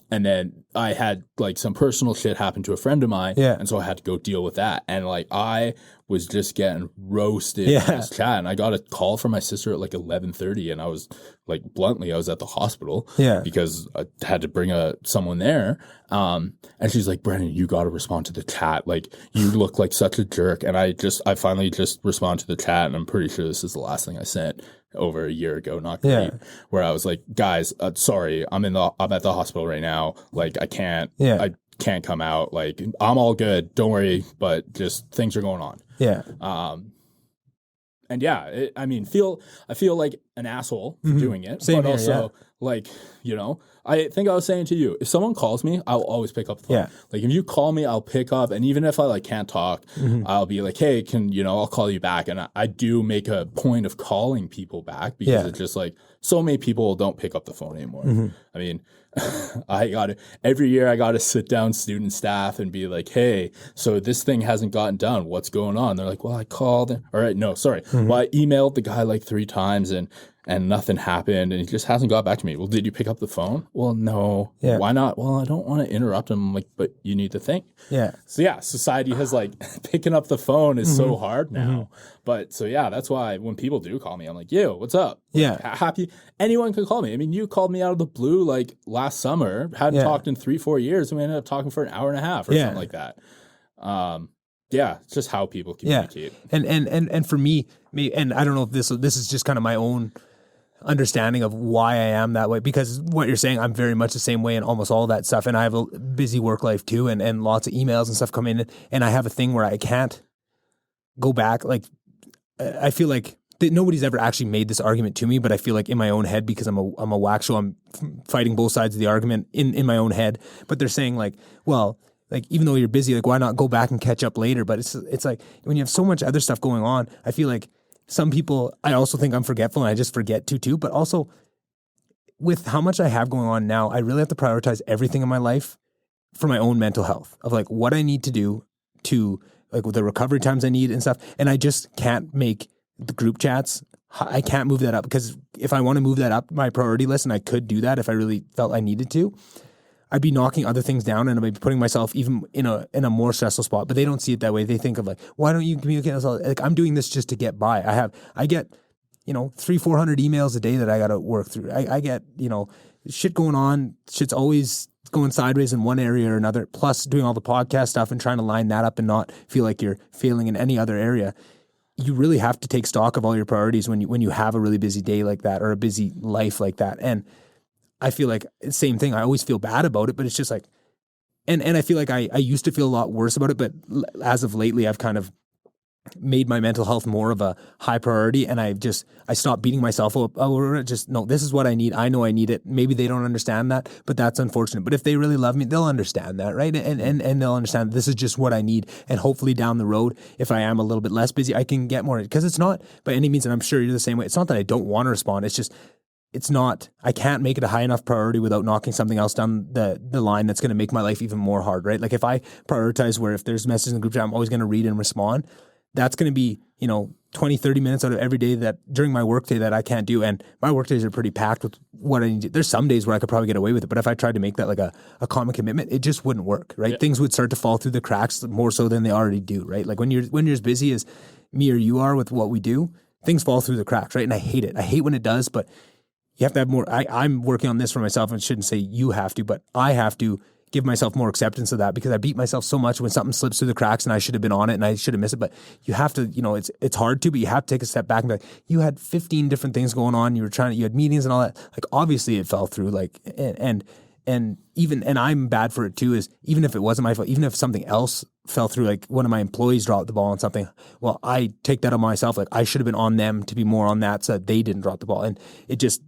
And then I had like some personal shit happen to a friend of mine. And so I had to go deal with that. And like I was just getting roasted in this chat. And I got a call from my sister at like 11:30, and I was like, bluntly, I was at the hospital because I had to bring someone there. And she's like, Brennan, you got to respond to the chat. Like, you look like such a jerk. And I finally just respond to the chat. And I'm pretty sure this is the last thing I sent over a year ago, not great, where I was like, guys, sorry, I'm at the hospital right now. Like, I can't come out. Like, I'm all good. Don't worry. But just things are going on. And I feel like an asshole for doing it. Same but here, also, like, you know, I think I was saying to you, if someone calls me, I'll always pick up the phone. Like, if you call me, I'll pick up. And even if I like can't talk, I'll be like, hey, I'll call you back. And I do make a point of calling people back, because it's just like, so many people don't pick up the phone anymore. I mean, every year I got to sit down student staff and be like, hey, so this thing hasn't gotten done. What's going on? They're like, well, I called. Well, I emailed the guy like 3 times and nothing happened, and he just hasn't got back to me. Well, did you pick up the phone? Well, no. Why not? Well, I don't want to interrupt him. I'm like, but you need to think. So society has like picking up the phone is so hard now. But so that's why when people do call me, I'm like, yo, what's up? Like, happy. Anyone can call me. I mean, you called me out of the blue like last summer, hadn't talked in 3-4 years, and we ended up talking for an hour and a half or something like that. It's just how people communicate. And for me, and I don't know if this is just kind of my own understanding of why I am that way, because what you're saying, I'm very much the same way in almost all that stuff. And I have a busy work life too, and lots of emails and stuff come in, and I have a thing where I can't go back. Like, I feel like nobody's ever actually made this argument to me, but I feel like in my own head, because I'm a whack show, I'm fighting both sides of the argument in my own head. But they're saying like, well, like, even though you're busy, like, why not go back and catch up later? But it's like, when you have so much other stuff going on, I feel like some people, I also think I'm forgetful and I just forget too. But also, with how much I have going on now, I really have to prioritize everything in my life for my own mental health, of like what I need to do to, like, with the recovery times I need and stuff. And I just can't make the group chats. I can't move that up, because if I want to move that up my priority list, and I could do that if I really felt I needed to, I'd be knocking other things down, and I'd be putting myself even in a more stressful spot. But they don't see it that way. They think of like, why don't you communicate with us? Like, I'm doing this just to get by. I get 300-400 emails a day that I got to work through. I get shit going on. Shit's always going sideways in one area or another. Plus doing all the podcast stuff and trying to line that up and not feel like you're failing in any other area. You really have to take stock of all your priorities when you have a really busy day like that, or a busy life like that. And I feel like same thing. I always feel bad about it, but it's just like, and I feel like I used to feel a lot worse about it, but as of lately, I've kind of made my mental health more of a high priority, and I stopped beating myself up over it. Just, no, this is what I need. I know I need it. Maybe they don't understand that, but that's unfortunate. But if they really love me, they'll understand that, right? And they'll understand this is just what I need. And hopefully down the road, if I am a little bit less busy, I can get more, because it's not by any means, and I'm sure you're the same way, it's not that I don't want to respond. It's just, it's not, I can't make it a high enough priority without knocking something else down the line that's going to make my life even more hard, right? Like, if I prioritize where if there's messages in the group chat, I'm always going to read and respond, that's going to be, 20, 30 minutes out of every day that during my workday that I can't do. And my work days are pretty packed with what I need to do. There's some days where I could probably get away with it, but if I tried to make that like a common commitment, it just wouldn't work, right? Yeah. Things would start to fall through the cracks more so than they already do, right? Like when you're as busy as me or you are with what we do, things fall through the cracks, right? And I hate it. I hate when it does, but you have to have more. I'm working on this for myself, and shouldn't say you have to, but I have to give myself more acceptance of that, because I beat myself so much when something slips through the cracks and I should have been on it and I should have missed it. But you have to, it's hard to, but you have to take a step back and be like, you had 15 different things going on. You had meetings and all that. Like, obviously it fell through, like, and I'm bad for it too, is even if it wasn't my fault, even if something else fell through, like one of my employees dropped the ball on something, well, I take that on myself. Like, I should have been on them to be more on that so that they didn't drop the ball. And it just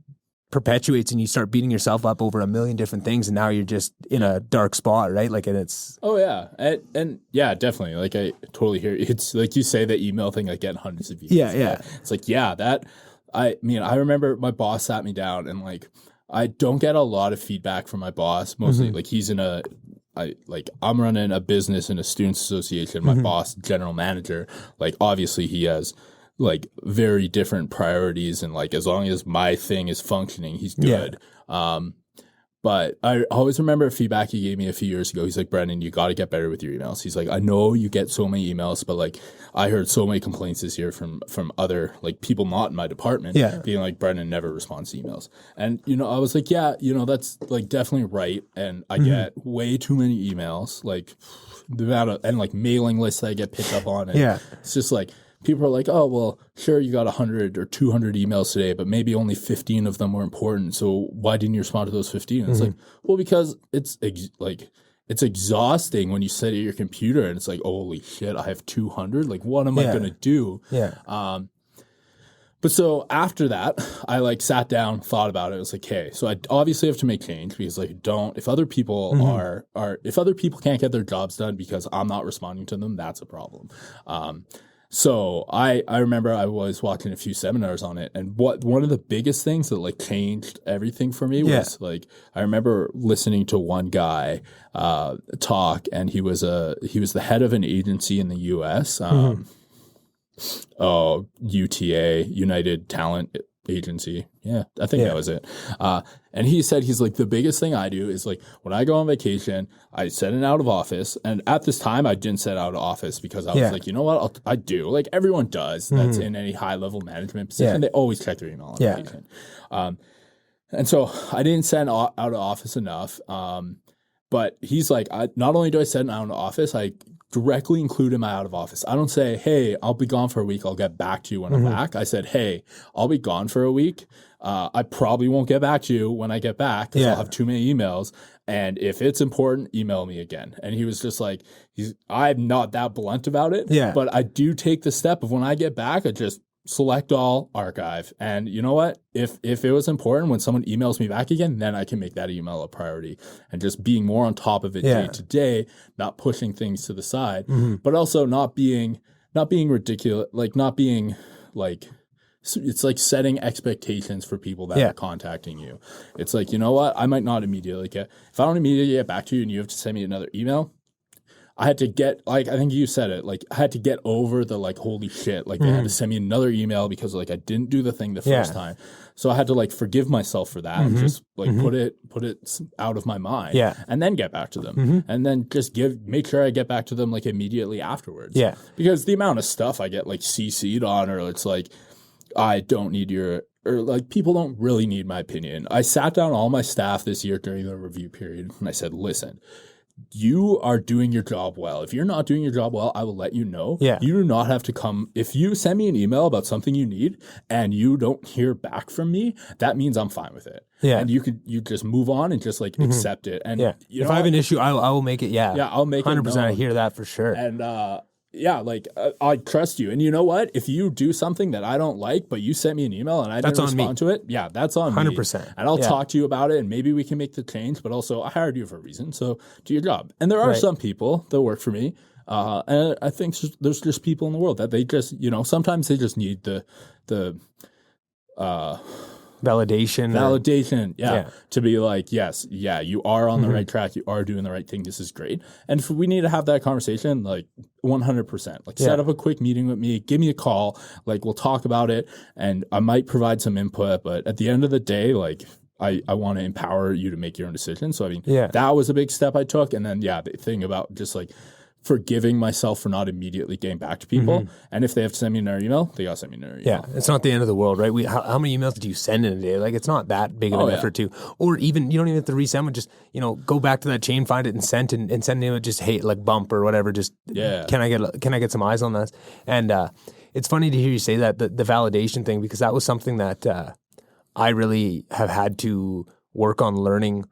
perpetuates, and you start beating yourself up over a million different things, and now you're just in a dark spot, right? Like, and it's and yeah, definitely, like, I totally hear you. It's like you say, the email thing, like getting hundreds of emails. Yeah. It's like, that I remember my boss sat me down, and like, I don't get a lot of feedback from my boss, mostly. Mm-hmm. Like, he's I'm running a business in a students association. My boss, general manager, like, obviously he has like very different priorities, and like, as long as my thing is functioning, he's good. Yeah. But I always remember feedback he gave me a few years ago. He's like, Brennan, you got to get better with your emails. He's like, I know you get so many emails, but like, I heard so many complaints this year from other like people not in my department, being like, Brennan never responds to emails. And, I was like, that's like definitely right. And I get way too many emails, like the amount of, and like mailing lists that I get picked up on. And it's just like, people are like, oh, well, sure, you got 100 or 200 emails today, but maybe only 15 of them were important. So why didn't you respond to those 15? And it's like, well, because it's exhausting when you sit at your computer and it's like, holy shit, I have 200. Like, what am I going to do? Yeah. But so after that, I like sat down, thought about it. I was like, hey, so I obviously have to make change, because like, if other people if other people can't get their jobs done because I'm not responding to them, that's a problem. So I remember I was watching a few seminars on it, and one of the biggest things that like changed everything for me was like, I remember listening to one guy talk, and he was the head of an agency in the US, UTA, United Talent Agency. Yeah, I think that was it. And he said, he's like, the biggest thing I do is like, when I go on vacation, I set an out of office. And at this time, I didn't set out of office because I was like, you know what? I do. Like, everyone does. That's in any high level management position. They always check their email on vacation. And so I didn't send out of office enough. But he's like, not only do I send out of office, I directly include in my out of office. I don't say, hey, I'll be gone for a week. I'll get back to you when I'm back. I said, hey, I'll be gone for a week. I probably won't get back to you when I get back because I'll have too many emails. And if it's important, email me again. And he was just like, I'm not that blunt about it. Yeah. But I do take the step of when I get back, I just select all, archive. And you know what? If it was important, when someone emails me back again, then I can make that email a priority and just being more on top of it day to day, not pushing things to the side, but also not being ridiculous, like not being like, it's like setting expectations for people that are contacting you. It's like, you know what? I might not immediately if I don't immediately get back to you and you have to send me another email, I had to get, like, I think you said it, like, I had to get over the, like, holy shit. Like, they had to send me another email because, like, I didn't do the thing the first time. So I had to, like, forgive myself for that and just, like, put it out of my mind. And then get back to them. And then just make sure I get back to them, like, immediately afterwards. Because the amount of stuff I get, like, CC'd on, or it's like, I don't need or like, people don't really need my opinion. I sat down all my staff this year during the review period and I said, listen, you are doing your job well. If you're not doing your job well, I will let you know. You do not have to come. If you send me an email about something you need and you don't hear back from me, that means I'm fine with it. And you just move on and just like accept it. And you know, if I have an issue, I will make it. I'll make 100%. it 100%. I hear that for sure. And like I trust you. And you know what? If you do something that I don't like, but you sent me an email and I didn't respond to it, that's on 100%. me. And I'll talk to you about it and maybe we can make the change. But also, I hired you for a reason. So do your job. And there are some people that work for me. And I think there's just people in the world that they just, you know, sometimes they just need the validation, to be like, yes, you are on the right track, you are doing the right thing, this is great. And if we need to have that conversation, like 100%, like set up a quick meeting with me, give me a call, like we'll talk about it, and I might provide some input, but at the end of the day, like I want to empower you to make your own decision. So I mean, that was a big step I took. And then the thing about just like forgiving myself for not immediately getting back to people. And if they have to send me another email, they got to send me another email. It's not the end of the world, right? How many emails do you send in a day? Like, it's not that big of an effort to, or even, you don't even have to resend one. Just, you know, go back to that chain, find it and send an email, just hate, like bump or whatever. Just, can I get some eyes on this? And it's funny to hear you say that, the validation thing, because that was something that I really have had to work on learning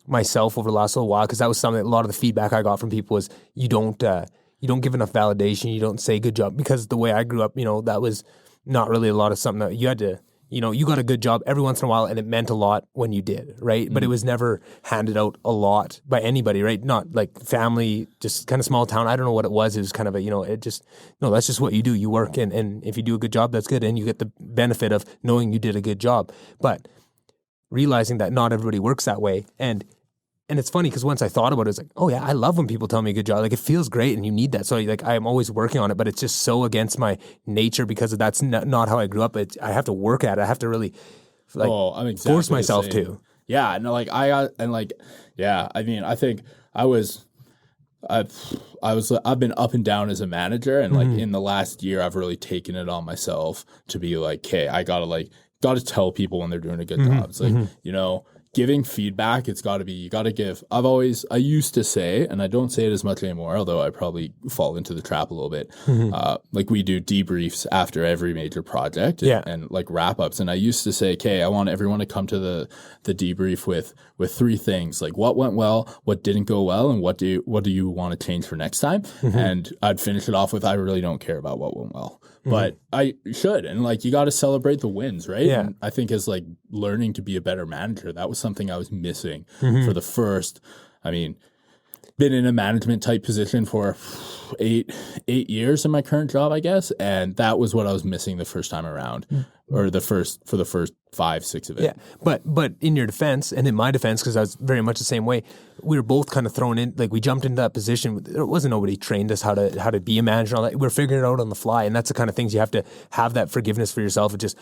myself over the last little while, because that was something, a lot of the feedback I got from people was you don't give enough validation, you don't say good job, because the way I grew up, you know, that was not really a lot of something that you had to, you know, you got a good job every once in a while and it meant a lot when you did, right? But it was never handed out a lot by anybody, right? Not like family, just kind of small town. I don't know what it was. It was kind of a, you know, that's just what you do. You work and if you do a good job, that's good. And you get the benefit of knowing you did a good job. But realizing that not everybody works that way. And it's funny because once I thought about it, it's like, oh yeah, I love when people tell me a good job. Like, it feels great and you need that. So like, I'm always working on it, but it's just so against my nature because that's not how I grew up. I have to work at it. I have to really force myself to. Yeah. No, like I've been up and down as a manager, and like in the last year, I've really taken it on myself to be like, hey, I gotta tell people when they're doing a good job. It's like, you know, giving feedback, it's got to be, you got to give. I used to say, and I don't say it as much anymore, although I probably fall into the trap a little bit. Like, we do debriefs after every major project and like wrap ups. And I used to say, okay, I want everyone to come to the debrief with three things, like what went well, what didn't go well, and what do you want to change for next time? And I'd finish it off with, I really don't care about what went well. But I should. And like, you got to celebrate the wins, right? Yeah. And I think as like learning to be a better manager, that was something I was missing for the first, been in a management type position for 8 years in my current job, I guess. And that was what I was missing the first time around, or for the first 5-6 of it. Yeah. But in your defense, and in my defense, because I was very much the same way, we were both kind of thrown in, like, we jumped into that position. There wasn't nobody trained us how to be a manager and all that. We're figuring it out on the fly. And that's the kind of things you have to have, that forgiveness for yourself. It's just,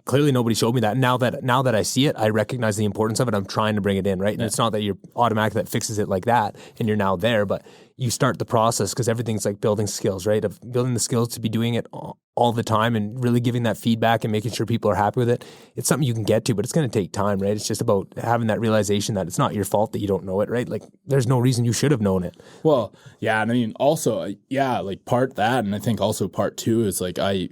clearly nobody showed me that. Now that I see it, I recognize the importance of it. I'm trying to bring it in, right? And it's not that you're automatic that fixes it like that and you're now there, but you start the process, because everything's like building skills, right? Of building the skills to be doing it all the time and really giving that feedback and making sure people are happy with it. It's something you can get to, but it's going to take time, right? It's just about having that realization that it's not your fault that you don't know it, right? Like there's no reason you should have known it. Well, yeah. And I mean, also, like part that, and I think also part two is like a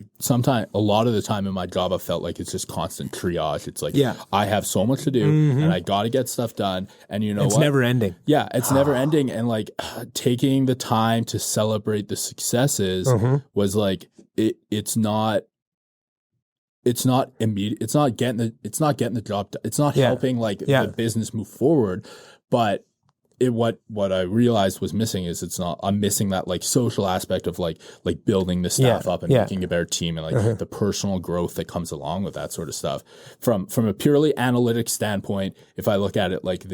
lot of the time in my job, I felt like it's just constant triage. It's like, I have so much to do and I got to get stuff done. And you know it's never ending. Yeah, it's never ending. And like taking the time to celebrate the successes was like, it's not immediate. It's not getting the job done. It's not helping like the business move forward. But what I realized was missing is I'm missing that like social aspect of like building the staff up and making a better team and like the personal growth that comes along with that sort of stuff. From a purely analytic standpoint, if I look at it like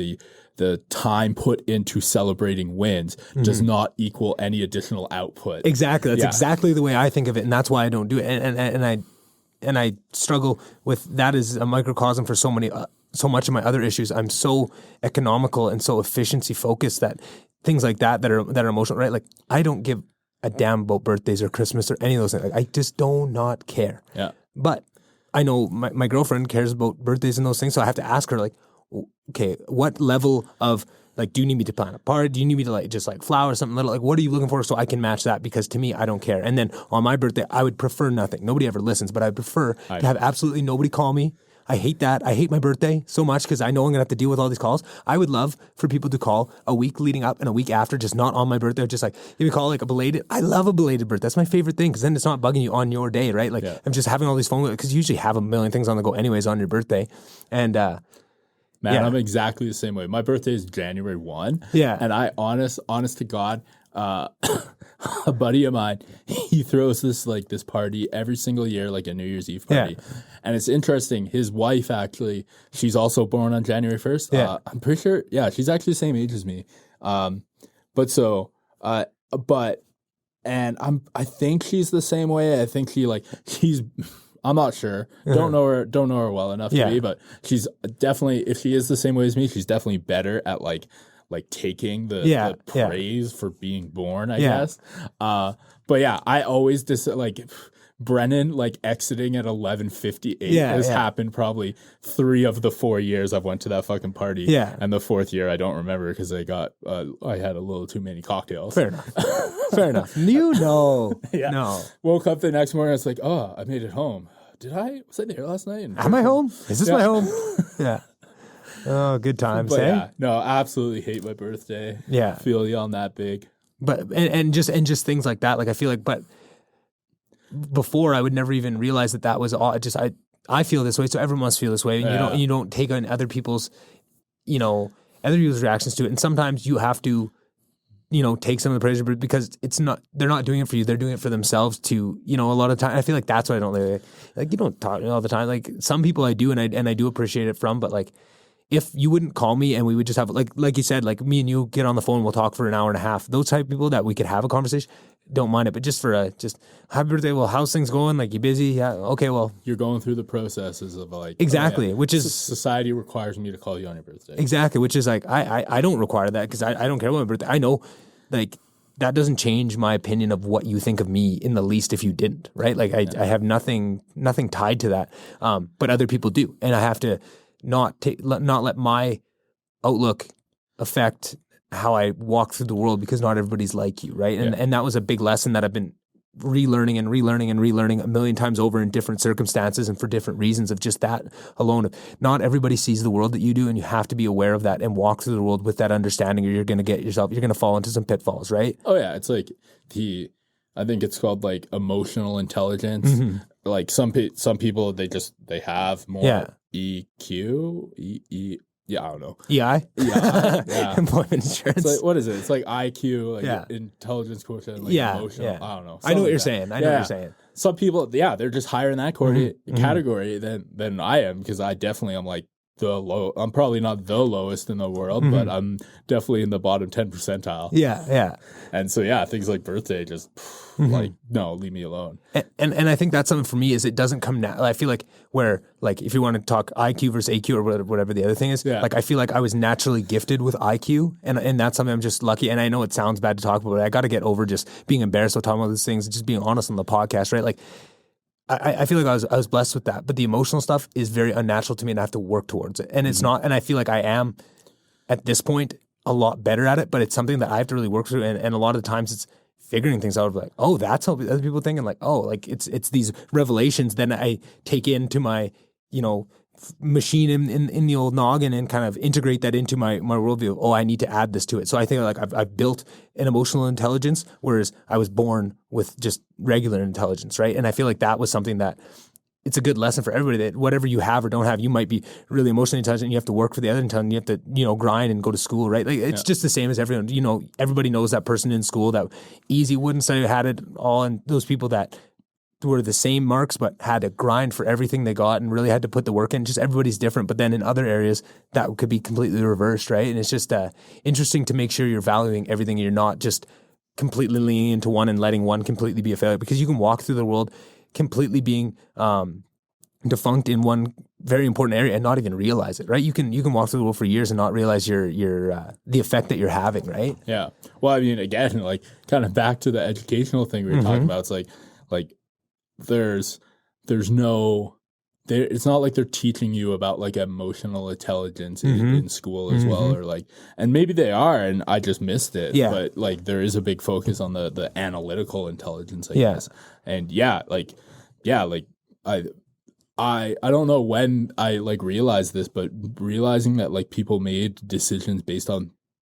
the time put into celebrating wins does not equal any additional output. Exactly. That's exactly the way I think of it. And that's why I don't do it. And I struggle with that as a microcosm for so much of my other issues. I'm so economical and so efficiency focused that things like that are emotional, right? Like I don't give a damn about birthdays or Christmas or any of those things. Like, I just do not care. Yeah. But I know my girlfriend cares about birthdays and those things. So I have to ask her like, okay, what level of like, do you need me to plan a party? Do you need me to like just like flower something little? Like, what are you looking for so I can match that? Because to me, I don't care. And then on my birthday, I would prefer nothing. Nobody ever listens, but I prefer to have absolutely nobody call me. I hate that. I hate my birthday so much because I know I'm going to have to deal with all these calls. I would love for people to call a week leading up and a week after, just not on my birthday. Just like, if you call like a belated, I love a belated birthday. That's my favorite thing because then it's not bugging you on your day, right? Like I'm just having all these phone, because you usually have a million things on the go anyways on your birthday. And, man, I'm exactly the same way. My birthday is January 1. Yeah. And I, honest to God, a buddy of mine, he throws this party every single year, like a New Year's Eve party. Yeah. And it's interesting. His wife, actually, she's also born on January 1st. Yeah. I'm pretty sure, she's actually the same age as me. I think she's the same way. I think I'm not sure. Don't know her well enough to be, but she's definitely, if she is the same way as me, she's definitely better at like taking the praise for being born, I guess. But yeah, I always Brennan exiting at 11:58 has happened probably 3 of the 4 years I've went to that fucking party. Yeah. And the 4th year I don't remember because I had a little too many cocktails. Fair enough. Fair enough. No. Woke up the next morning, it's like, oh, I made it home. Was I there last night? Am I home? Is this my home? Yeah. Oh, good times, but eh? No, I absolutely hate my birthday. Yeah. Feel you on that big. But and just things like that. Like I feel like, but before I would never even realize that was all. I feel this way, so everyone must feel this way. And you don't take on other people's reactions to it. And sometimes you have to, take some of the pressure because they're not doing it for you. They're doing it for themselves too. A lot of time. I feel like that's what I don't like. You don't talk all the time. Like some people I do, and I do appreciate it from, but like, if you wouldn't call me and we would just have like you said, like me and you get on the phone, we'll talk for an hour and a half. Those type of people that we could have a conversation, don't mind it. But just for happy birthday. Well, how's things going? Like, you busy? Yeah. Okay. Well, you're going through the processes of exactly, which is society requires me to call you on your birthday. Exactly, which is like I don't require that because I don't care about my birthday. I know, like, that doesn't change my opinion of what you think of me in the least if you didn't, right? Like I have nothing tied to that, but other people do, and I have to not let my outlook affect how I walk through the world because not everybody's like you, right? And that was a big lesson that I've been relearning a million times over in different circumstances and for different reasons of just that alone. Not everybody sees the world that you do, and you have to be aware of that and walk through the world with that understanding, or you're going to fall into some pitfalls, right? Oh yeah. It's like I think it's called like emotional intelligence. Mm-hmm. Like some people, they have more EQ, I don't know. EI? Yeah. Employment insurance. It's like, what is it? It's like IQ, intelligence quotient, emotional. I don't know. I know what you're saying. I know what you're saying. Some people, they're just higher in that category than I am, because I definitely am like I'm probably not the lowest in the world, but I'm definitely in the bottom 10 percentile. Yeah. And so, things like birthday just like, no, leave me alone. And I think that's something for me is it doesn't come now. I feel like where, like, if you want to talk IQ versus AQ or whatever the other thing is, like, I feel like I was naturally gifted with IQ, and that's something I'm just lucky. And I know it sounds bad to talk about, but I got to get over just being embarrassed with talking about these things, just being honest on the podcast, right? Like, I feel like I was blessed with that, but the emotional stuff is very unnatural to me, and I have to work towards it. And it's not, and I feel like I am at this point a lot better at it, but it's something that I have to really work through. And a lot of the times it's figuring things out, like, oh, that's how other people think, and like, oh, like it's these revelations then I take into my, machine in the old noggin and kind of integrate that into my worldview. Oh, I need to add this to it. So I think like I've built an emotional intelligence, whereas I was born with just regular intelligence, right? And I feel like that was something that it's a good lesson for everybody, that whatever you have or don't have, you might be really emotionally intelligent. You have to work for the other intelligence. You have to, grind and go to school, right? Like it's just the same as everyone. Everybody knows that person in school that easy wouldn't say had it all, and those people that were the same marks but had to grind for everything they got and really had to put the work in. Just everybody's different. But then in other areas that could be completely reversed, right? And it's just interesting to make sure you're valuing everything. You're not just completely leaning into one and letting one completely be a failure, because you can walk through the world completely being defunct in one very important area and not even realize it, right? You can walk through the world for years and not realize your the effect that you're having, right? Yeah. Well, I mean, again, like kind of back to the educational thing we were talking about. It's like there's no there. It's not like they're teaching you about like emotional intelligence in school as well, or like, and maybe they are, and I just missed it. Yeah. But like there is a big focus on the analytical intelligence, I guess. And I don't know when I like realized this, but realizing that like people made decisions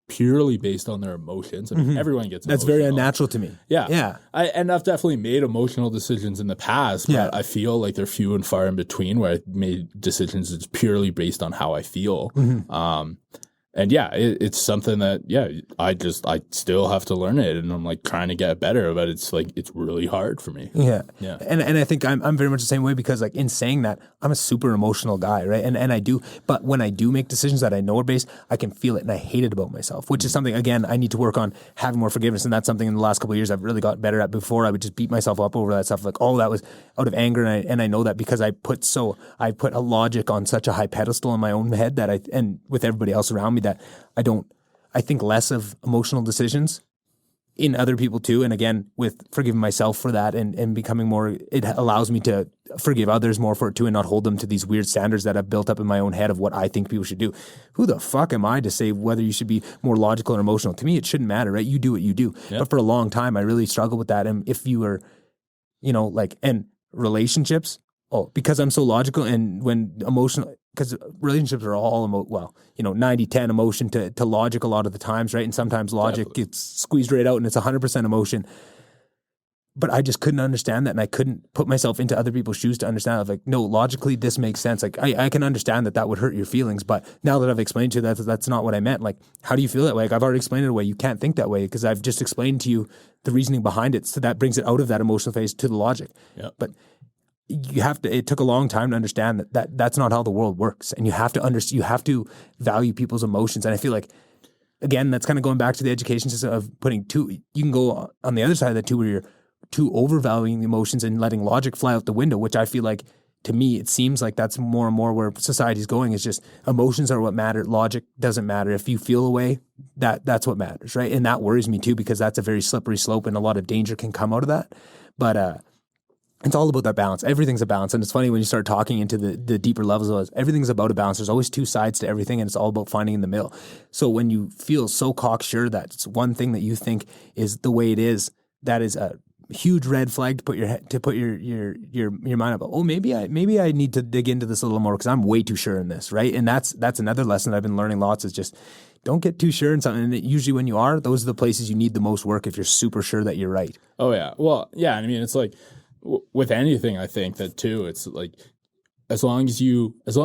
purely based on their emotions. I mean, everyone gets emotional. That's very unnatural to me. Yeah. I've definitely made emotional decisions in the past, but I feel like they're few and far in between where I made decisions that's purely based on how I feel. And it's something that, I still have to learn it, and I'm like trying to get better, but it's like, it's really hard for me. Yeah. And I think I'm very much the same way, because like in saying that, I'm a super emotional guy, right? And I do, but when I do make decisions that I know are based, I can feel it and I hate it about myself, which is something, again, I need to work on having more forgiveness. And that's something in the last couple of years I've really got better at. Before I would just beat myself up over that stuff. Like, oh, that was out of anger. And I know that because I put a logic on such a high pedestal in my own head and with everybody else around me, that I think less of emotional decisions in other people too. And again, with forgiving myself for that and becoming more, it allows me to forgive others more for it too, and not hold them to these weird standards that I've built up in my own head of what I think people should do. Who the fuck am I to say whether you should be more logical or emotional? To me, it shouldn't matter, right? You do what you do. Yep. But for a long time, I really struggled with that. And if you were, and relationships, because I'm so logical, and when emotional, because relationships are all 90-10 emotion to logic a lot of the times, right? And sometimes logic gets squeezed right out and it's 100% emotion. But I just couldn't understand that, and I couldn't put myself into other people's shoes to understand. Like, no, logically this makes sense. Like, I can understand that would hurt your feelings, but now that I've explained to you that's not what I meant. Like, how do you feel that way? Like, I've already explained it away. You can't think that way because I've just explained to you the reasoning behind it. So that brings it out of that emotional phase to the logic. Yep. But it took a long time to understand that's not how the world works. And you have to value people's emotions. And I feel like, again, that's kind of going back to the education system of putting you can go on the other side of that too, where you're too overvaluing the emotions and letting logic fly out the window, which I feel like, to me, it seems like that's more and more where society's going, is just emotions are what matter. Logic doesn't matter. If you feel a way, that's what matters, right? And that worries me too, because that's a very slippery slope and a lot of danger can come out of that. But it's all about that balance. Everything's a balance. And it's funny when you start talking into the deeper levels of it, everything's about a balance. There's always two sides to everything, and it's all about finding in the middle. So when you feel so cocksure that it's one thing that you think is the way it is, that is a huge red flag to put your mind up. Oh, maybe I need to dig into this a little more because I'm way too sure in this, right? And that's another lesson I've been learning lots, is just don't get too sure in something. And usually when you are, those are the places you need the most work, if you're super sure that you're right. Oh yeah. Well, yeah. I mean, it's like with anything, I think that too, it's like, as long as you as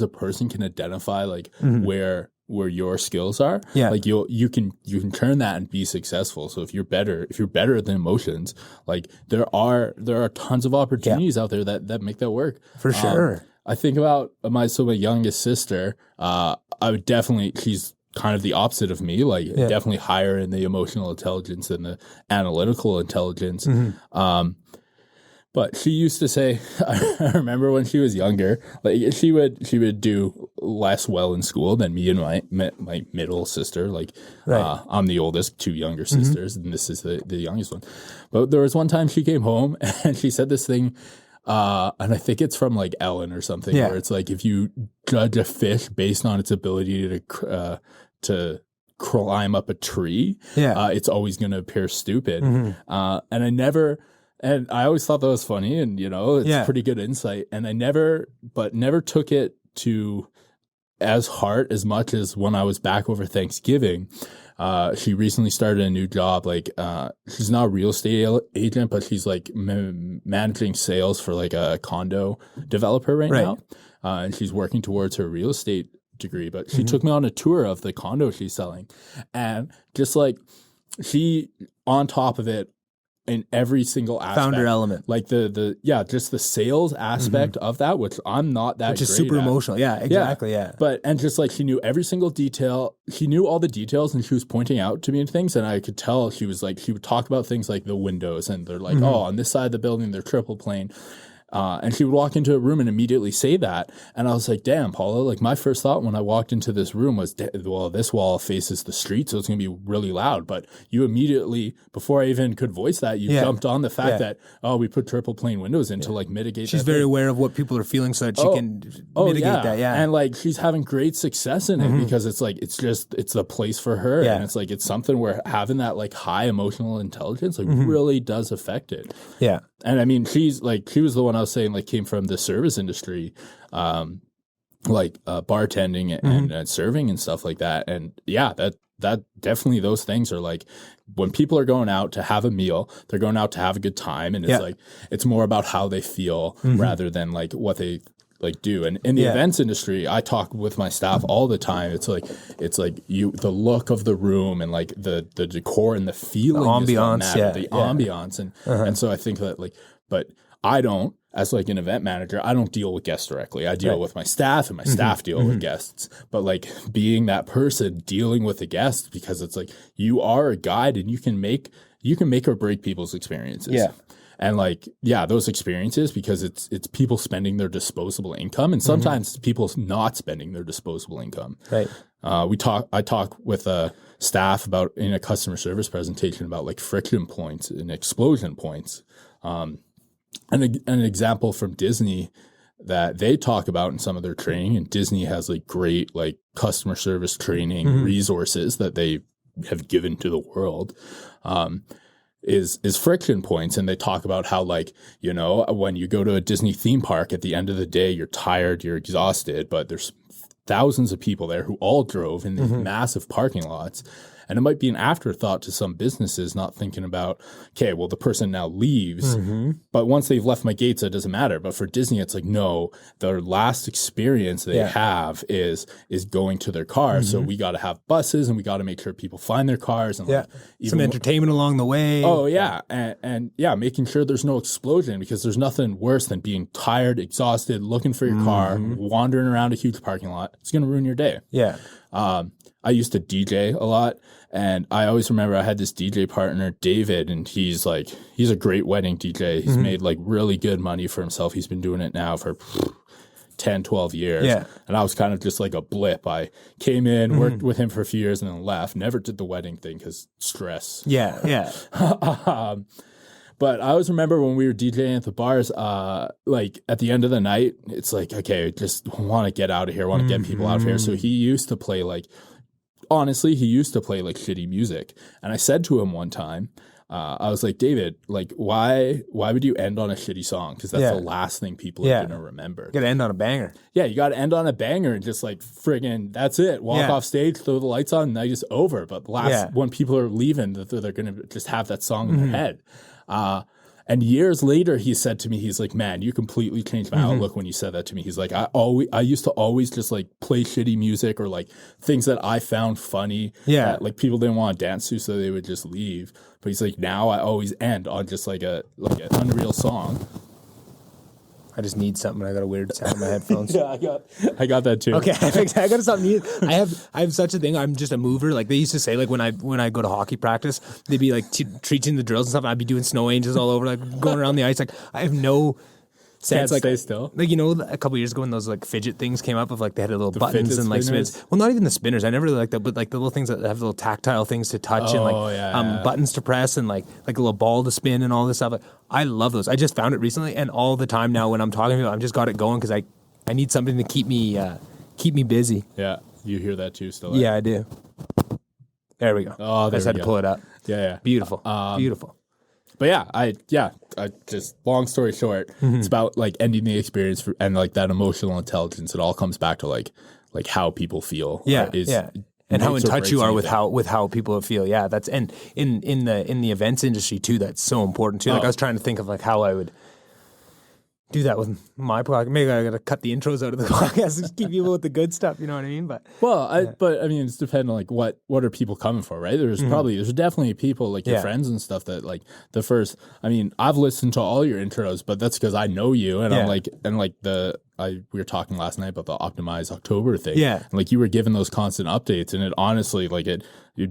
a person can identify like where your skills are, like you can turn that and be successful. So if you're better at the emotions, like there are tons of opportunities out there that make that work for sure. I think about my youngest sister. I would definitely, she's kind of the opposite of me, like definitely higher in the emotional intelligence and the analytical intelligence. But she used to say, I remember when she was younger, like she would do less well in school than me and my middle sister. Like I'm the oldest, 2 younger sisters, and this is the youngest one. But there was one time she came home and she said this thing, and I think it's from like Ellen or something, where it's like if you judge a fish based on its ability to climb up a tree, it's always going to appear stupid. And I always thought that was funny, and it's pretty good insight. And I never took it to as heart as much as when I was back over Thanksgiving. She recently started a new job. Like she's not a real estate agent, but she's like managing sales for like a condo developer right now. And she's working towards her real estate degree. But she took me on a tour of the condo she's selling, and just like she on top of it, in every single aspect. Founder element. Like just the sales aspect of that, which I'm not that which is great super at. emotional. Yeah, exactly. Yeah. But, and just like she knew every single detail, she knew all the details, and she was pointing out to me things, and I could tell she was like, she would talk about things like the windows, and they're like, oh, on this side of the building, they're triple plane. And she would walk into a room and immediately say that. And I was like, damn, Paula, like my first thought when I walked into this room was, well, this wall faces the street, so it's going to be really loud. But you immediately, before I even could voice that, you jumped on the fact that, we put triple plane windows in to like mitigate She's very aware of what people are feeling so that she can mitigate that. Yeah. And like she's having great success in it because it's like, it's a place for her. And it's like, it's something where having that like high emotional intelligence like really does affect it. Yeah. And I mean, she was the one I was saying like came from the service industry, like bartending and serving and stuff like that. And yeah, that definitely, those things are like when people are going out to have a meal, they're going out to have a good time. And it's like, it's more about how they feel rather than like what they like do. And in the events industry, I talk with my staff all the time. It's like the look of the room and like the decor and the feeling, the ambiance, ambiance. And so I think that like, but I don't, as like an event manager, I don't deal with guests directly. I deal with my staff, and my staff deal with guests. But like being that person dealing with the guests, because it's like you are a guide and you can make or break people's experiences. Yeah. And like, those experiences, because it's people spending their disposable income, and sometimes people not spending their disposable income. Right. I talk with staff about in a customer service presentation about like friction points and explosion points. And an example from Disney that they talk about in some of their training, and Disney has like great like customer service training resources that they have given to the world. Is friction points. And they talk about how like, when you go to a Disney theme park at the end of the day, you're tired, you're exhausted, but there's thousands of people there who all drove in these massive parking lots. And it might be an afterthought to some businesses not thinking about, okay, well, the person now leaves, but once they've left my gates, it doesn't matter. But for Disney, it's like, no, their last experience they have is going to their car. So we got to have buses, and we got to make sure people find their cars, and like some entertainment along the way. Oh yeah. And making sure there's no explosion, because there's nothing worse than being tired, exhausted, looking for your car, wandering around a huge parking lot. It's going to ruin your day. Yeah. I used to DJ a lot, and I always remember I had this DJ partner, David, and he's a great wedding DJ. He's made like really good money for himself. He's been doing it now for 10, 12 years. Yeah. And I was kind of just like a blip. I came in, worked with him for a few years, and then left. Never did the wedding thing because stress. Yeah, yeah. But I always remember when we were DJing at the bars, like at the end of the night, it's like, okay, just want to get out of here, want to get people out of here. So he used to play like shitty music. And I said to him one time, I was like, David, like, why would you end on a shitty song? Because that's the last thing people are going to remember. You got to end on a banger. Yeah, you got to end on a banger and just like friggin', that's it. Walk off stage, throw the lights on, and night is over. But when people are leaving, they're going to just have that song in their head. And years later, he said to me, he's like, man, you completely changed my outlook when you said that to me. He's like, I used to always just like play shitty music or like things that I found funny. Yeah. That, like people didn't want to dance to, so they would just leave. But he's like, now I always end on just like an unreal song. I just need something. I got a weird sound in my headphones. Yeah, I got that too. Okay, I got something. I have such a thing. I'm just a mover. Like they used to say, like when I go to hockey practice, they'd be like teaching the drills and stuff. And I'd be doing snow angels all over, like going around the ice. Like I have no sense. Can't like stay still. Like a couple years ago when those like fidget things came up of like they had little buttons and like spinners? spins. Well, not even the spinners. I never really liked that, but like the little things that have little tactile things to touch and like buttons to press and like a little ball to spin and all this stuff. Like, I love those. I just found it recently, and all the time now when I'm talking to you, I've just got it going because I need something to keep me busy. Yeah, you hear that too still. Yeah, I do. There we go. Oh, I just had to pull it up. Yeah. Beautiful. Beautiful. But I just long story short, it's about like ending the experience and like that emotional intelligence. It all comes back to like how people feel. And how in touch you are with how people feel. Yeah, that's and in the events industry too. That's so important too. Like I was trying to think of like how I would do that with my podcast. Maybe I got to cut the intros out of the podcast and keep people with the good stuff. You know what I mean? But I mean, it's depending on like what are people coming for, right? There's definitely people like your friends and stuff that like the first. I mean, I've listened to all your intros, but that's because I know you, and I'm like, and like we were talking last night about the Optimize October thing. Yeah. And like you were giving those constant updates, and it honestly like it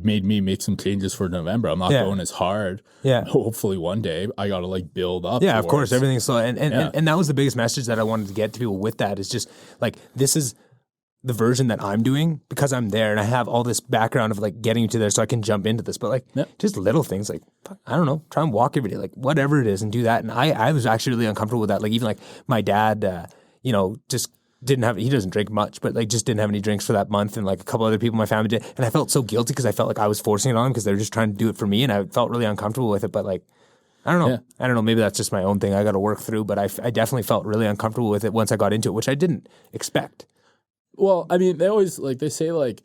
made me make some changes for November. I'm not going as hard. Yeah. Hopefully one day I got to like build up. Yeah, of course, everything's slow. And that was the biggest message that I wanted to get to people with that is just like this is the version that I'm doing because I'm there and I have all this background of like getting to there so I can jump into this. But like just little things like, I don't know, try and walk every day, like whatever it is and do that. And I was actually really uncomfortable with that. Like even like my dad, just he doesn't drink much, but like just didn't have any drinks for that month. And like a couple other people in my family did. And I felt so guilty because I felt like I was forcing it on them because they were just trying to do it for me. And I felt really uncomfortable with it. But like, I don't know. Yeah. I don't know. Maybe that's just my own thing I got to work through. But I definitely felt really uncomfortable with it once I got into it, which I didn't expect. Well, I mean, they always like, they say like,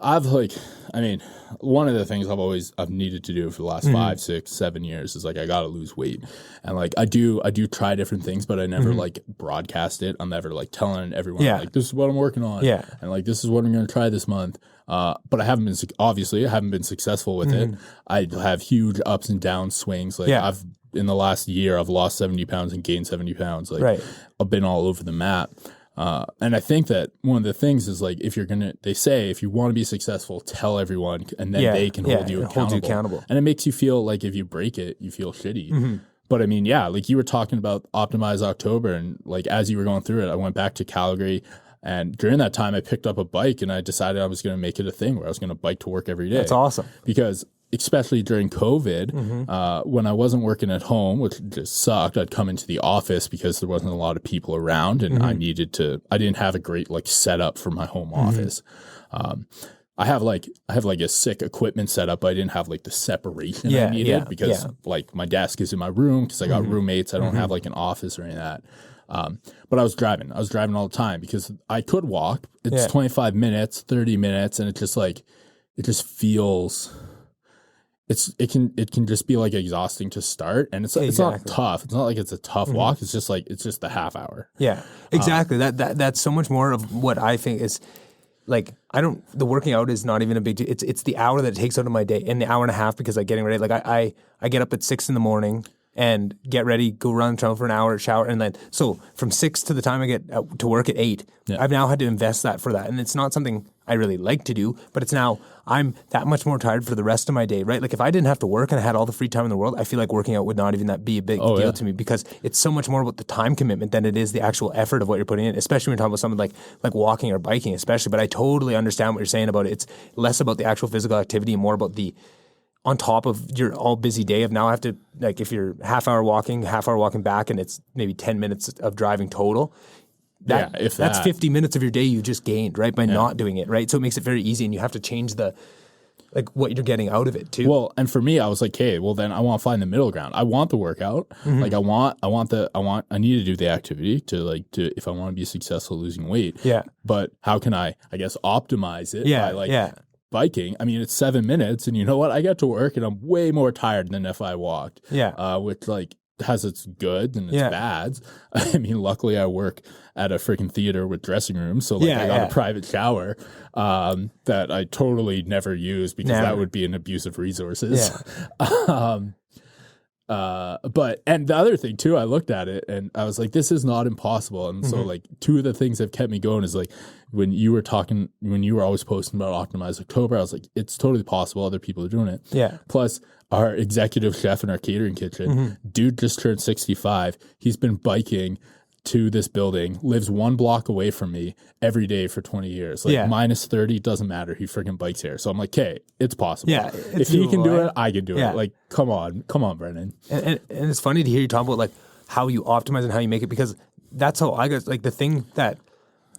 one of the things I've needed to do for the last 5, 6, 7 years is like I gotta lose weight, and like I do try different things, but I never like broadcast it. I'm never like telling everyone like this is what I'm working on, and like this is what I'm gonna try this month. But I haven't been successful with it. I have huge ups and down swings. Like in the last year, I've lost 70 pounds and gained 70 pounds. Like I've been all over the map. And I think that one of the things is like, they say, if you want to be successful, tell everyone and then they can hold you accountable. And it makes you feel like if you break it, you feel shitty. But I mean, like you were talking about Optimize October and like, as you were going through it, I went back to Calgary and during that time I picked up a bike and I decided I was going to make it a thing where I was going to bike to work every day. That's awesome. Because especially during COVID, when I wasn't working at home, which just sucked, I'd come into the office because there wasn't a lot of people around and I didn't have a great like setup for my home office. I have like a sick equipment setup, but I didn't have like the separation I needed because like my desk is in my room because I got roommates. I don't have like an office or any of that. But I was driving all the time because I could walk. It's 25 minutes, 30 minutes. And it just feels, it can just be like exhausting to start, and it's not tough. It's not like it's a tough walk. It's just the half hour. Yeah, exactly. That's so much more of what I think is like. The working out is not even a big deal. It's the hour that it takes out of my day and the hour and a half because like getting ready. Like I get up at 6 a.m. and get ready, go run the trail for an hour, shower, and then so from 6 to the time I get to work at 8, I've now had to invest that for that, and it's not something I really like to do, but it's now I'm that much more tired for the rest of my day, right? Like if I didn't have to work and I had all the free time in the world, I feel like working out would not even be a big deal to me because it's so much more about the time commitment than it is the actual effort of what you're putting in, especially when you're talking about something like walking or biking, especially. But I totally understand what you're saying about it. It's less about the actual physical activity and more about the on top of your all busy day of now I have to, like if you're half hour walking back and it's maybe 10 minutes of driving total, that's 50 minutes of your day you just gained, right? By not doing it, right? So it makes it very easy and you have to change what you're getting out of it too. Well, and for me, I was like, hey, well then I want to find the middle ground. I want the workout. Like I need to do the activity to if I want to be successful losing weight. Yeah. But how can I guess optimize it by biking? I mean, it's 7 minutes and you know what? I get to work and I'm way more tired than if I walked. Yeah. Which like has its goods and its bads. I mean, luckily I work at a freaking theater with dressing rooms. So I got a private shower that I totally never use because that would be an abuse of resources. Yeah. and the other thing too, I looked at it and I was like, this is not impossible. And so like two of the things that kept me going is like when you were always posting about Optimize October, I was like, it's totally possible. Other people are doing it. Yeah. Plus our executive chef in our catering kitchen, dude just turned 65. He's been biking to this building, lives 1 block away from me every day for 20 years. Like minus 30, doesn't matter. He freaking bikes here. So I'm like, okay, it's possible. Yeah, if he can do it, I can do it. Like, come on, Brennan. And it's funny to hear you talk about like how you optimize and how you make it, because that's how I got like the thing that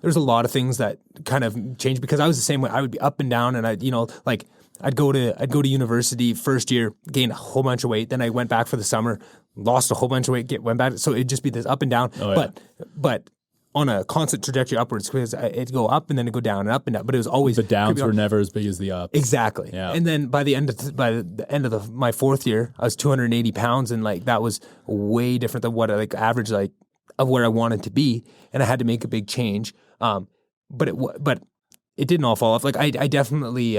there's a lot of things that kind of changed, because I was the same way. I would be up and down, and I'd go to university first year, gain a whole bunch of weight. Then I went back for the summer, lost a whole bunch of weight, went back. So it'd just be this up and down, but on a constant trajectory upwards, because it'd go up and then it'd go down and up and down. But it was always the downs were never as big as the ups. Exactly. Yeah. And then by the end of my fourth year, I was 280 pounds, and like that was way different than what I like average like of where I wanted to be, and I had to make a big change. But it didn't all fall off. Like I definitely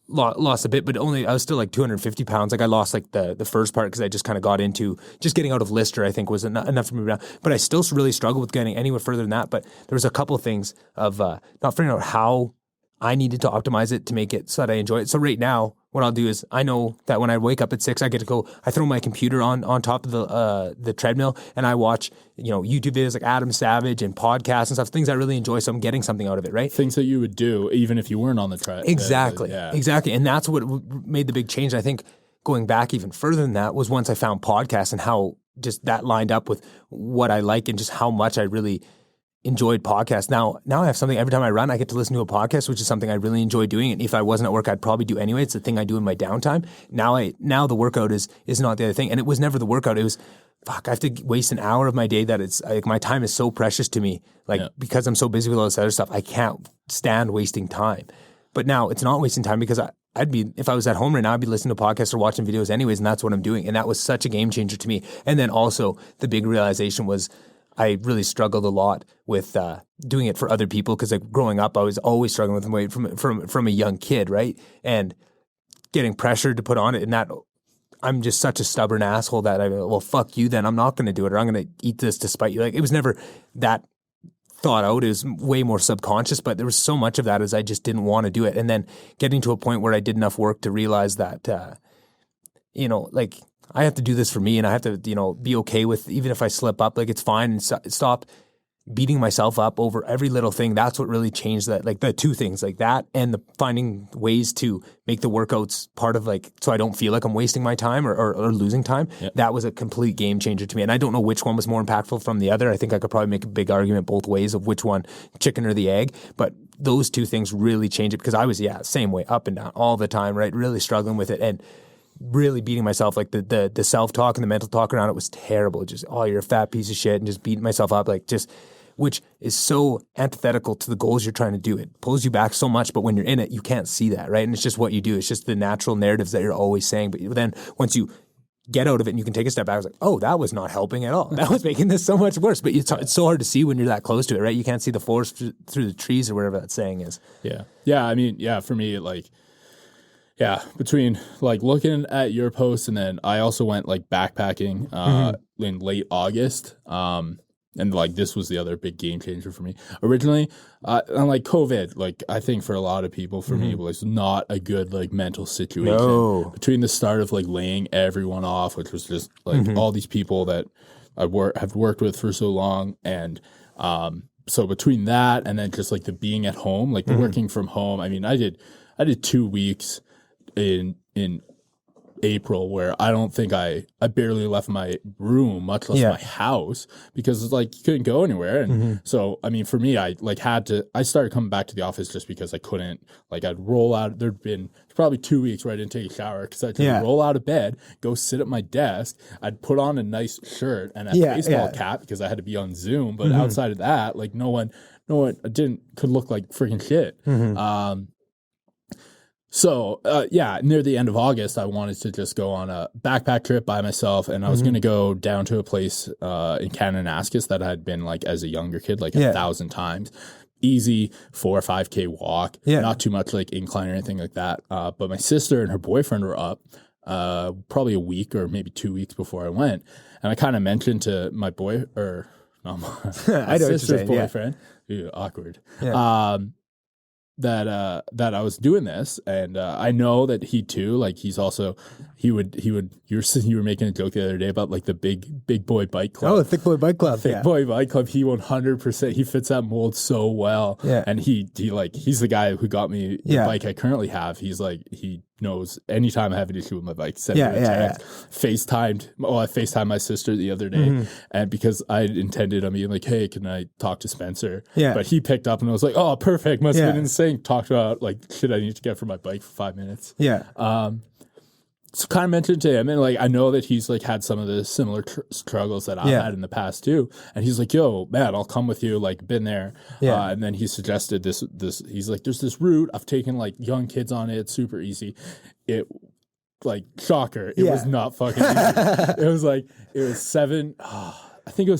lost a bit, but only I was still like 250 pounds. Like I lost like the first part because I just kind of got into just getting out of Lister, I think was enough for me down. But I still really struggled with getting anywhere further than that. But there was a couple of things of not figuring out how I needed to optimize it to make it so that I enjoy it. So right now, what I'll do is I know that when I wake up at 6, I get to go. I throw my computer on top of the treadmill, and I watch YouTube videos like Adam Savage and podcasts and stuff. Things I really enjoy, so I'm getting something out of it. Right? Things that you would do even if you weren't on the tread. Exactly, exactly, and that's what made the big change. I think going back even further than that was once I found podcasts and how just that lined up with what I like and just how much I really enjoyed podcasts. Now I have something every time I run, I get to listen to a podcast, which is something I really enjoy doing. And if I wasn't at work, I'd probably do anyway. It's the thing I do in my downtime. Now the workout is not the other thing. And it was never the workout. It was, I have to waste an hour of my day that it's like my time is so precious to me. Because I'm so busy with all this other stuff, I can't stand wasting time. But now it's not wasting time because I'd be, if I was at home right now, I'd be listening to podcasts or watching videos anyways. And that's what I'm doing. And that was such a game changer to me. And then also the big realization was, I really struggled a lot with doing it for other people because like growing up, I was always struggling with weight from a young kid, right? And getting pressured to put on it, and that I'm just such a stubborn asshole that well, fuck you, then I'm not going to do it, or I'm going to eat this despite you. Like it was never that thought out. It was way more subconscious, but there was so much of that as I just didn't want to do it. And then getting to a point where I did enough work to realize that, like, I have to do this for me, and I have to, be okay with even if I slip up, like it's fine, and stop beating myself up over every little thing. That's what really changed that, like the two things like that and the finding ways to make the workouts part of like, so I don't feel like I'm wasting my time or losing time. Yep. That was a complete game changer to me. And I don't know which one was more impactful from the other. I think I could probably make a big argument both ways of which one, chicken or the egg, but those two things really changed it because I was, same way, up and down all the time, right? Really struggling with it. And really beating myself, like the self-talk and the mental talk around it was terrible. Just, oh, you're a fat piece of shit, and just beating myself up, like just, which is so antithetical to the goals you're trying to do. It pulls you back so much, but when you're in it, you can't see that, right? And it's just what you do. It's just the natural narratives that you're always saying. But then once you get out of it and you can take a step back, I was like, oh, that was not helping at all. That was making this so much worse. But it's so hard to see when you're that close to it, right? You can't see the forest through the trees or whatever that saying is. Yeah. Yeah, I mean, for me, between like looking at your posts and then I also went like backpacking in late August. And like this was the other big game changer for me. Originally, and like COVID, like I think for a lot of people, for me, it was not a good like mental situation. No. Between the start of like laying everyone off, which was just like all these people that I have worked with for so long, and so between that and then just like the being at home, like the working from home. I mean, I did 2 weeks in April where I don't think I barely left my room, much less my house, because it's like you couldn't go anywhere. And so, I mean, for me, I started coming back to the office just because I couldn't, like I'd roll out, there'd been probably 2 weeks where I didn't take a shower because I'd roll out of bed, go sit at my desk, I'd put on a nice shirt and a baseball cap because I had to be on Zoom. But outside of that, like no one could look like freaking shit. So, near the end of August, I wanted to just go on a backpack trip by myself, and I was going to go down to a place in Kananaskis that I had been like as a younger kid, like 1,000 times. Easy 4 or 5K walk, not too much like incline or anything like that. But my sister and her boyfriend were up, probably a week or maybe 2 weeks before I went. And I kind of mentioned to my boy, or no, my sister's boyfriend, awkward, that I was doing this, and I know that he too, like he would you were making a joke the other day about like the big boy bike club. Oh, thick boy bike club. Thick boy bike club. He 100%, he fits that mold so well. Yeah. And he's the guy who got me the bike I currently have. He's like, he knows anytime I have an issue with my bike, send me a text. I FaceTimed my sister the other day, and because I intended on being like, hey, can I talk to Spencer? Yeah. But he picked up and I was like, oh, perfect. Must have been insane. Talked about like shit I need to get for my bike for 5 minutes. Yeah. So kind of mentioned to him, and like I know that he's like had some of the similar struggles that I've had in the past too. And he's like, "Yo, man, I'll come with you." Like, been there. Yeah. And then he suggested this. He's like, "There's this route. I've taken like young kids on it. It's super easy." It like shocker. It was not fucking easy. It was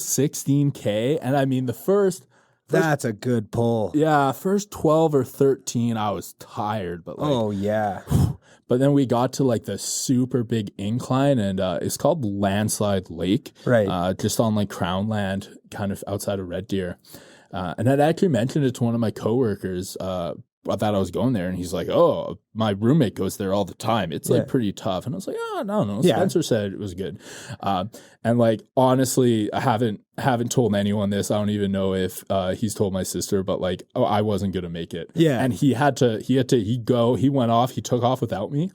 16K, and I mean the first. That's a good pull. Yeah, first 12 or 13, I was tired, but like, oh yeah. But then we got to like the super big incline, and it's called Landslide Lake, right? Just on like Crown Land, kind of outside of Red Deer. And I'd actually mentioned it to one of my coworkers that I was going there, and he's like, "Oh, my roommate goes there all the time. It's like pretty tough." And I was like, "Oh, no. Spencer said it was good." And like honestly, I haven't told anyone this. I don't even know if he's told my sister, but like, I wasn't gonna make it. Yeah. And he went off, he took off without me,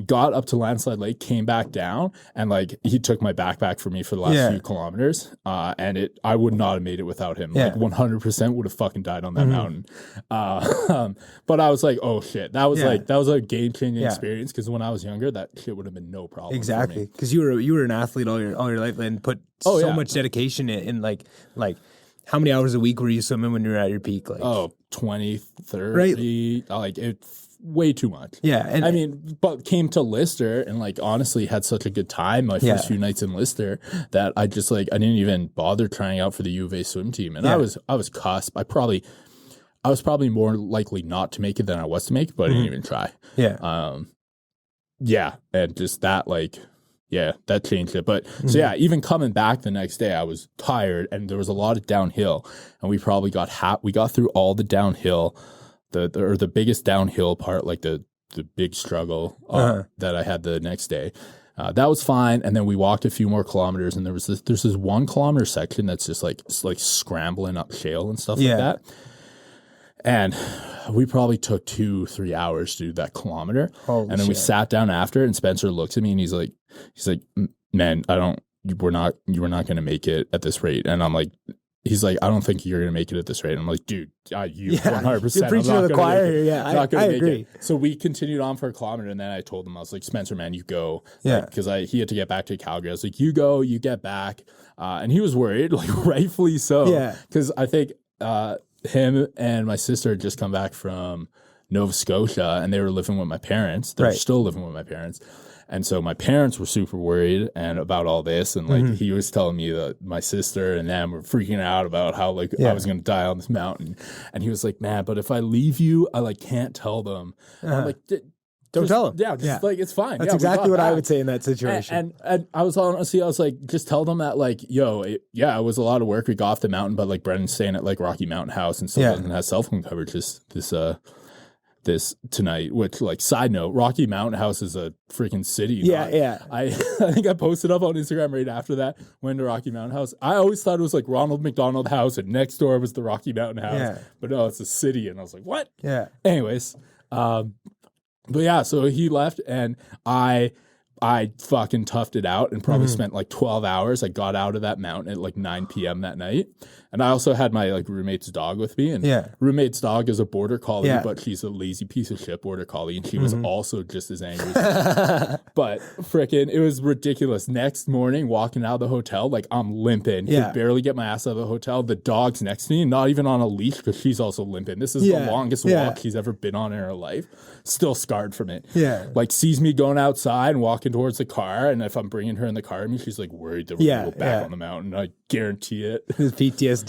got up to Landslide Lake, came back down, and like he took my backpack for me for the last few kilometers. And I would not have made it without him. Like 100% would have fucking died on that mountain. But I was like, oh shit. That was a game changing experience, because when I was younger, that shit would have been no problem. Exactly. Because you were an athlete all your life and put so much dedication in like how many hours a week were you swimming when you were at your peak? Like 20, 30, like it's way too much. Yeah. And I mean, but came to Lister and like honestly had such a good time my first few nights in Lister that I just like, I didn't even bother trying out for the U of A swim team. And I was cusp. I was probably more likely not to make it than I was to make it, but I didn't even try. Yeah. And just that that changed it. But so even coming back the next day, I was tired, and there was a lot of downhill, and we probably we got through all the downhill, the biggest downhill part, like the big struggle that I had the next day. That was fine, and then we walked a few more kilometers, and there's this 1 kilometer section that's just like scrambling up shale and stuff like that. And we probably took 2-3 hours to do that kilometer. Holy and then we sat down after, and Spencer looks at me and he's like, "Man, we're not going to make it at this rate." And I'm like, he's like, "I don't think you're going to make it at this rate." And I'm like, "Dude, you 100%. You're preaching to the choir here. Yeah, I agree. So we continued on for a kilometer, and then I told him, I was like, "Spencer, man, you go." Yeah. Because he had to get back to Calgary. I was like, "You go, you get back." And he was worried, like rightfully so. Yeah. Because I think him and my sister had just come back from Nova Scotia, and they were living with my parents. They're still living with my parents. And so my parents were super worried about all this. And like he was telling me that my sister and them were freaking out about how like I was going to die on this mountain. And he was like, "Man, but if I leave you, I like can't tell them." And I'm like, don't tell them. Yeah, like it's fine. That's exactly what I would say in that situation. And I was like, just tell them that like, yo, it was a lot of work. We got off the mountain, but like Brennan's staying at like Rocky Mountain House and still doesn't have cell phone coverage this tonight. Which, like, side note, Rocky Mountain House is a freaking city. I think I posted up on Instagram right after that. Went to Rocky Mountain House. I always thought it was like Ronald McDonald House, and next door was the Rocky Mountain House. But no, it's a city, and I was like, what? Anyways, but yeah, so he left, and I fucking toughed it out and probably spent like 12 hours. I got out of that mountain at like 9 p.m. that night. And I also had my like roommate's dog with me. And roommate's dog is a border collie, but she's a lazy piece of shit border collie. And she was also just as angry. But frickin', it was ridiculous. Next morning, walking out of the hotel, like I'm limping. Could barely get my ass out of the hotel. The dog's next to me, not even on a leash, because she's also limping. This is the longest walk she's ever been on in her life. Still scarred from it. Like sees me going outside and walking towards the car, and if I'm bringing her in the car with me, she's like worried that we're gonna go back on the mountain. I guarantee it. PTSD.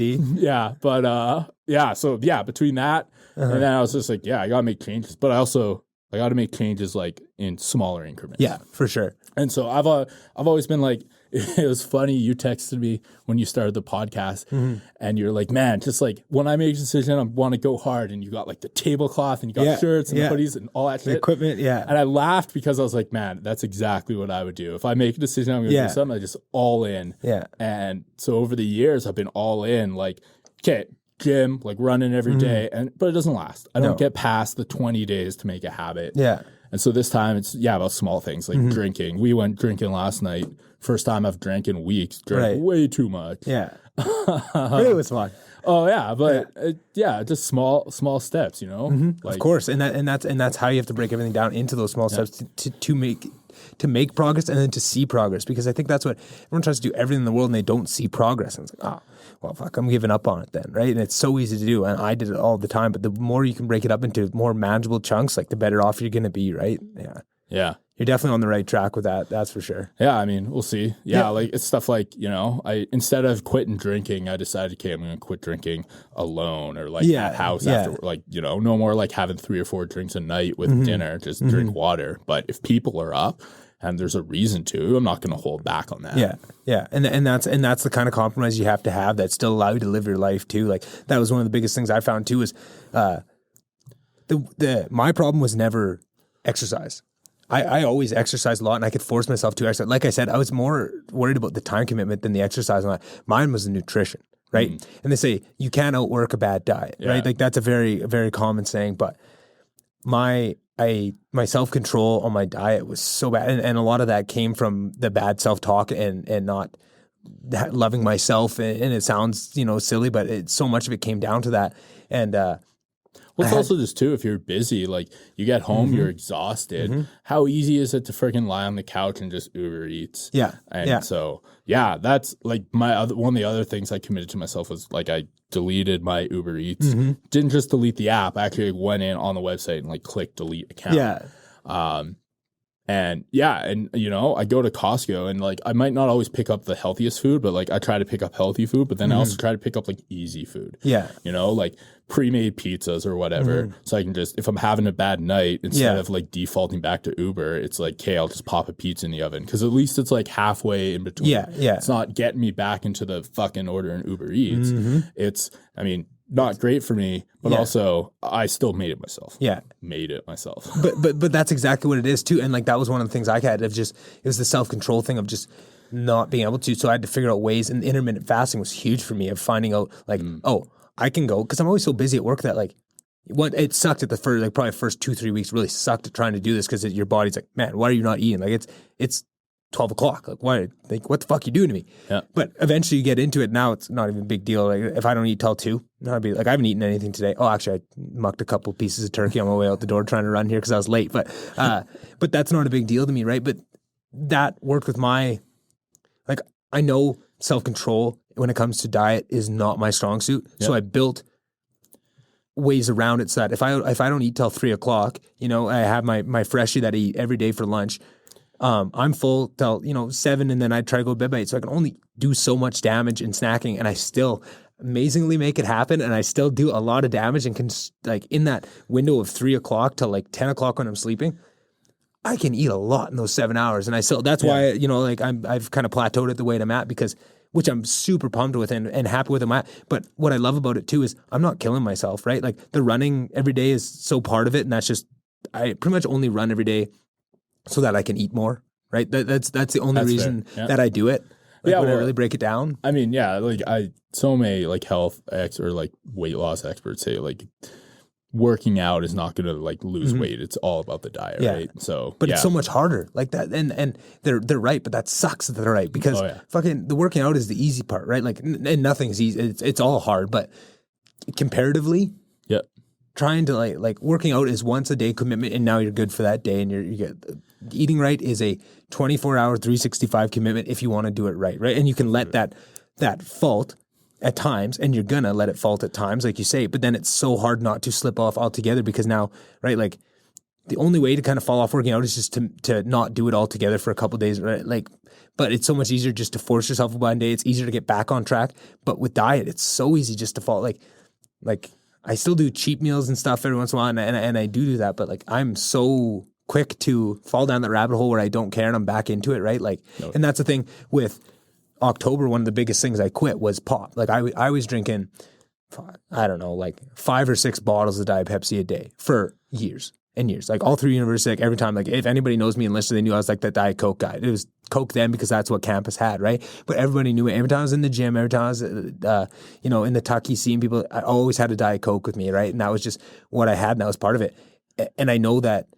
But so between that and then I was just like, I gotta make changes. But I also I got to make changes like in smaller increments. Yeah, for sure. And so I've always been like, it was funny. You texted me when you started the podcast and you're like, man, just like when I make a decision, I want to go hard. And you got like the tablecloth and you got shirts and hoodies and all that shit. Equipment. Yeah. And I laughed because I was like, man, that's exactly what I would do. If I make a decision, I'm going to do something, I just all in. Yeah. And so over the years, I've been all in, like, okay, gym, like running every day. But it doesn't last. I don't get past the 20 days to make a habit. Yeah. And so this time it's, about small things like drinking. We went drinking last night. First time I've drank in weeks. Drank way too much. Yeah. But it was fun. Oh yeah, but just small steps, you know. Like, of course, and that's how you have to break everything down into those small steps to make progress and then to see progress, because I think that's what everyone tries to do everything in the world and they don't see progress, and it's like, oh well, fuck, I'm giving up on it then, right? And it's so easy to do, and I did it all the time. But the more you can break it up into more manageable chunks, like the better off you're going to be, right? Yeah. You're definitely on the right track with that. That's for sure. Yeah, I mean, we'll see. Yeah, like it's stuff like, you know, instead of quitting drinking, I decided, okay, I'm going to quit drinking alone or like at house after, like, you know, no more like having 3 or 4 drinks a night with dinner, just drink water. But if people are up and there's a reason to, I'm not going to hold back on that. Yeah. And that's the kind of compromise you have to have that still allow you to live your life too. Like that was one of the biggest things I found too, was my problem was never exercise. I always exercised a lot and I could force myself to exercise. Like I said, I was more worried about the time commitment than the exercise. Mine was the nutrition, right? And they say you can't outwork a bad diet, right? Like that's a very, very common saying, but my self-control on my diet was so bad. And a lot of that came from the bad self-talk and not loving myself. And it sounds, you know, silly, but so much of it came down to that. And, well, it's also just too, if you're busy, like you get home, you're exhausted. How easy is it to freaking lie on the couch and just Uber Eats? Yeah. And so, that's like one of the other things I committed to myself was like I deleted my Uber Eats. Didn't just delete the app. I actually went in on the website and like clicked delete account. And you know, I go to Costco and like I might not always pick up the healthiest food, but like I try to pick up healthy food, but then I also try to pick up like easy food. You know, like pre-made pizzas or whatever. So I can just, if I'm having a bad night, instead of like defaulting back to Uber, it's like, okay, I'll just pop a pizza in the oven. Cause at least it's like halfway in between. It's not getting me back into the fucking ordering Uber Eats. It's, I mean, not great for me, but also I still made it myself. Made it myself. But that's exactly what it is too. And like that was one of the things I had of just, it was the self-control thing of just not being able to. So I had to figure out ways, and intermittent fasting was huge for me, of finding out like, oh, I can go, because I'm always so busy at work that like, it sucked at the first, like probably first 2-3 weeks really sucked at trying to do this, because your body's like, man, why are you not eating? Like it's 12 o'clock. Like, why? Like, what the fuck are you doing to me? But eventually you get into it. Now it's not even a big deal. Like, if I don't eat till 2, I'd be like, I haven't eaten anything today. Oh, actually, I mucked a couple pieces of turkey on my way out the door trying to run here because I was late. But that's not a big deal to me, right? But that worked with like, I know self-control when it comes to diet is not my strong suit. So I built ways around it so that if I don't eat till 3 o'clock, you know, I have my freshie that I eat every day for lunch. I'm full till, you know, 7, and then I try to go to bed by 8. So I can only do so much damage in snacking, and I still amazingly make it happen. And I still do a lot of damage, and can, like, in that window of 3 o'clock till like 10 o'clock when I'm sleeping, I can eat a lot in those 7 hours. And that's why, you know, like I've kind of plateaued at the weight I'm at, which I'm super pumped with and happy with them at. But what I love about it too is I'm not killing myself, right? Like the running every day is so part of it. And that's just, I pretty much only run every day so that I can eat more, right? That's the only reason that I do it. Like, when I really break it down. I mean, like so many like health or like weight loss experts say like working out is not going to like lose weight. It's all about the diet, right? So, but it's so much harder like that. And they're right, but that sucks that they're right, because fucking the working out is the easy part, right? Like, and nothing's easy. It's all hard, but comparatively, trying to like working out is once a day commitment, and now you're good for that day, and you get eating right is a 24-hour 365 commitment if you want to do it right? And you can let that fault at times, and you're gonna let it fault at times, like you say, but then it's so hard not to slip off altogether, because now, right, like the only way to kind of fall off working out is just to not do it altogether for a couple of days, right? Like, but it's so much easier just to force yourself one day. It's easier to get back on track. But with diet, it's so easy just to fall. Like I still do cheap meals and stuff every once in a while, and I do that, but like I'm so quick to fall down that rabbit hole where I don't care and I'm back into it, right? Like, and that's the thing with October. One of the biggest things I quit was pop. Like I was drinking, I don't know, like 5 or 6 bottles of Diet Pepsi a day for years and years, like all through university. Like every time, like if anybody knows me and listened, they knew I was like that Diet Coke guy. It was Coke then because that's what campus had, right? But everybody knew it. Every time I was in the gym, every time I was, in the Tucky seeing people, I always had a Diet Coke with me, right? And that was just what I had, and that was part of it. And I know that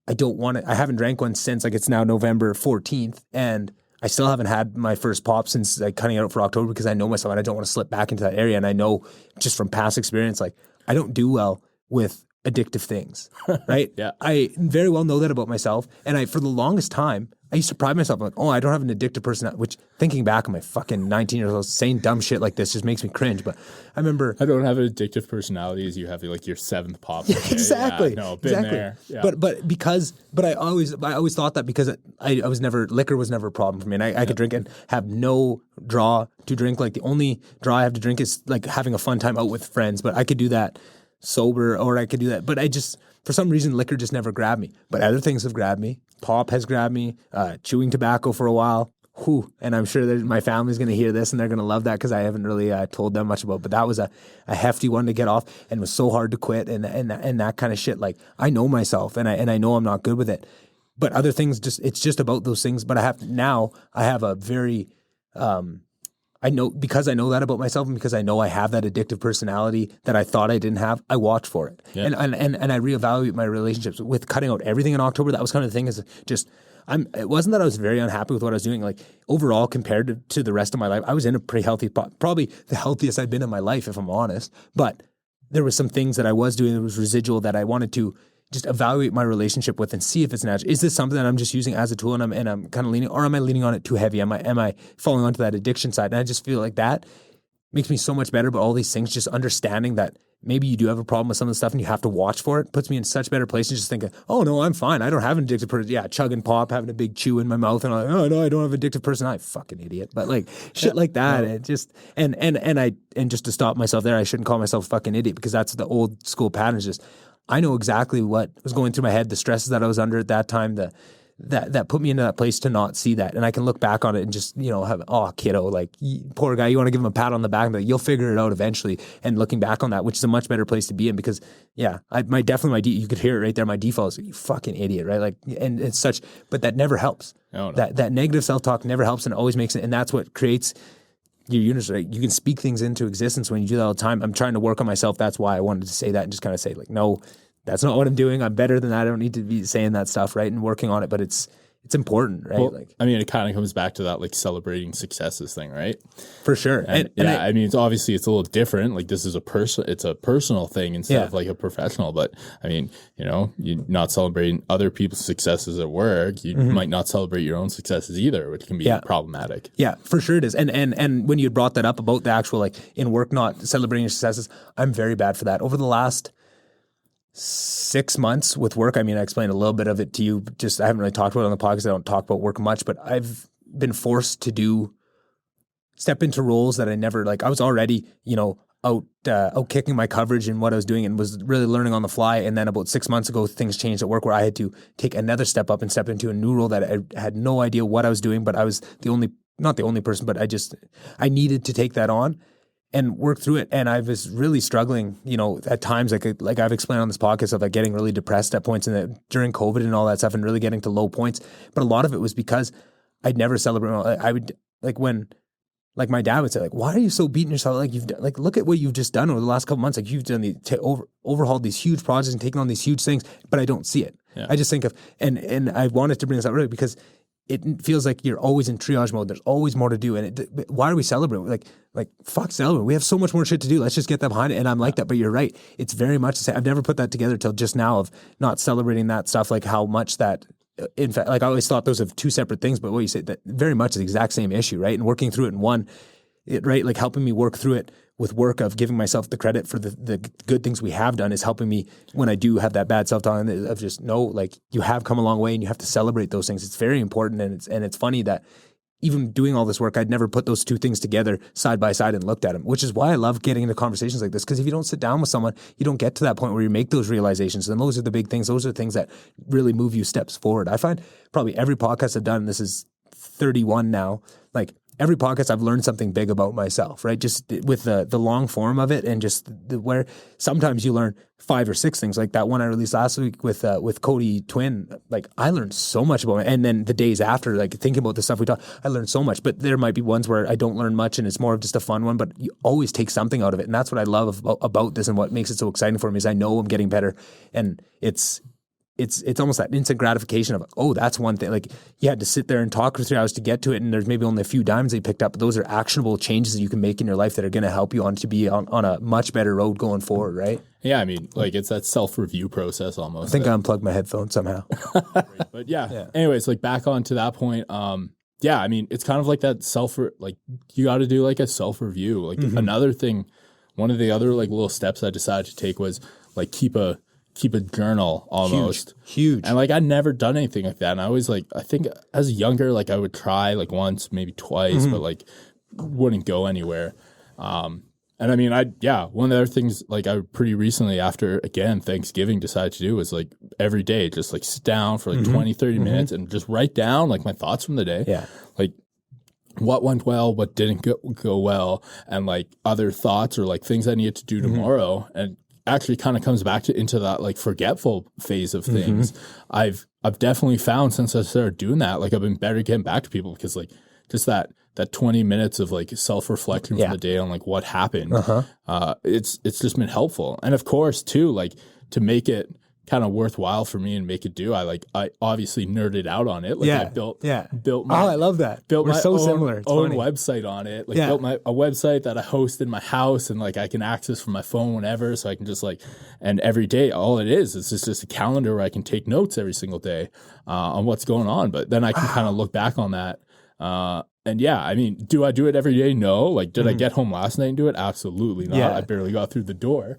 I don't want it. I haven't drank one since, like, it's now November 14th, and I still haven't had my first pop since like cutting it out for October because I know myself and I don't want to slip back into that area. And I know just from past experience, like I don't do well with addictive things, right? Yeah. I very well know that about myself. And for the longest time, I used to pride myself on, I don't have an addictive personality, which thinking back on my fucking 19 years old saying dumb shit like this just makes me cringe. But I remember. I don't have an addictive personality as you have like your 7th pop. Yeah, exactly. Yeah, no, been there. Yeah. But I always thought that because liquor was never a problem for me. And I could drink and have no draw to drink. Like the only draw I have to drink is like having a fun time out with friends. But I could do that sober, or I could do that. But for some reason, liquor just never grabbed me. But other things have grabbed me. Pop has grabbed me. Chewing tobacco for a while. And I'm sure that my family's going to hear this and they're going to love that because I haven't really told them much about. But that was a hefty one to get off and was so hard to quit and that kind of shit. Like I know myself and I know I'm not good with it. But other things, it's just about those things. But I have a very I know that about myself, and because I know I have that addictive personality that I thought I didn't have, I watch for it. Yeah. And I reevaluate my relationships. With cutting out everything in October, that was kind of the thing, is just it wasn't that I was very unhappy with what I was doing. Like overall, compared to the rest of my life, I was in a pretty healthy spot, probably the healthiest I've been in my life, if I'm honest. But there was some things that I was doing that was residual that I wanted to just evaluate my relationship with and see if it's natural. Is this something that I'm just using as a tool and I'm kind of leaning, or am I leaning on it too heavy? Am I falling onto that addiction side? And I just feel like that makes me so much better. But all these things, just understanding that maybe you do have a problem with some of the stuff and you have to watch for it, puts me in such better place than just thinking, oh no, I'm fine. I don't have an addictive person. Yeah, chugging pop, having a big chew in my mouth, and I'm like, oh no, I don't have an addictive personality. Fucking idiot. But like shit like that, it just and just to stop myself there, I shouldn't call myself a fucking idiot, because that's the old school pattern. Is just I know exactly what was going through my head, the stresses that I was under at that time, that put me into that place to not see that. And I can look back on it and just, have, oh, kiddo, like, poor guy, you want to give him a pat on the back, but you'll figure it out eventually. And looking back on that, which is a much better place to be in, because, yeah, you could hear it right there. My default is, you fucking idiot, right? Like, and it's such, but that never helps. Oh, no. That negative self-talk never helps, and always makes it, and that's what creates your units. Right? You can speak things into existence when you do that all the time. I'm trying to work on myself. That's why I wanted to say that, and just kind of say, like, no, that's not what I'm doing. I'm better than that. I don't need to be saying that stuff, right? And working on it, but it's important, right? Well, I mean, it kind of comes back to that, like, celebrating successes thing, right? For sure. And I mean, it's a little different. Like, this is it's a personal thing instead of like a professional. But I mean, you're not celebrating other people's successes at work. You might not celebrate your own successes either, which can be problematic. Yeah, for sure it is. And when you brought that up about the actual, like, in work, not celebrating your successes, I'm very bad for that. Over the last 6 months with work, I mean, I explained a little bit of it to you. Just, I haven't really talked about it on the podcast. I don't talk about work much, but I've been forced to step into roles that I never, like, I was already, out kicking my coverage and what I was doing, and was really learning on the fly. And then about 6 months ago, things changed at work where I had to take another step up and step into a new role that I had no idea what I was doing, but I was not the only person, but I needed to take that on and work through it. And I was really struggling, at times, like I've explained on this podcast, of like getting really depressed at points, and during COVID and all that stuff, and really getting to low points. But a lot of it was because I'd never celebrate. I would, like, when, like, my dad would say, like, why are you so beating yourself? Like, you've done, like, look at what you've just done over the last couple months. Like, you've done overhauled these huge projects and taken on these huge things, but I don't see it. Yeah. I just think of, and I wanted to bring this up really because it feels like you're always in triage mode. There's always more to do. And why are we celebrating? Like, fuck celebrate. We have so much more shit to do. Let's just get that behind it. And I'm like that, but you're right. It's very much the same. I've never put that together till just now, of not celebrating that stuff, like how much that, in fact, like, I always thought those are two separate things, but what you said, that very much is the exact same issue, right? And working through it in one, right? Like, helping me work through it with work, of giving myself the credit for the good things we have done, is helping me when I do have that bad self-talk, of just, no, like, you have come a long way and you have to celebrate those things. It's very important. And it's funny that even doing all this work, I'd never put those two things together side by side and looked at them, which is why I love getting into conversations like this. Because if you don't sit down with someone, you don't get to that point where you make those realizations. And those are the big things. Those are the things that really move you steps forward. I find probably every podcast I've done, this is 31 now, like every podcast I've learned something big about myself, right? Just with the long form of it, and just where sometimes you learn 5 or 6 things, like that one I released last week with Cody Twin. Like I learned so much about it. And then the days after, like thinking about the stuff we talked, I learned so much. But there might be ones where I don't learn much and it's more of just a fun one, but you always take something out of it. And that's what I love about this, and what makes it so exciting for me is I know I'm getting better, and it's almost that instant gratification of, oh, that's one thing. Like you had to sit there and talk for 3 hours to get to it, and there's maybe only a few dimes they picked up, but those are actionable changes that you can make in your life that are going to help you to be on a much better road going forward, right? Yeah, I mean, like it's that self-review process almost. I think I unplugged my headphones somehow. But yeah. Anyways, like back on to that point, yeah, I mean, it's kind of like that like you got to do like a self-review. Like another thing, one of the other like little steps I decided to take was like keep a journal almost. Huge. And like I'd never done anything like that. And I always like, I think as younger, like I would try like once, maybe twice, but like wouldn't go anywhere. And I mean, one of the other things like I pretty recently after, again, Thanksgiving decided to do was like every day, just like sit down for like 20, 30 minutes and just write down like my thoughts from the day. Yeah. Like what went well, what didn't go well, and like other thoughts or like things I needed to do tomorrow. And actually kind of comes back into that like forgetful phase of things. I've definitely found since I started doing that, like I've been better getting back to people, because like just that 20 minutes of like self-reflection from the day on like what happened, it's just been helpful. And of course too, like to make it kind of worthwhile for me and make it do, I obviously nerded out on it. Like I built my, I love that. Built We're my so own, similar. own website on it. Like built a website that I host in my house, and like I can access from my phone whenever, so I can just like, and every day all it is just a calendar where I can take notes every single day on what's going on. But then I can kind of look back on that. And yeah, I mean, do I do it every day? No. Like, did I get home last night and do it? Absolutely not. I barely got through the door.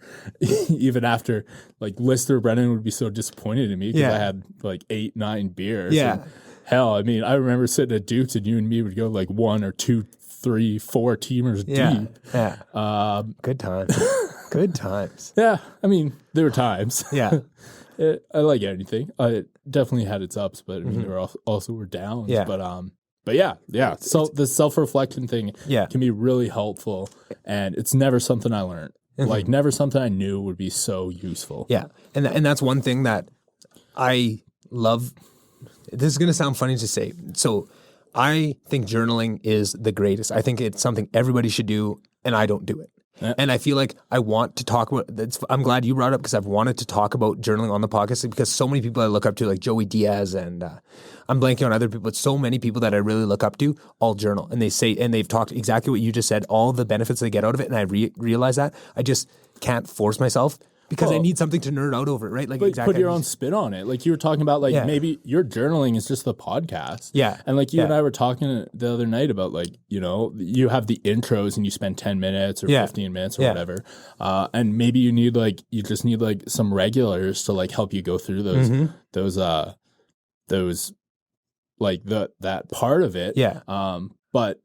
Even after, like, Lister Brennan would be so disappointed in me because I had, like, 8, 9 beers. Yeah. And hell, I mean, I remember sitting at Duke's and you and me would go, like, 1 or 2, 3, 4 teamers deep. Yeah. Good times. Good times. Yeah. I mean, there were times. Yeah. I like anything. It definitely had its ups, but I mean, there were also were downs. Yeah. But yeah. So the self-reflection thing can be really helpful, and it's never something I learned. Like never something I knew would be so useful. Yeah. And that's one thing that I love. This is going to sound funny to say. So I think journaling is the greatest. I think it's something everybody should do, and I don't do it. Yeah. And I feel like I want to talk about it. I'm glad you brought it up, because I've wanted to talk about journaling on the podcast, because so many people I look up to, like Joey Diaz, and I'm blanking on other people, but so many people that I really look up to all journal. And they say, and they've talked exactly what you just said, all the benefits they get out of it. And I realize that I just can't force myself, because I need something to nerd out over it, right? Like, but put your own spin on it. Like you were talking about, like maybe your journaling is just the podcast. Yeah. And like you and I were talking the other night about, like, you know, you have the intros and you spend 10 minutes or 15 minutes or whatever. And maybe you just need like some regulars to like help you go through those like that part of it. Yeah. But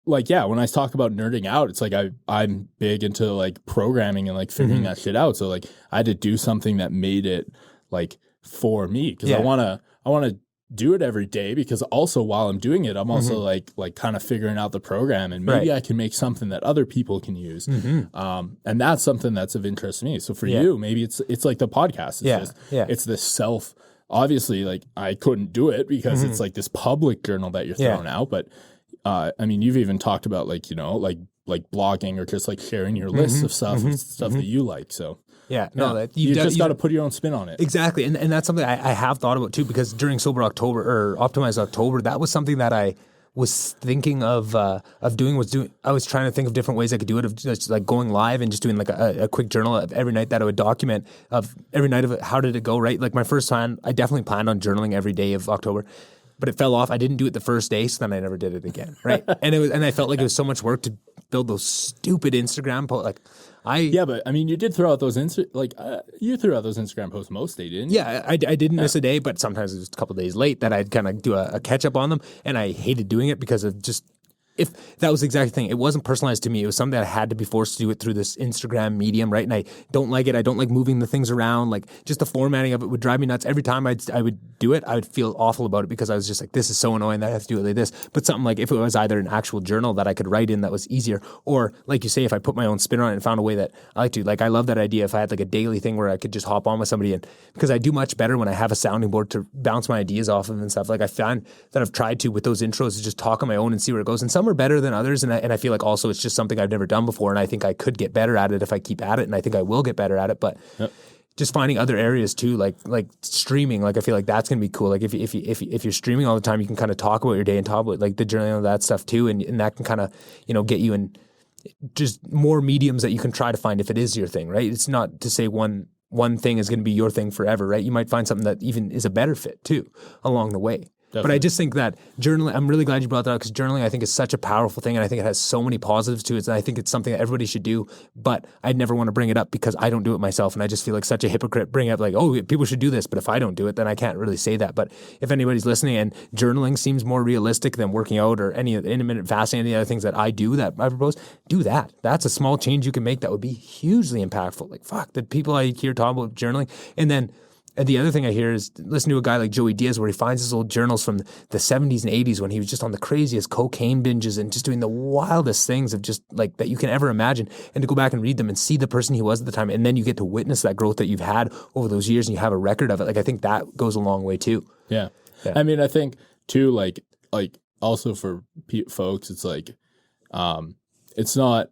like, when I talk about nerding out, it's like I'm big into like programming and like figuring that shit out. So like I had to do something that made it like for me, because I want to do it every day, because also while I'm doing it, I'm also like kind of figuring out the program, and maybe I can make something that other people can use. And that's something that's of interest to me. So for you, maybe it's like the podcast. It's this self. Obviously, like I couldn't do it because it's like this public journal that you're throwing out, but I mean, you've even talked about like, you know, like blogging or just like sharing your lists of stuff that you like. So you just got to put your own spin on it. Exactly. And that's something I have thought about too, because during Sober October or Optimized October, that was something that I was thinking of doing. I was trying to think of different ways I could do it, of just like going live and just doing like a quick journal of every night that I would document of every night of it. How did it go? Right. Like my first time, I definitely planned on journaling every day of October, but it fell off. I didn't do it the first day, so then I never did it again. Right. And I felt like it was so much work to build those stupid Instagram posts. Like but I mean, you did throw out those you threw out those Instagram posts most day, didn't you? Yeah, I didn't miss a day, but sometimes it was a couple of days late that I'd kind of do a catch up on them, and I hated doing it because of just. If that was the exact thing, it wasn't personalized to me. It was something that I had to be forced to do it through this Instagram medium, right? And I don't like it. I don't like moving the things around. Like just the formatting of it would drive me nuts. Every time I would do it, I would feel awful about it because I was just like, this is so annoying that I have to do it like this. But something like if it was either an actual journal that I could write in that was easier, or like you say, if I put my own spin on it and found a way that I like to, like I love that idea. If I had like a daily thing where I could just hop on with somebody, and because I do much better when I have a sounding board to bounce my ideas off of and stuff. Like I found that I've tried to with those intros to just talk on my own and see where it goes. And some are better than others. And I feel like also it's just something I've never done before, and I think I could get better at it if I keep at it, and I think I will get better at it. But just finding other areas too, like streaming, like I feel like that's gonna be cool. Like if you're streaming all the time, you can kind of talk about your day and talk about like the journaling and that stuff too, and that can kind of get you in just more mediums that you can try to find if it is your thing, right? It's not to say one thing is going to be your thing forever, right? You might find something that even is a better fit too along the way. Definitely. But I just think that journaling, I'm really glad you brought that up because journaling I think is such a powerful thing, and I think it has so many positives to it, and I think it's something that everybody should do, but I'd never want to bring it up because I don't do it myself, and I just feel like such a hypocrite bringing up like, oh, people should do this, but if I don't do it, then I can't really say that. But if anybody's listening and journaling seems more realistic than working out or any of the intermittent fasting, any other things that I do that I propose, do that. That's a small change you can make that would be hugely impactful. Like, fuck, the people I hear talk about journaling, and then and the other thing I hear is listen to a guy like Joey Diaz where he finds his old journals from the 70s and 80s when he was just on the craziest cocaine binges and just doing the wildest things of just like that you can ever imagine, and to go back and read them and see the person he was at the time, and then you get to witness that growth that you've had over those years and you have a record of it. Like I think that goes a long way too. Yeah. I mean, I think too, like also for folks, it's like, it's not,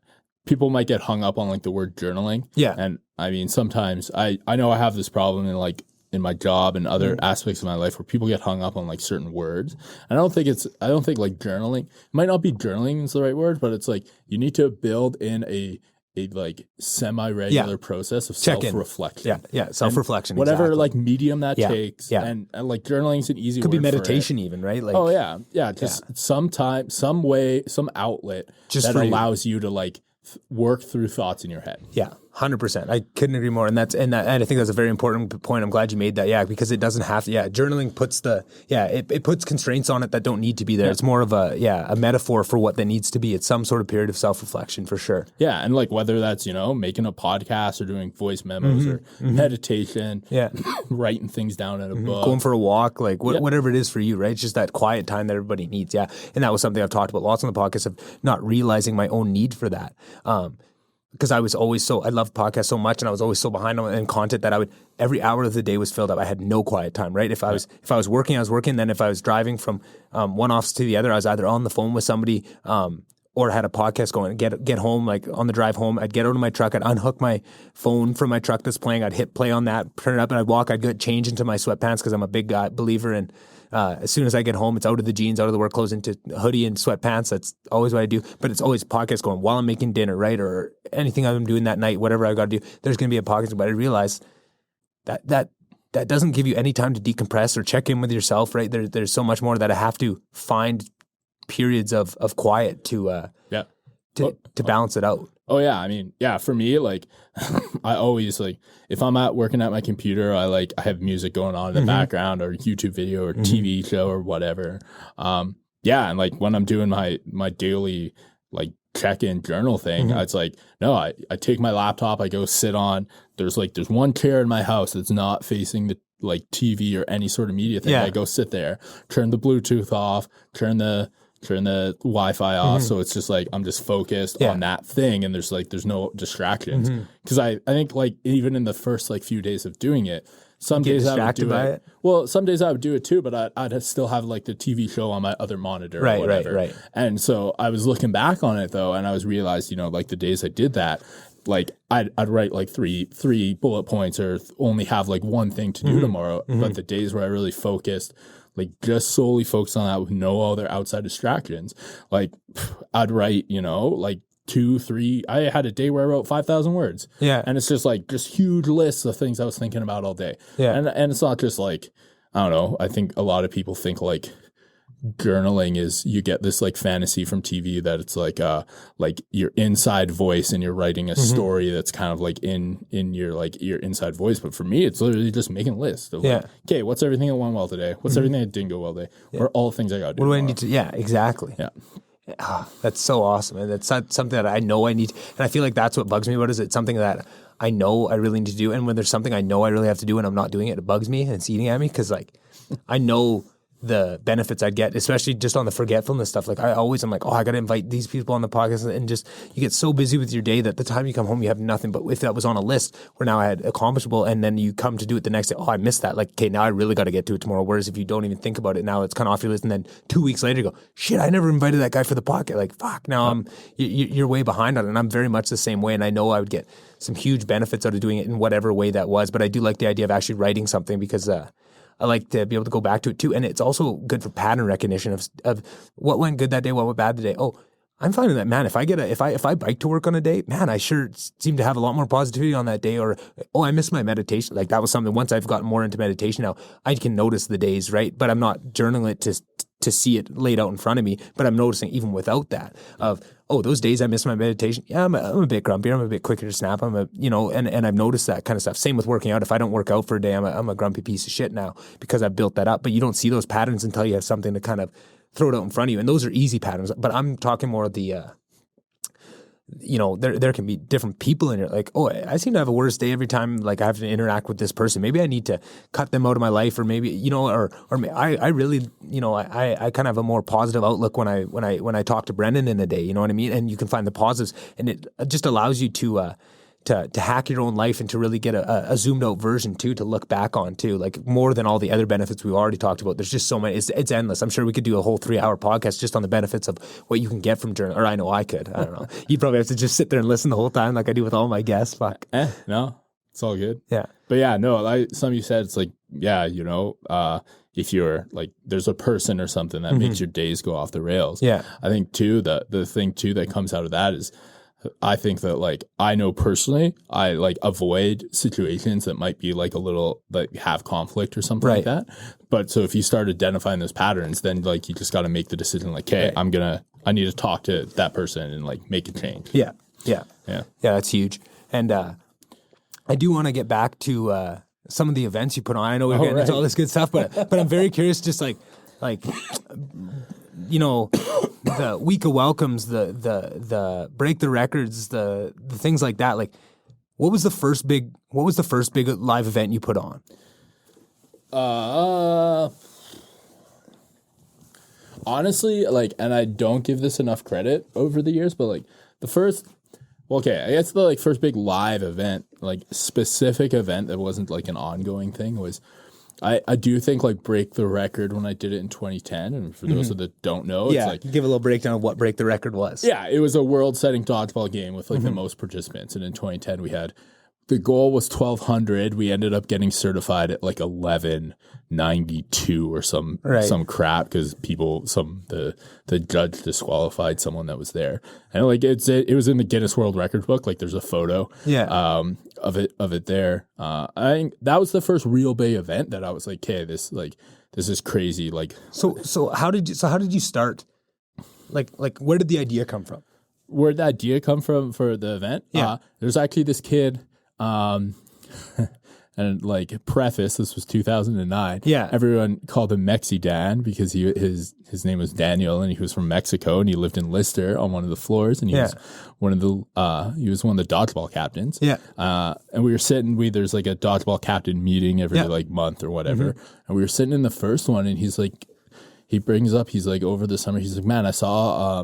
people might get hung up on like the word journaling. Yeah. And I mean, sometimes I know I have this problem in my job and other aspects of my life where people get hung up on like certain words. And I don't think like journaling, it might not be journaling is the right word, but it's like you need to build in a like semi-regular process of self-reflection. Yeah, self-reflection. And whatever exactly. like medium that takes. Yeah. And like journaling is an easy word. Could be meditation even, right? Like, just some time, some way, some outlet just that allows you to like work through thoughts in your head. Yeah. 100%. I couldn't agree more. And I think that's a very important point. I'm glad you made that. Yeah. Because it doesn't have to, journaling puts it puts constraints on it that don't need to be there. Yeah. It's more of a metaphor for what that needs to be. It's some sort of period of self-reflection for sure. Yeah. And like whether that's, making a podcast or doing voice memos or meditation, writing things down in a book, going for a walk, like whatever it is for you, right? It's just that quiet time that everybody needs. Yeah. And that was something I've talked about lots on the podcast of not realizing my own need for that. Because I was always I loved podcasts so much, and I was always so behind on content that every hour of the day was filled up. I had no quiet time, right? If I was working, I was working. Then if I was driving from one office to the other, I was either on the phone with somebody or had a podcast going. Get home, like on the drive home, I'd get out of my truck, I'd unhook my phone from my truck that's playing, I'd hit play on that, turn it up, and I'd walk. I'd get change into my sweatpants because I'm a big believer in. As soon as I get home, it's out of the jeans, out of the work clothes, into hoodie and sweatpants. That's always what I do. But it's always podcast going while I'm making dinner, right? Or anything I'm doing that night, whatever I got to do. There's going to be a podcast. But I realized that doesn't give you any time to decompress or check in with yourself, right? There's so much more that I have to find periods of quiet to balance it out. Oh yeah, I mean, for me, like I always like if I'm working at my computer, I have music going on in the background or YouTube video or TV show or whatever. And like when I'm doing my daily like check-in journal thing, it's like no, I take my laptop, I go sit on. There's one chair in my house that's not facing the like TV or any sort of media thing. I go sit there, turn the Bluetooth off, turn the Wi-Fi off, so it's just like I'm just focused on that thing, and there's no distractions. Because I think like even in the first like few days of doing it, some days I would do it. Well, some days I would do it too, but I'd still have like the TV show on my other monitor or whatever. Right. And so I was looking back on it though, and I was realized, like the days I did that, like I'd write like three bullet points or only have like one thing to do tomorrow. But the days where I really focused, like just solely focused on that with no other outside distractions, like I'd write, like 2-3. I had a day where I wrote 5,000 words. Yeah. And it's just like just huge lists of things I was thinking about all day. Yeah. And it's not just like, I don't know, I think a lot of people think like journaling is you get this like fantasy from TV that it's like your inside voice and you're writing a story that's kind of like in your inside voice. But for me, it's literally just making a list of like, okay, what's everything that went well today? What's everything that didn't go well today? What are all the things I got to do? What do I need to? Yeah, exactly. Yeah. Oh, that's so awesome. And that's something that I know I need. And I feel like that's what bugs me about it, is it's something that I know I really need to do. And when there's something I know I really have to do and I'm not doing it, it bugs me and it's eating at me, because like I know the benefits I'd get, especially just on the forgetfulness stuff. Like I'm like, oh, I got to invite these people on the podcast, and just you get so busy with your day that the time you come home, you have nothing. But if that was on a list where now I had accomplishable, and then you come to do it the next day, oh, I missed that. Like, okay, now I really got to get to it tomorrow. Whereas if you don't even think about it, now it's kind of off your list. And then 2 weeks later, you go, shit, I never invited that guy for the podcast. Like, fuck, now you're way behind on it. And I'm very much the same way. And I know I would get some huge benefits out of doing it in whatever way that was. But I do like the idea of actually writing something, because I like to be able to go back to it too. And it's also good for pattern recognition of what went good that day, what went bad today. Oh, I'm finding that, man, if I bike to work on a day, man, I sure seem to have a lot more positivity on that day. Or, oh, I missed my meditation. Like that was something, once I've gotten more into meditation now, I can notice the days, right? But I'm not journaling it to see it laid out in front of me, but I'm noticing even without that of, oh, those days I missed my meditation. Yeah, I'm a bit grumpier. I'm a bit quicker to snap. And I've noticed that kind of stuff. Same with working out. If I don't work out for a day, I'm a grumpy piece of shit now, because I've built that up. But you don't see those patterns until you have something to kind of throw it out in front of you. And those are easy patterns. But I'm talking more of the, there can be different people in it. Like, oh, I seem to have a worse day every time, like I have to interact with this person. Maybe I need to cut them out of my life, or maybe, I really, I kind of have a more positive outlook when I talk to Brennan in a day, you know what I mean? And you can find the positives, and it just allows you to hack your own life and to really get a zoomed out version too, to look back on too, like more than all the other benefits we've already talked about. There's just so many, it's endless. I'm sure we could do a whole 3-hour podcast just on the benefits of what you can get from journal. Or I know I could, I don't know. You'd probably have to just sit there and listen the whole time like I do with all my guests. Fuck. No, it's all good. Yeah. But yeah, no, something you said, it's like, yeah, if you're like, there's a person or something that makes your days go off the rails. Yeah. I think too, the thing too that comes out of that is, I think that like, I know personally, I like avoid situations that might be like a little like have conflict or something like that. But so if you start identifying those patterns, then like you just got to make the decision like, hey, I need to talk to that person and like make a change. Yeah. That's huge. And I do want to get back to some of the events you put on. I know we're getting into all this good stuff, but I'm very curious, just like the week of welcomes, the break the records, the things like that. Like, what was the first big live event you put on? Honestly, like, and I don't give this enough credit over the years, but like the first, I guess the like first big live event, like specific event that wasn't like an ongoing thing, was I do think like break the record when I did it in 2010. And for those that don't know, it's like, give a little breakdown of what break the record was. Yeah, it was a world setting dodgeball game with like the most participants. And in 2010 the goal was 1,200. We ended up getting certified at like 1192 or some crap, because the judge disqualified someone that was there. And like it was in the Guinness World Record book. Like there's a photo of it there. I think that was the first real big event that I was like, okay, this is crazy. Like so how did you start? Like where did the idea come from? Where'd the idea come from for the event? Yeah. There's actually this kid. And like preface, this was 2009. Yeah, everyone called him Mexi Dan because his name was Daniel, and he was from Mexico, and he lived in Lister on one of the floors, and he was one of the dodgeball captains. Yeah, and we were sitting. There's like a dodgeball captain meeting every like month or whatever, and we were sitting in the first one, and he's like, he's like, over the summer, he's like, man, I saw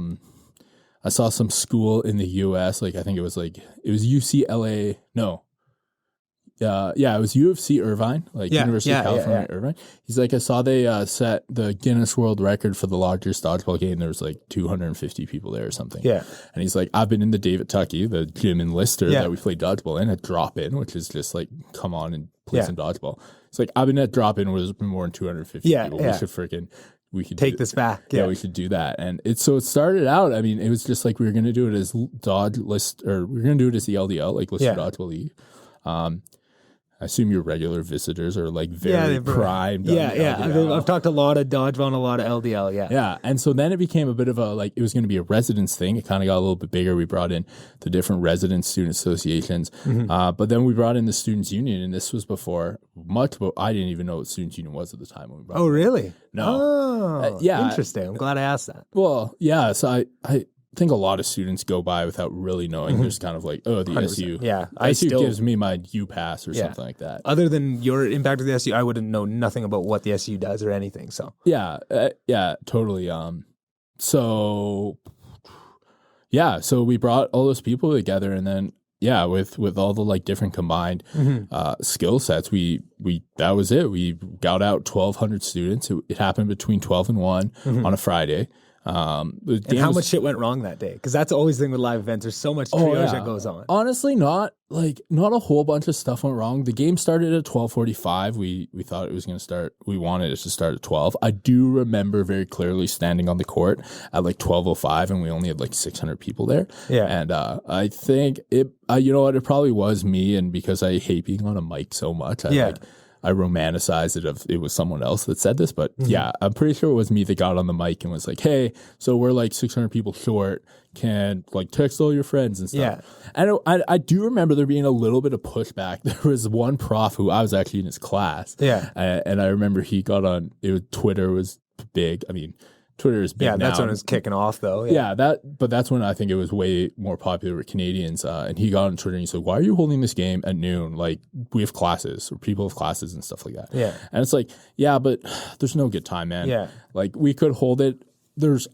some school in the U.S. Like I think it was UCLA. No. It was UFC Irvine, like University of California, Irvine. He's like, I saw they set the Guinness World Record for the largest dodgeball game. There was like 250 people there or something. Yeah. And he's like, I've been in the David Tucky, the gym in Lister that we play dodgeball in, at drop-in, which is just like, come on and play some dodgeball. It's like, I've been at drop-in where there's been more than 250 people. We could take this back. Yeah, we should do that. And it started out, I mean, it was just like, we were going to do it as we were going to do it as the LDL, like Lister Dodgeball League. I assume your regular visitors are like very primed. I've talked a lot of dodgeball and a lot of LDL. Yeah. And so then it became a bit of a, like, it was going to be a residence thing. It kind of got a little bit bigger. We brought in the different residence student associations. But then we brought in the Students Union, and this was before I didn't even know what Students Union was at the time when we brought it. Oh, really? No. Interesting. I'm glad I asked that. Well, yeah. So I think a lot of students go by without really knowing. There's kind of like, oh, the 100%. SU. Yeah. SU gives me my U pass or something like that. Other than your impact of the SU, I wouldn't know nothing about what the SU does or anything. So yeah, totally. So we brought all those people together, and then with all the like different combined skill sets, we that was it. We got out 1,200 students. It happened between 12 and 1 on a Friday. And how much shit went wrong that day? Because that's always the thing with live events. There's so much triage that goes on. Honestly, not a whole bunch of stuff went wrong. The game started at 12:45. We thought it was going to start. We wanted it to start at 12. I do remember very clearly standing on the court at like 12:05, and we only had like 600 people there. Yeah, and I think it. You know what? It probably was me, and because I hate being on a mic so much, I romanticized it if it was someone else that said this, but I'm pretty sure it was me that got on the mic and was like, hey, so we're like 600 people short, can like text all your friends and stuff. Yeah. And I do remember there being a little bit of pushback. There was one prof who I was actually in his class. Yeah. And I remember he got on, Twitter was big. I mean, Twitter is big now. Yeah, that's when it was kicking off, though. But that's when I think it was way more popular with Canadians. And he got on Twitter and he said, why are you holding this game at noon? Like, we have classes, or people have classes and stuff like that. Yeah. And it's like, but there's no good time, man. Yeah. Like, we could hold it.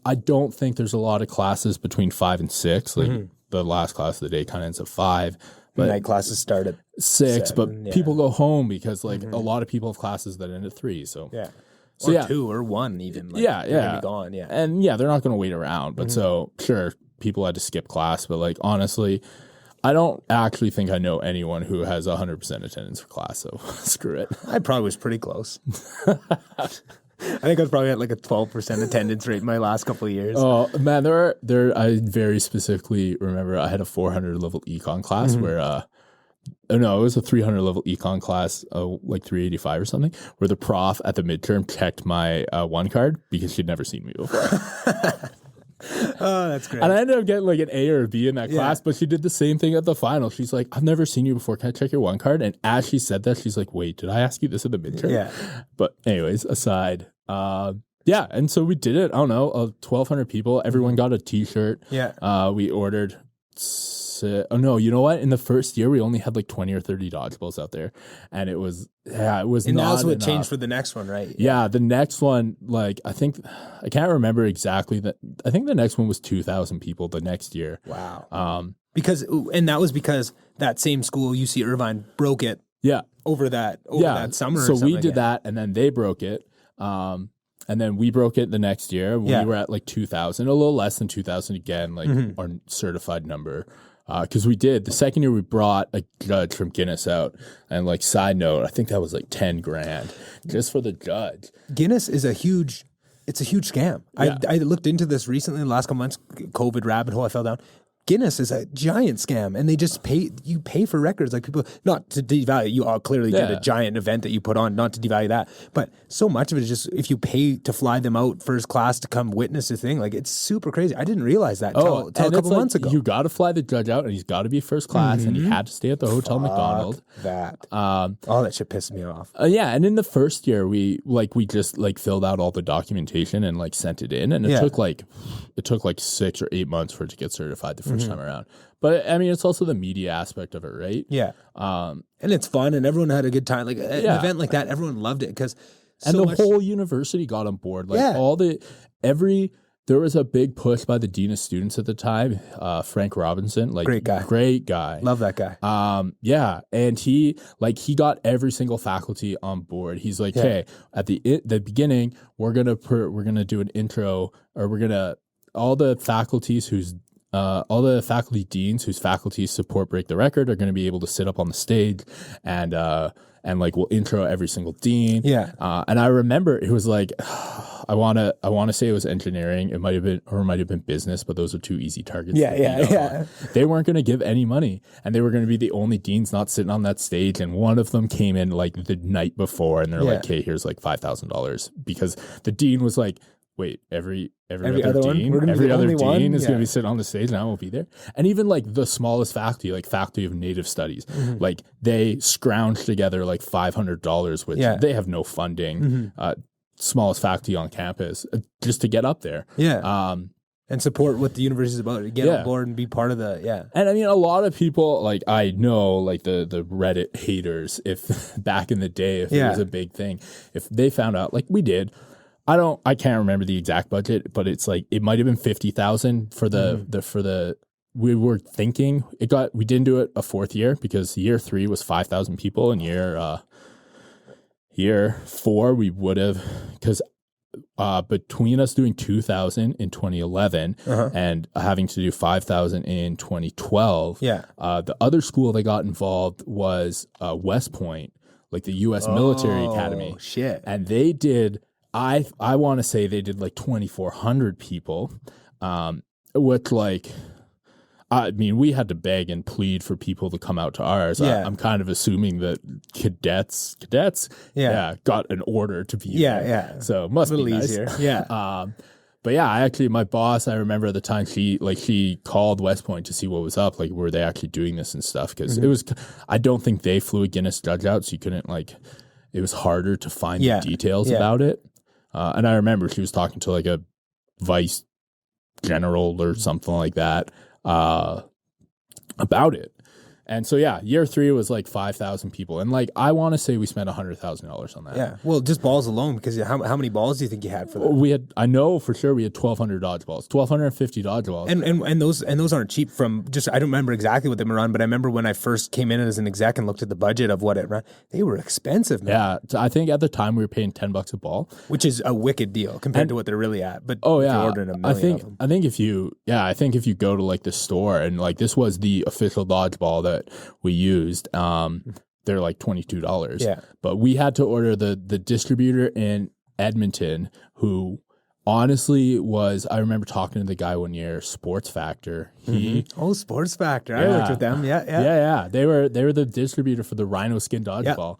I don't think there's a lot of classes between 5 and 6. Like, the last class of the day kind of ends at 5. But night classes start at 6, 7, but people go home because, like, a lot of people have classes that end at 3, so. Yeah. Or 2 or 1 even. Like, they're gonna be gone, And they're not going to wait around. But so, sure, people had to skip class. But like, honestly, I don't actually think I know anyone who has 100% attendance for class. So screw it. I probably was pretty close. I think I was probably at like a 12% attendance rate in my last couple of years. Oh, man, I very specifically remember I had a 400 level econ class where it was a 300 level econ class, like 385 or something, where the prof at the midterm checked my one card because she'd never seen me before. Oh, that's great. And I ended up getting like an A or a B in that class, but she did the same thing at the final. She's like, I've never seen you before. Can I check your one card? And as she said that, she's like, wait, did I ask you this at the midterm? Yeah. But anyways, aside, and so we did it. I don't know, 1,200 people. Everyone got a T-shirt. Yeah. We ordered... you know what? In the first year, we only had like 20 or 30 dodgeballs out there, and it was and not that's what enough. changed for the next one, right? Yeah, the next one, like I can't remember exactly that. I think the next one was 2,000 people the next year. Wow. Because that was because that same school, UC Irvine, broke it. Yeah. Over that summer. So we did that, and then they broke it. And then we broke it the next year. We were at like 2,000, a little less than 2,000 again, like our certified number. Because we did. The second year we brought a judge from Guinness out. And like side note, I think that was like 10 grand just for the judge. Guinness is a huge scam. Yeah. I looked into this recently in the last couple months, COVID rabbit hole I fell down. Guinness is a giant scam, and they just pay for records. Like people, not to devalue, you all clearly did a giant event that you put on, not to devalue that, but so much of it is just if you pay to fly them out first class to come witness a thing, like it's super crazy. I didn't realize that until a couple months ago. You got to fly the judge out, and he's got to be first class, and he had to stay at the Hotel McDonald. That shit pissed me off. And in the first year, we just like filled out all the documentation and like sent it in, and it took like 6 or 8 months for it to get certified the first time around. But I mean, it's also the media aspect of it, right? Yeah. And it's fun, and everyone had a good time. Like an event like that, everyone loved it because whole university got on board. Like there was a big push by the dean of students at the time, Frank Robinson. Like great guy, love that guy. And he got every single faculty on board. He's like, hey, at the beginning, we're gonna do an intro, or all the faculty deans whose faculty support Break the Record are going to be able to sit up on the stage and and like we'll intro every single dean. Yeah. And I remember it was like, I want to say it was engineering. It might have been business, but those are two easy targets. Yeah. They weren't going to give any money, and they were going to be the only deans not sitting on that stage. And one of them came in like the night before, and they're like, "Okay, here's like $5,000," because the dean was like, "Wait, every other dean, every other dean is going to be sitting on the stage, and I won't be there." And even like the smallest faculty, like faculty of Native Studies, like they scrounged together like $500, which they have no funding. Smallest faculty on campus just to get up there. And support what the university is about. Get on board and be part of the, And I mean, a lot of people, like I know, like the Reddit haters, if back in the day, if it was a big thing, if they found out, like we did, I can't remember the exact budget, but it's like, it might've been 50,000 for we were thinking we didn't do it a fourth year because year 3 was 5,000 people, and year 4 we would have, because between us doing 2,000 in 2011 and having to do 5,000 in 2012, the other school that got involved was West Point, like the U.S. Military Academy. Shit. And they did, I want to say they did like 2,400 people, which like, I mean, we had to beg and plead for people to come out to ours. I'm kind of assuming that cadets, got an order to be there. So it must be nice. Easier. But yeah, my boss, I remember at the time, she called West Point to see what was up. Like, were they actually doing this and stuff? Because it was, I don't think they flew a Guinness judge out, so you couldn't it was harder to find the details about it. And I remember she was talking to like a vice general or something like that. About it. And so, year 3 was like 5,000 people. And like, I want to say we spent $100,000 on that. Yeah. Well, just balls alone, because how many balls do you think you had for that? I know for sure we had 1,200 dodgeballs, 1,250 dodgeballs. And those aren't cheap I don't remember exactly what they were on, but I remember when I first came in as an exec and looked at the budget of what it ran, they were expensive, man. Yeah. So I think at the time we were paying $10 a ball, which is a wicked deal compared to what they're really at. But if you're ordering a million of them. I think if you go to like the store, and like this was the official dodgeball that we used, they're like $22. Yeah. But we had to order the distributor in Edmonton, who honestly was, I remember talking to the guy one year, Sports Factor. Sports Factor. I worked with them. Yeah. They were the distributor for the Rhino Skin Dodgeball.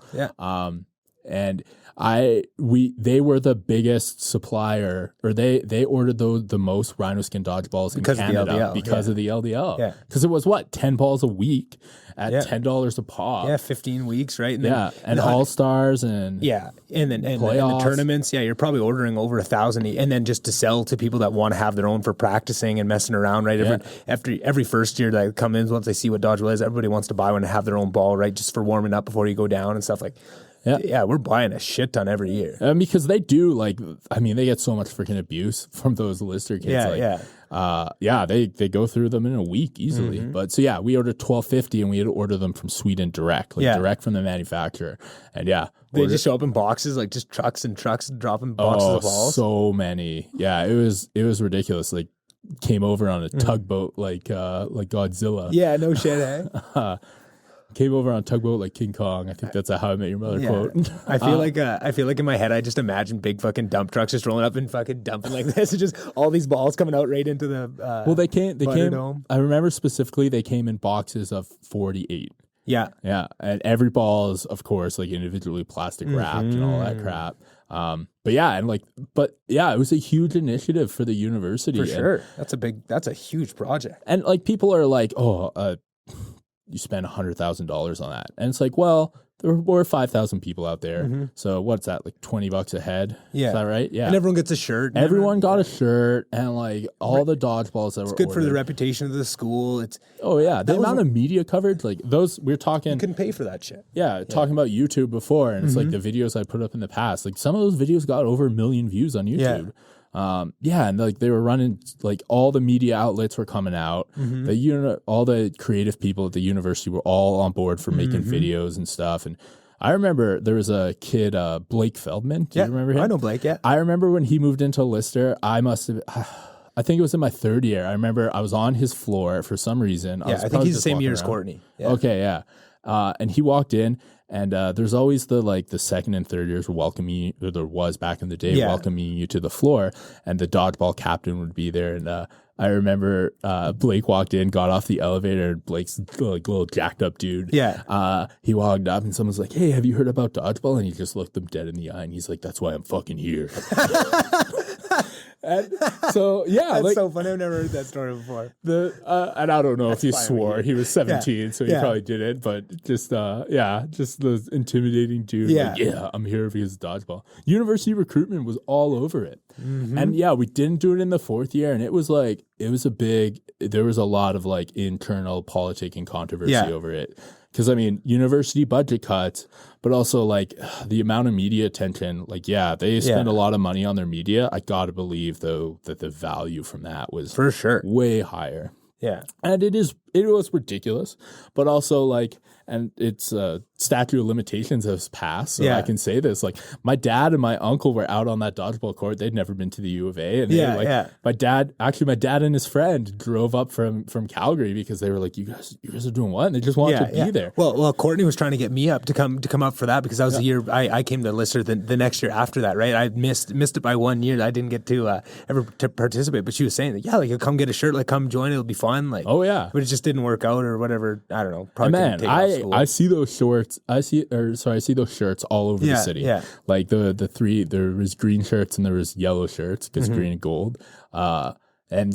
And they were the biggest supplier, or they ordered the most Rhino Skin Dodgeballs in Canada because of the LDL. Yeah. Because it was what, 10 balls a week at $10 a pop. Yeah, 15 weeks, right? And and All-Stars and and the tournaments. Yeah, you're probably ordering over 1,000, and then just to sell to people that want to have their own for practicing and messing around, right? Every first year that come in, once they see what dodgeball is, everybody wants to buy one and have their own ball, right? Just for warming up before you go down and stuff like. Yeah, we're buying a shit ton every year. Because they do, like, I mean, they get so much freaking abuse from those Lister kids. They go through them in a week easily. But so, we ordered 1,250, and we had to order them from Sweden direct, direct from the manufacturer. And they just show up in boxes, like just trucks and dropping boxes of balls. So many. Yeah, it was ridiculous. Like, came over on a tugboat like Godzilla. Yeah, no shit, eh? Came over on a tugboat like King Kong. I think that's a How I Met Your Mother quote. I feel like in my head I just imagine big fucking dump trucks just rolling up and fucking dumping like this, and just all these balls coming out right into the they came dome. I remember specifically they came in boxes of 48. Yeah, and every ball is, of course, like individually plastic wrapped and all that crap. It was a huge initiative for the university. For sure, that's a huge project. And like, people are like, you spend $100,000 on that. And it's like, well, there were 5,000 people out there. So what's that, like $20 a head? Yeah. Is that right? Yeah. And everyone gets a shirt. Everyone got a shirt, and like all the dodgeballs that were good for the reputation of the school. The amount of media coverage, like those, we're talking. You couldn't pay for that shit. Yeah. Talking about YouTube before, and it's like the videos I put up in the past, like some of those videos got over 1 million views on YouTube. And like they were running, like all the media outlets were coming out. All the creative people at the university were all on board for making videos and stuff. And I remember there was a kid, Blake Feldman. Do you remember him? I know Blake. Yeah. I remember when he moved into Lister. I think it was in my 3rd year. I remember I was on his floor for some reason. I think he's the same year as Courtney. Yeah. Okay. Yeah. And he walked in, And there's always the second and third years welcoming, or there was back in the day, welcoming you to the floor, and the dodgeball captain would be there. And I remember Blake walked in, got off the elevator, and Blake's like little jacked up dude. Yeah. He walked up and someone's like, "Hey, have you heard about dodgeball?" And he just looked them dead in the eye and he's like, "That's why I'm fucking here." And so yeah, that's so funny. I've never heard that story before. And I don't know if he swore. He was 17, so he probably didn't. But just just the intimidating dude. Yeah, like, I'm here because of dodgeball. University recruitment was all over it, and we didn't do it in the fourth year, and it was there was a lot of like internal politicking controversy over it. Because, I mean, university budget cuts, but also, like, the amount of media attention, like, they spend a lot of money on their media. I got to believe, though, that the value from that was for sure way higher. Yeah. And it was ridiculous, but also, like, and it's statute of limitations has passed, so I can say this. Like, my dad and my uncle were out on that dodgeball court. They'd never been to the U of A, and my dad and his friend drove up from Calgary because they were like, you guys are doing what? And they just wanted to be there. Well, Courtney was trying to get me up to come up for that because that was the year I came to Lister the next year after that, right? I missed it by 1 year. I didn't get to ever to participate, but she was saying that like, come get a shirt, like, come join, it'll be fun, like, but it just didn't work out or whatever. I don't know. Probably I see those shorts. I see those shirts all over the city. Yeah. Like the three, there was green shirts and there was yellow shirts because green and gold. And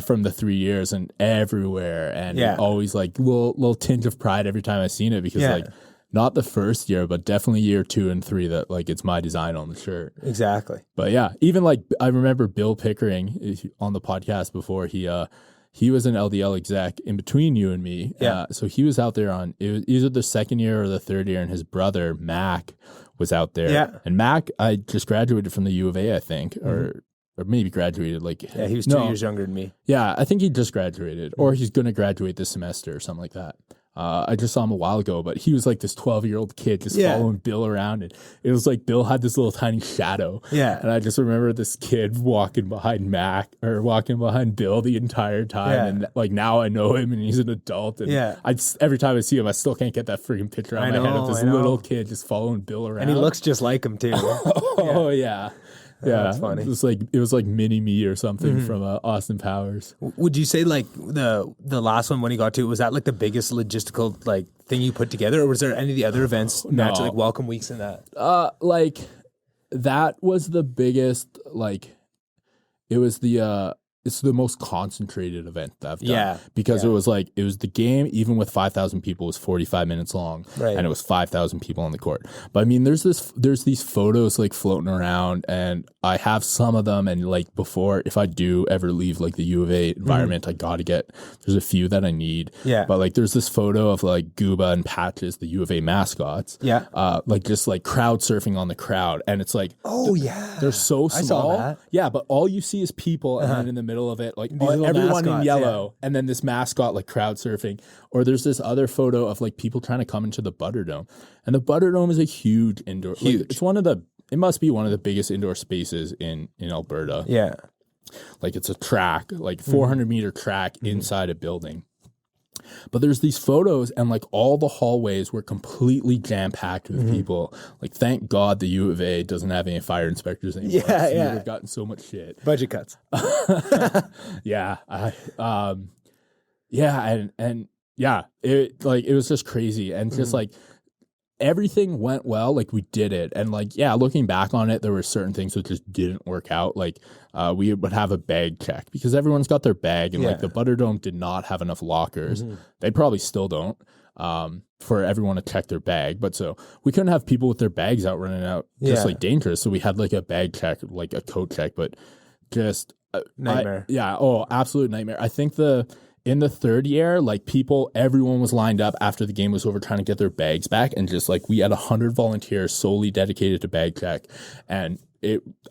from the 3 years and everywhere, and always like little tinge of pride every time I seen it because like not the first year, but definitely year 2 and 3 that like it's my design on the shirt. Exactly. But even like I remember Bill Pickering on the podcast before he was an LDL exec in between you and me. Yeah. So he was out there it was either the second year or the third year, and his brother, Mac, was out there. Yeah. And Mac, I just graduated from the U of A, I think, or maybe graduated. He was 2 years younger than me. Yeah, I think he just graduated, or he's going to graduate this semester or something like that. I just saw him a while ago, but he was like this 12-year-old kid just following Bill around, and it was like Bill had this little tiny shadow. Yeah. And I just remember this kid walking behind Bill the entire time, and like now I know him and he's an adult, and every time I see him, I still can't get that freaking picture out of my head of this little kid just following Bill around. And he looks just like him too. Oh yeah. Yeah, that's funny. It was like mini me or something from Austin Powers. Would you say like the last one when he got to it, was that like the biggest logistical like thing you put together, or was there any of the other events naturally, like welcome weeks and that? Like that was the biggest. Like it was it's the most concentrated event that I've done. Because it was the game, even with 5,000 people, was 45 minutes long, and it was 5,000 people on the court. But I mean, there's these photos like floating around, and I have some of them. And like before, if I do ever leave like the U of A environment, I gotta there's a few that I need. Yeah. But like, there's this photo of like Gooba and Patches, the U of A mascots. Yeah. Like just like crowd surfing on the crowd, and it's like, they're so small. I saw that. Yeah, but all you see is people, and then in the middle of it, like everyone in yellow, and then this mascot like crowd surfing. Or there's this other photo of like people trying to come into the Butterdome, and the Butterdome is a huge indoor. Like, it must be one of the biggest indoor spaces in Alberta. Yeah, like it's a track, like 400-meter track inside a building. But there's these photos, and like all the hallways were completely jam-packed with people. Like, thank God the U of A doesn't have any fire inspectors anymore. You would have gotten so much shit. Budget cuts. It was just crazy, and just like everything went well. Like we did it, and like looking back on it, there were certain things that just didn't work out. Like we would have a bag check because everyone's got their bag, and like the Butterdome did not have enough lockers. They probably still don't for everyone to check their bag, but so we couldn't have people with their bags out running out just like dangerous. So we had like a bag check, like a coat check, but just nightmare. Absolute nightmare. I think in the third year, like everyone was lined up after the game was over trying to get their bags back. And just like we had 100 volunteers solely dedicated to bag check. And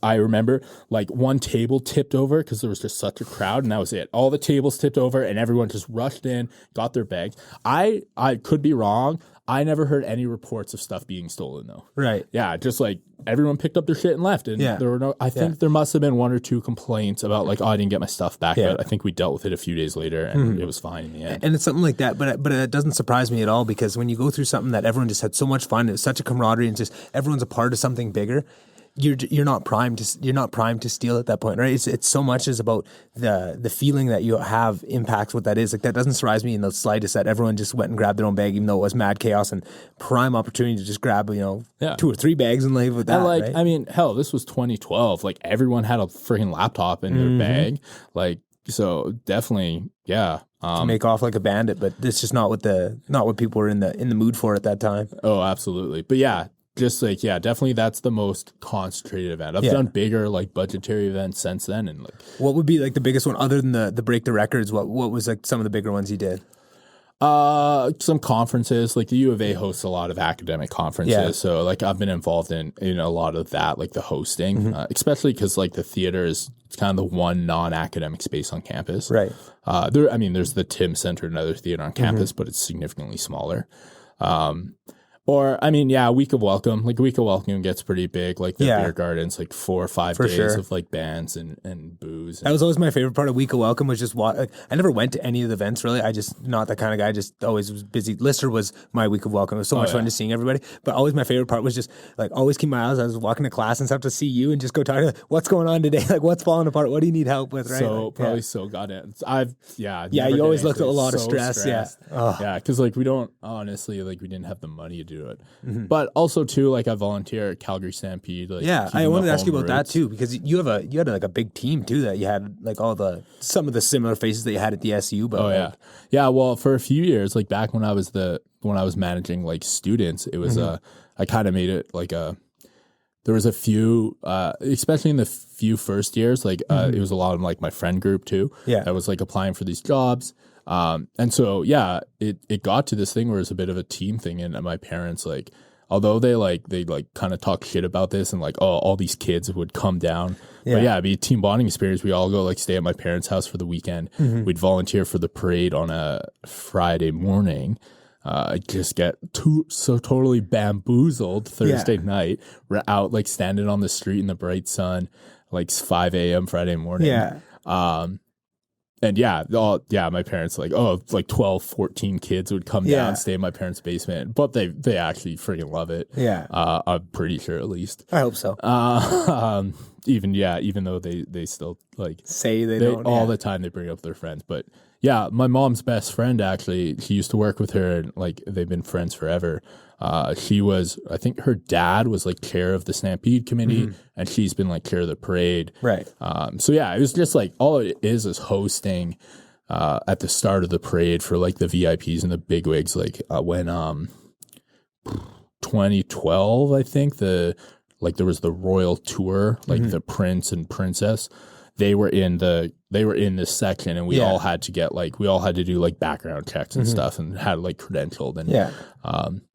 I remember like one table tipped over because there was just such a crowd, and that was it. All the tables tipped over and everyone just rushed in, got their bags. I could be wrong. I never heard any reports of stuff being stolen though. Right. Yeah. Just like everyone picked up their shit and left. And there were no, I think there must have been 1 or 2 complaints about like, oh, I didn't get my stuff back. But I think we dealt with it a few days later and it was fine in the end. And it's something like that, but it doesn't surprise me at all, because when you go through something that everyone just had so much fun, it was such a camaraderie, and just everyone's a part of something bigger. You're not primed to steal at that point, right? It's so much is about the feeling that you have impacts what that is. Like, that doesn't surprise me in the slightest that everyone just went and grabbed their own bag, even though it was mad chaos and prime opportunity to just grab 2 or 3 bags and leave with that. And like, right? I mean, hell, this was 2012. Like, everyone had a freaking laptop in their bag. Like, so definitely, yeah. To make off like a bandit, but it's just not what people were in the mood for at that time. Oh, absolutely. But yeah. Just like, yeah, definitely that's the most concentrated event. I've done bigger like budgetary events since then. And like, what would be like the biggest one other than the break the records? What was like some of the bigger ones you did? Some conferences, like the U of A hosts a lot of academic conferences. Yeah. So like I've been involved in a lot of that, like the hosting, especially because like the theater is kind of the one non-academic space on campus. Right. There's the Tim Center, another theater on campus, but it's significantly smaller. Or, I mean, yeah, Week of Welcome. Like, Week of Welcome gets pretty big. Like, the beer gardens, like 4 or 5 days of, like, bands and booze. That was always my favorite part of Week of Welcome, was just I never went to any of the events, really. I just, not that kind of guy, just always was busy. Lister was my Week of Welcome. It was so much fun just seeing everybody. But always my favorite part was just, like, always keep my eyes. I was walking to class and stuff to see you and just go talk to, what's going on today? Like, what's falling apart? What do you need help with, right? So, like, probably so goddamn. Yeah, you always looked at a lot of stress. Stressed. Yeah, because, like, we don't, honestly, like, we didn't have the money to do it. But also too, like, I volunteer at Calgary Stampede. Like, I wanted to ask you about that too, because you had like a big team too, that you had like some of the similar faces that you had at the SU. But yeah. Well, for a few years, like back when I was managing like students, it was I kind of made it like there was a few, especially in the few first years, like it was a lot of like my friend group too. Yeah, I was like applying for these jobs. And so, yeah, it got to this thing where it's a bit of a team thing. And my parents, like, although they kind of talk shit about this and like, oh, all these kids would come down. Yeah. But yeah, it'd be a team bonding experience. We all go like stay at my parents' house for the weekend. We'd volunteer for the parade on a Friday morning. Just get totally bamboozled Thursday night. We're out like standing on the street in the bright sun, like 5 a.m. Friday morning. Yeah. And my parents like 12, 14 kids would come down, stay in my parents' basement, but they actually freaking love it. Yeah. I'm pretty sure at least. I hope so. Even though they still like say they don't all the time, they bring up their friends. But yeah, my mom's best friend, actually, she used to work with her and like they've been friends forever. I think her dad was like chair of the Stampede committee and she's been like chair of the parade. Right. So yeah, it was just like, all it is hosting, at the start of the parade for like the VIPs and the bigwigs. Like, when, 2012, I think there was the royal tour, like the prince and princess, they were in this section and we all had to do like background checks and stuff and had like credentialed. And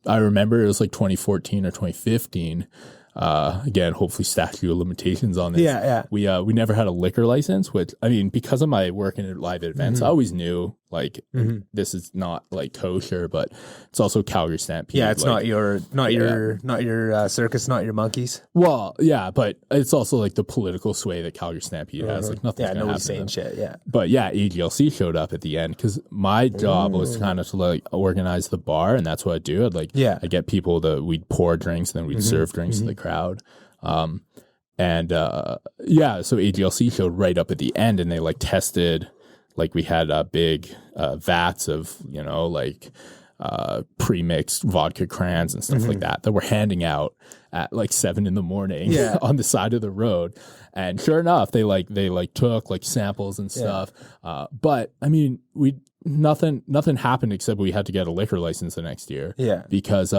I remember it was like 2014 or 2015. Again, hopefully statute of limitations on this. Yeah. We never had a liquor license, which, I mean, because of my work in live events, I always knew like this is not like kosher, but it's also Calgary Stampede. Yeah, it's like, not your circus, not your monkeys. Well, yeah, but it's also like the political sway that Calgary Stampede has. Like nothing's gonna happen. Saying shit. Yeah, but yeah, AGLC showed up at the end because my job was kind of to like organize the bar, and that's what I do. I'd I get people we'd pour drinks and then we'd serve drinks to the crowd. So AGLC showed right up at the end, and they like tested. Like we had big vats of, pre-mixed vodka crayons and stuff like that we're handing out at like 7 a.m. on the side of the road. And sure enough, they took like samples and stuff. But I mean, nothing happened except we had to get a liquor license the next year. Yeah. Because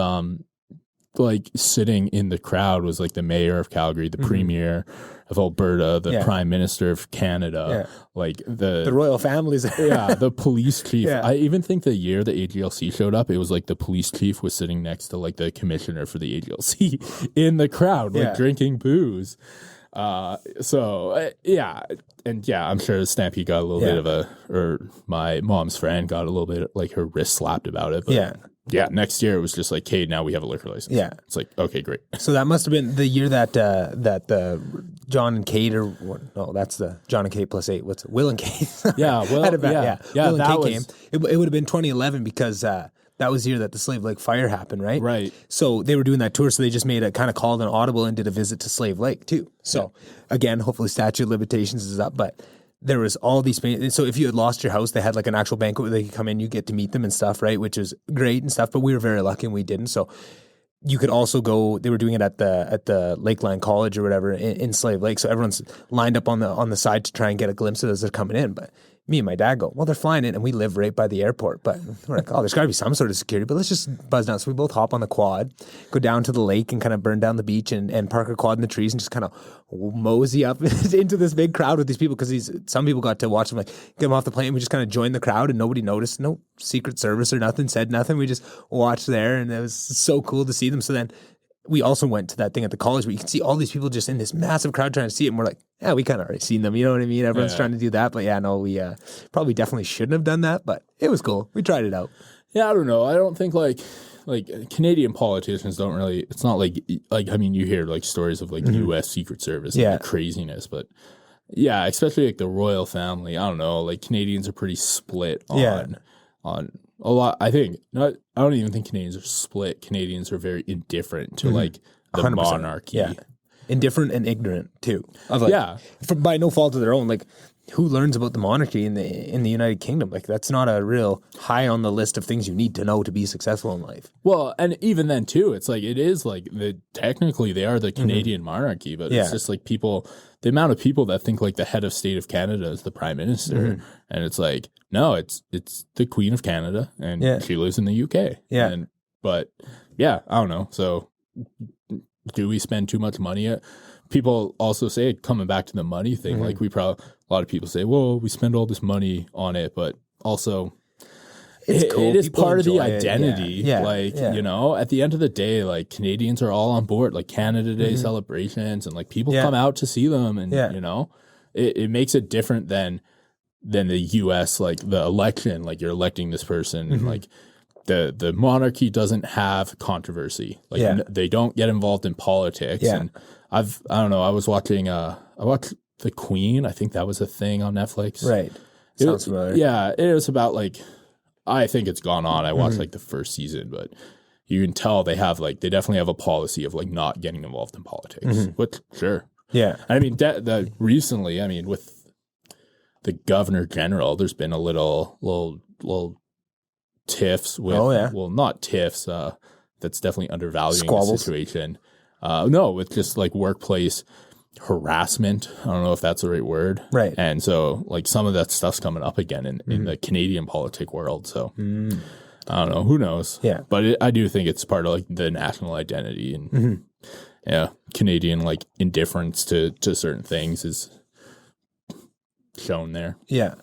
like sitting in the crowd was like the mayor of Calgary, the premier of Alberta, the prime minister of Canada, like the royal families. The police chief. I even think the year the AGLC showed up, it was like the police chief was sitting next to like the commissioner for the AGLC in the crowd, like drinking booze. Yeah. And yeah, I'm sure Stampede got a little bit of or my mom's friend got a little bit like her wrist slapped about it. But yeah, next year it was just like, hey, now we have a liquor license. Yeah. It's like, okay, great. So that must have been the year that the John and Kate that's the John and Kate plus 8. What's it? Will and Kate. Yeah, Will. Yeah, Will and Kate came. Was... It would have been 2011 because that was the year that the Slave Lake fire happened, right? Right. So they were doing that tour, so they just made a kind of called an audible and did a visit to Slave Lake too. So again, hopefully statute of limitations is up, but there was all these, so if you had lost your house, they had like an actual banquet where they could come in, you get to meet them and stuff, right? Which is great and stuff, but we were very lucky and we didn't. So you could also go, they were doing it at the Lakeline College or whatever in Slave Lake. So everyone's lined up on the side to try and get a glimpse of it as they're coming in. But me and my dad go, well, they're flying in and we live right by the airport. But we're like, oh, there's got to be some sort of security, but let's just buzz down. So we both hop on the quad, go down to the lake and kind of burn down the beach and park our quad in the trees and just kind of mosey up into this big crowd with these people because some people got to watch them, like get them off the plane. We just kind of joined the crowd and nobody noticed. No Secret Service or nothing, said nothing. We just watched there and it was so cool to see them. So then we also went to that thing at the college where you can see all these people just in this massive crowd trying to see it. And we're like, yeah, we kind of already seen them. You know what I mean? Everyone's trying to do that. But yeah, no, we probably definitely shouldn't have done that. But it was cool. We tried it out. Yeah, I don't know. I don't think like Canadian politicians don't really, it's not like, I mean, you hear like stories of like U.S. Secret Service and the craziness. But yeah, especially like the royal family. I don't know. Like Canadians are pretty split on a lot. I think I don't even think Canadians are split. Canadians are very indifferent to like the 100%. Monarchy. Yeah. Indifferent and ignorant too. By no fault of their own. Like, who learns about the monarchy in the United Kingdom? Like, that's not a real high on the list of things you need to know to be successful in life. Well, and even then too, it's like it is like technically they are the Canadian monarchy, but it's just like the amount of people that think like the head of state of Canada is the prime minister, and it's like no, it's the Queen of Canada, and she lives in the UK. Yeah, but I don't know. So, do we spend too much money? People also say, coming back to the money thing, like a lot of people say, well, we spend all this money on it, but also it is part of the identity. You know, at the end of the day, like Canadians are all on board, like Canada Day celebrations, and like people come out to see them, and you know, it makes it different than the US, like the election, like you're electing this person, and like the monarchy doesn't have controversy. Like they don't get involved in politics. And I don't know, I was watching I watched The Queen. I think that was a thing on Netflix. Right. Sounds familiar. Yeah, it was about like, I think it's gone on. I watched like the first season, but you can tell they definitely have a policy of like not getting involved in politics. Which sure. Yeah. I mean that recently, I mean with the Governor General, there's been a little tiffs with well, not tiffs, that's definitely undervaluing the situation. No, with just like workplace harassment. I don't know if that's the right word. Right. And so like some of that stuff's coming up again in the Canadian politic world. So I don't know, who knows? Yeah. But I do think it's part of like the national identity, and Canadian like indifference to certain things is shown there. Yeah.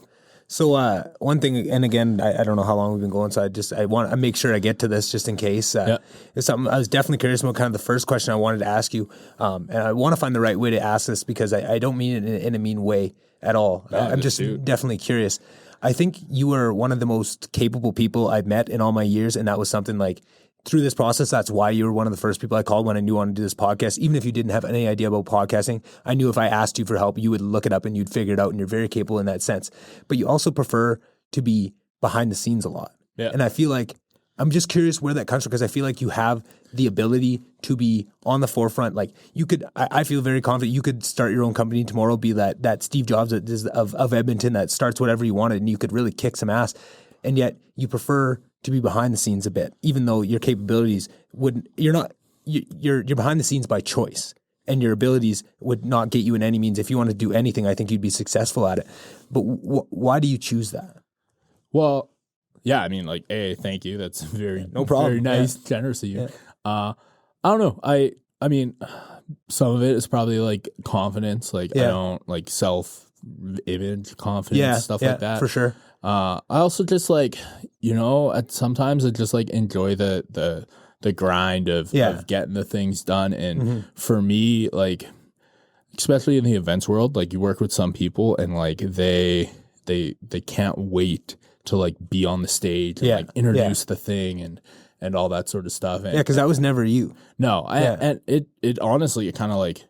So one thing, and again, I don't know how long we've been going, so I want to make sure I get to this just in case. It's something I was definitely curious about. Kind of the first question I wanted to ask you, and I want to find the right way to ask this because I don't mean it in a mean way at all. I'm just definitely curious. I think you were one of the most capable people I've met in all my years, and that was something like through this process, that's why you were one of the first people I called when I knew I wanted to do this podcast. Even if you didn't have any idea about podcasting, I knew if I asked you for help, you would look it up and you'd figure it out, and you're very capable in that sense. But you also prefer to be behind the scenes a lot. Yeah. And I feel like, I'm just curious where that comes from, because I feel like you have the ability to be on the forefront. Like you could, I feel very confident you could start your own company tomorrow, be that Steve Jobs of Edmonton that starts whatever you wanted, and you could really kick some ass. And yet you prefer to be behind the scenes a bit, even though your capabilities you're behind the scenes by choice, and your abilities would not get you in any means. If you want to do anything, I think you'd be successful at it. But why do you choose that? Well, yeah, I mean, like, thank you. That's very, no problem. Very nice, generous of you. Yeah. I don't know. I mean, some of it is probably like confidence. Like I don't like self-image, confidence, stuff like that. For sure. I also just like, you know, sometimes I just like enjoy the grind of getting the things done. And for me, like especially in the events world, like you work with some people and like they can't wait to like be on the stage and like introduce the thing and all that sort of stuff. And, because that was never you. No, and it honestly, it kind of like,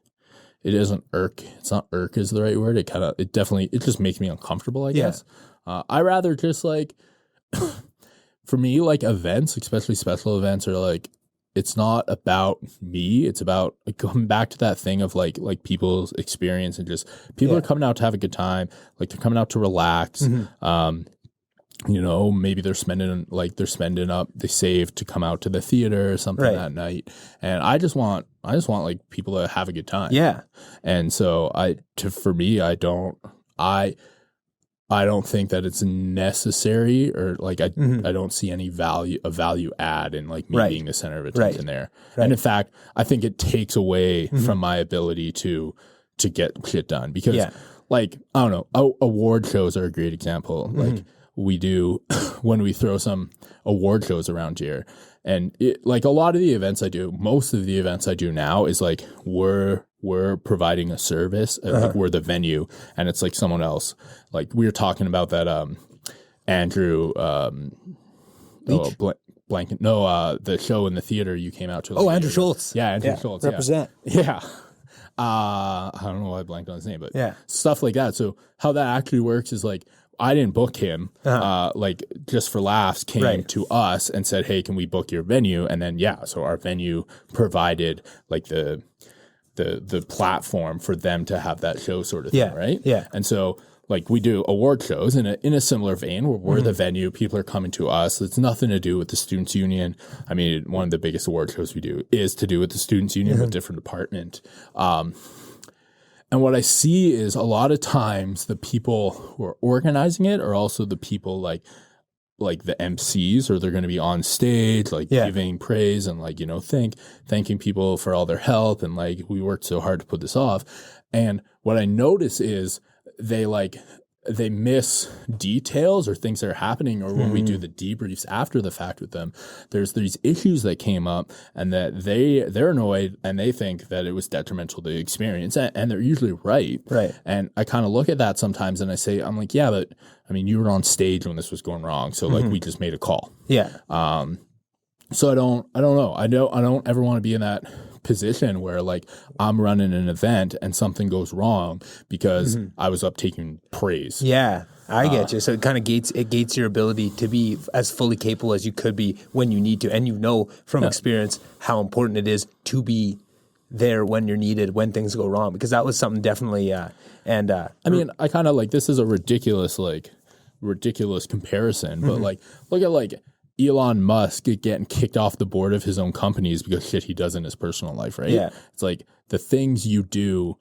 it isn't irk. It's not irk is the right word. It just makes me uncomfortable, I guess. I rather just like, for me, like events, especially special events, are like, it's not about me. It's about like, coming back to that thing of like people's experience and just people are coming out to have a good time. Like they're coming out to relax. You know, maybe they're spending up, they save to come out to the theater or something that night. And I just want like people to have a good time. Yeah. And so for me, I don't think that it's necessary or like I don't see any value add in like me being the center of attention there. And in fact, I think it takes away from my ability to get shit done because like, I don't know, award shows are a great example. Like we do when we throw some award shows around here. And like a lot of the events I do, most of the events I do now is like we're providing a service, like we're the venue, and it's like someone else. Like we were talking about that Andrew the show in the theater you came out to. Oh, Andrew Schultz. Yeah, Andrew Schultz. Represent. Yeah. I don't know why I blanked on his name, but stuff like that. So how that actually works is like I didn't book him, like just for laughs came to us and said, hey, can we book your venue? And then, so our venue provided like the platform for them to have that show sort of thing. Right. Yeah. And so like we do award shows in a similar vein where we're the venue, people are coming to us. It's nothing to do with the Students Union. I mean, one of the biggest award shows we do is to do with the Students Union, with different department. And what I see is a lot of times the people who are organizing it are also the people like the MCs, or they're going to be on stage, like giving praise and like, you know, thanking people for all their help. And like, we worked so hard to put this off. And what I notice is they miss details or things that are happening, or when we do the debriefs after the fact with them, there's these issues that came up and that they're annoyed and they think that it was detrimental to the experience, and they're usually right. And I kind of look at that sometimes and I say, I'm like, yeah, but I mean, you were on stage when this was going wrong, so like we just made a call. So I don't know. I don't ever want to be in that position where like I'm running an event and something goes wrong because I was up taking praise. Yeah, I get you. So it kind of gates your ability to be as fully capable as you could be when you need to, and you know from experience how important it is to be there when you're needed when things go wrong, because that was something definitely. I mean, I kind of like, this is a ridiculous comparison, but like look at like Elon Musk getting kicked off the board of his own companies because shit he does in his personal life, right? Yeah. It's like the things you do,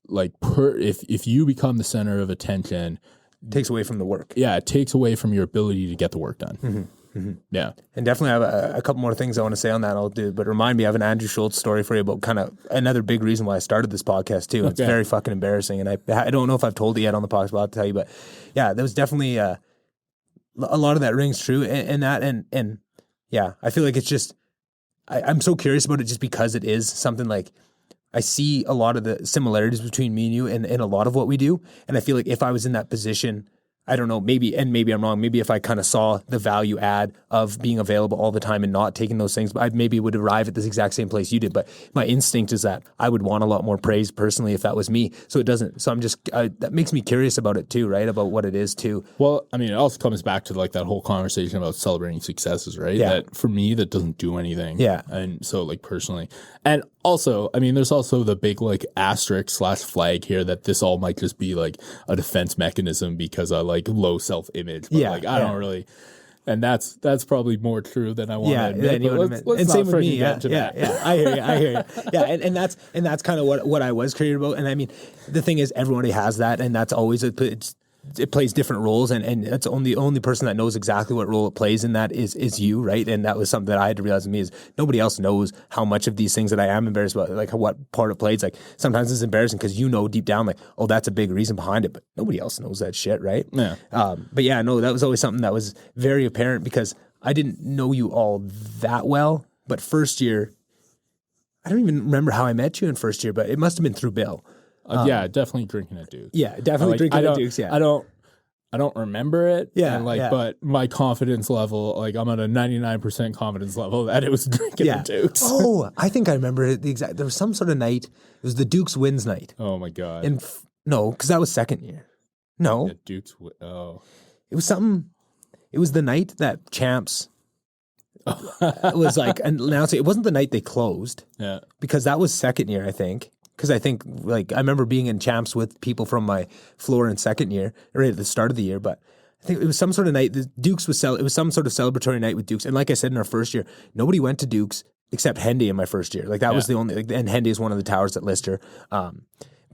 like if you become the center of attention, it takes away from the work. Yeah, it takes away from your ability to get the work done. Yeah. And definitely I have a couple more things I want to say on that I'll do, but remind me, I have an Andrew Schultz story for you about kind of another big reason why I started this podcast too. It's very fucking embarrassing, and I don't know if I've told it yet on the podcast, but I'll tell you. But yeah, there was definitely a lot of that rings true, and I feel like it's just I'm so curious about it just because it is something like I see a lot of the similarities between me and you and a lot of what we do, and I feel like if I was in that position, I don't know, maybe I'm wrong, maybe if I kind of saw the value add of being available all the time and not taking those things, but I maybe would arrive at this exact same place you did. But my instinct is that I would want a lot more praise personally if that was me. So it doesn't. So I'm just, that makes me curious about it too, right? About what it is too. Well, I mean, it also comes back to like that whole conversation about celebrating successes, right? Yeah. That for me, that doesn't do anything. Yeah. And so like personally, and also, I mean, there's also the big like asterisk / flag here that this all might just be like a defense mechanism because I like low self-image. But like I don't really, and that's probably more true than I want to admit. And same with me. Yeah. I hear you. Yeah, and that's kind of what I was created about. And I mean, the thing is, everybody has that, and that's always it plays different roles, and that's the only person that knows exactly what role it plays in that is you, right? And that was something that I had to realize in me is nobody else knows how much of these things that I am embarrassed about, like what part it plays. Like sometimes it's embarrassing because you know deep down, like, oh, that's a big reason behind it, but nobody else knows that shit, right? Yeah. But yeah, no, that was always something that was very apparent because I didn't know you all that well, but first year, I don't even remember how I met you in first year, but it must have been through Bill. Yeah, definitely drinking at Duke. Yeah, definitely drinking at Duke's. Yeah, I don't remember it. Yeah, and but my confidence level, like I'm at a 99% confidence level that it was drinking at Duke's. Oh, I think I remember it. There was some sort of night. It was the Duke's wins night. Oh my god. And no, because that was second year. No, Yeah, Duke's. it was something. It was the night that Champs was like announcing. It wasn't the night they closed. Yeah, because that was second year, I think. Because I think, like, I remember being in Champs with people from my floor in second year, right at the start of the year. But I think it was some sort of night. The Dukes was it was some sort of celebratory night with Dukes. And like I said, in our first year, nobody went to Dukes except Hendy in my first year. Like that was the only. Like, and Hendy is one of the towers at Lister.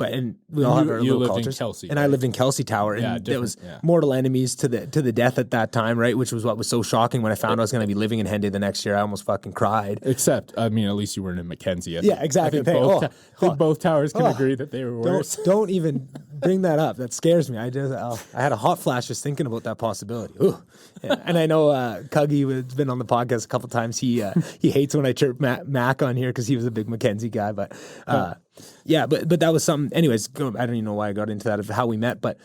And we all have our little lived cultures. in Kelsey, and right? I lived in Kelsey Tower, and it was mortal enemies to the death at that time, right? Which was what was so shocking when I found I was going to be living in Hendy the next year. I almost fucking cried. Except, I mean, at least you weren't in Mackenzie. Exactly. I think both towers can agree that they were worse. Don't even bring that up. That scares me. I had a hot flash just thinking about that possibility. Ooh. Yeah. And I know Cuggy has been on the podcast a couple times. He hates when I chirp Mac on here because he was a big Mackenzie guy, but. But that was something. Anyways, I don't even know why I got into that of how we met. But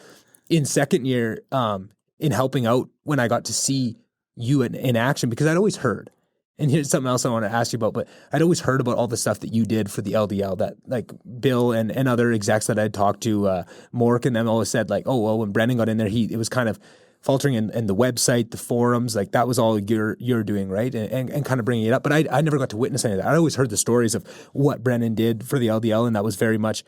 in second year, in helping out, when I got to see you in action, because I'd always heard. And here's something else I want to ask you about. But I'd always heard about all the stuff that you did for the LDL. That like Bill and other execs that I'd talked to, Mork and them always said like, oh well, when Brennan got in there, it was kind of faltering in the website, the forums, like that was all you're doing, right? And kind of bringing it up. But I never got to witness any of that. I always heard the stories of what Brennan did for the LDL, and that was very much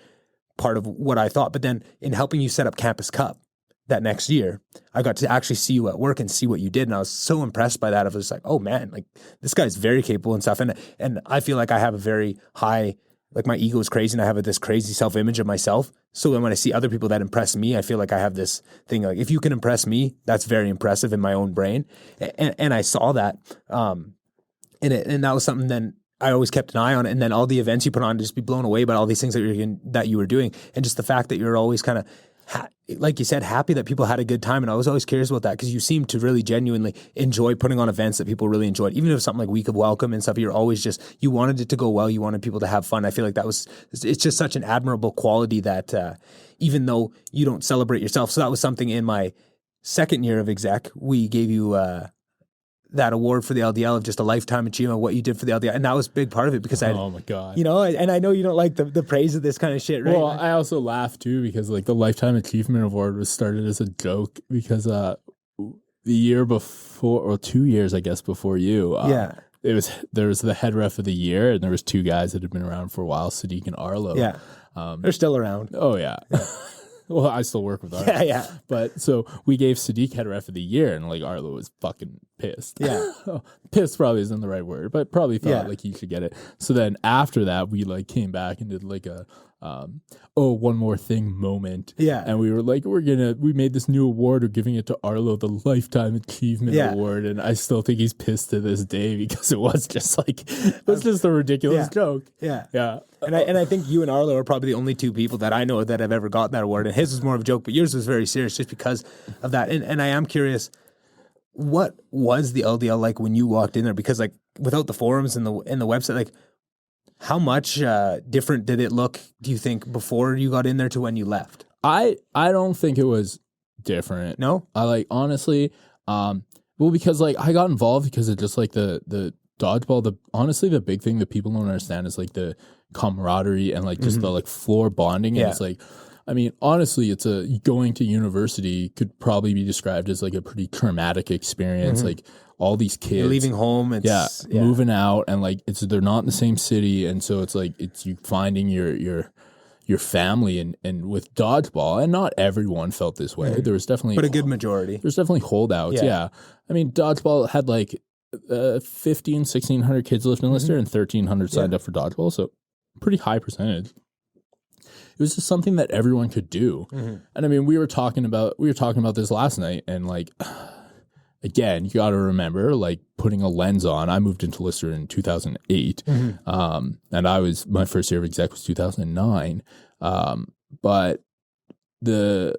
part of what I thought. But then in helping you set up Campus Cup that next year, I got to actually see you at work and see what you did. And I was so impressed by that. I was like, oh man, like this guy's very capable and stuff. And I feel like I have a very high, like my ego is crazy and I have this crazy self-image of myself. So then when I see other people that impress me, I feel like I have this thing like, if you can impress me, that's very impressive in my own brain. And I saw that. And that was something then I always kept an eye on it. And then all the events you put on, to just be blown away by all these things that you were doing. And just the fact that you're always kind of, like you said, happy that people had a good time. And I was always curious about that because you seem to really genuinely enjoy putting on events that people really enjoyed. Even if something like Week of Welcome and stuff, you're always you wanted it to go well. You wanted people to have fun. I feel like it's just such an admirable quality that even though you don't celebrate yourself. So that was something in my second year of exec, we gave you that award for the LDL of just a lifetime achievement of what you did for the LDL. And that was a big part of it because oh my God. You know, and I know you don't like the praise of this kind of shit, right? Well, I also laugh too because like the Lifetime Achievement Award was started as a joke because the year before, or 2 years, I guess, before you, there was the head ref of the year and there was two guys that had been around for a while, Sadiq and Arlo. Yeah. They're still around. Oh yeah. Well, I still work with Arlo. Yeah. But so we gave Sadiq head ref of the year, and like Arlo was fucking pissed. Yeah. Pissed probably isn't the right word, but probably thought like he should get it. So then after that, we like came back and did like a one more thing moment. Yeah. And we were like, we made this new award, we're giving it to Arlo, the Lifetime Achievement Award. And I still think he's pissed to this day because it was just a ridiculous joke. Yeah. Yeah. And I think you and Arlo are probably the only two people that I know that have ever gotten that award. And his was more of a joke, but yours was very serious just because of that. And I am curious, what was the LDL like when you walked in there? Because like without the forums and the website, like how much different did it look, do you think, before you got in there to when you left? I don't think it was different. No? I like honestly, because like I got involved because of just like the dodgeball. Honestly, the big thing that people don't understand is like the camaraderie and like just the like floor bonding. And it's like, I mean, honestly, going to university could probably be described as like a pretty traumatic experience. Like all these kids you're leaving home, moving out, and like they're not in the same city, and so it's like it's you finding your family and with dodgeball, and not everyone felt this way. There was definitely, but a good majority. There's definitely holdouts. Yeah. I mean, dodgeball had like 1,600 kids lived in Lister, and 1,300 signed up for dodgeball, so pretty high percentage. It was just something that everyone could do. And I mean, we were talking about this last night, and like, again, you got to remember, like putting a lens on. I moved into Lister in 2008, and my first year of exec was 2009. But there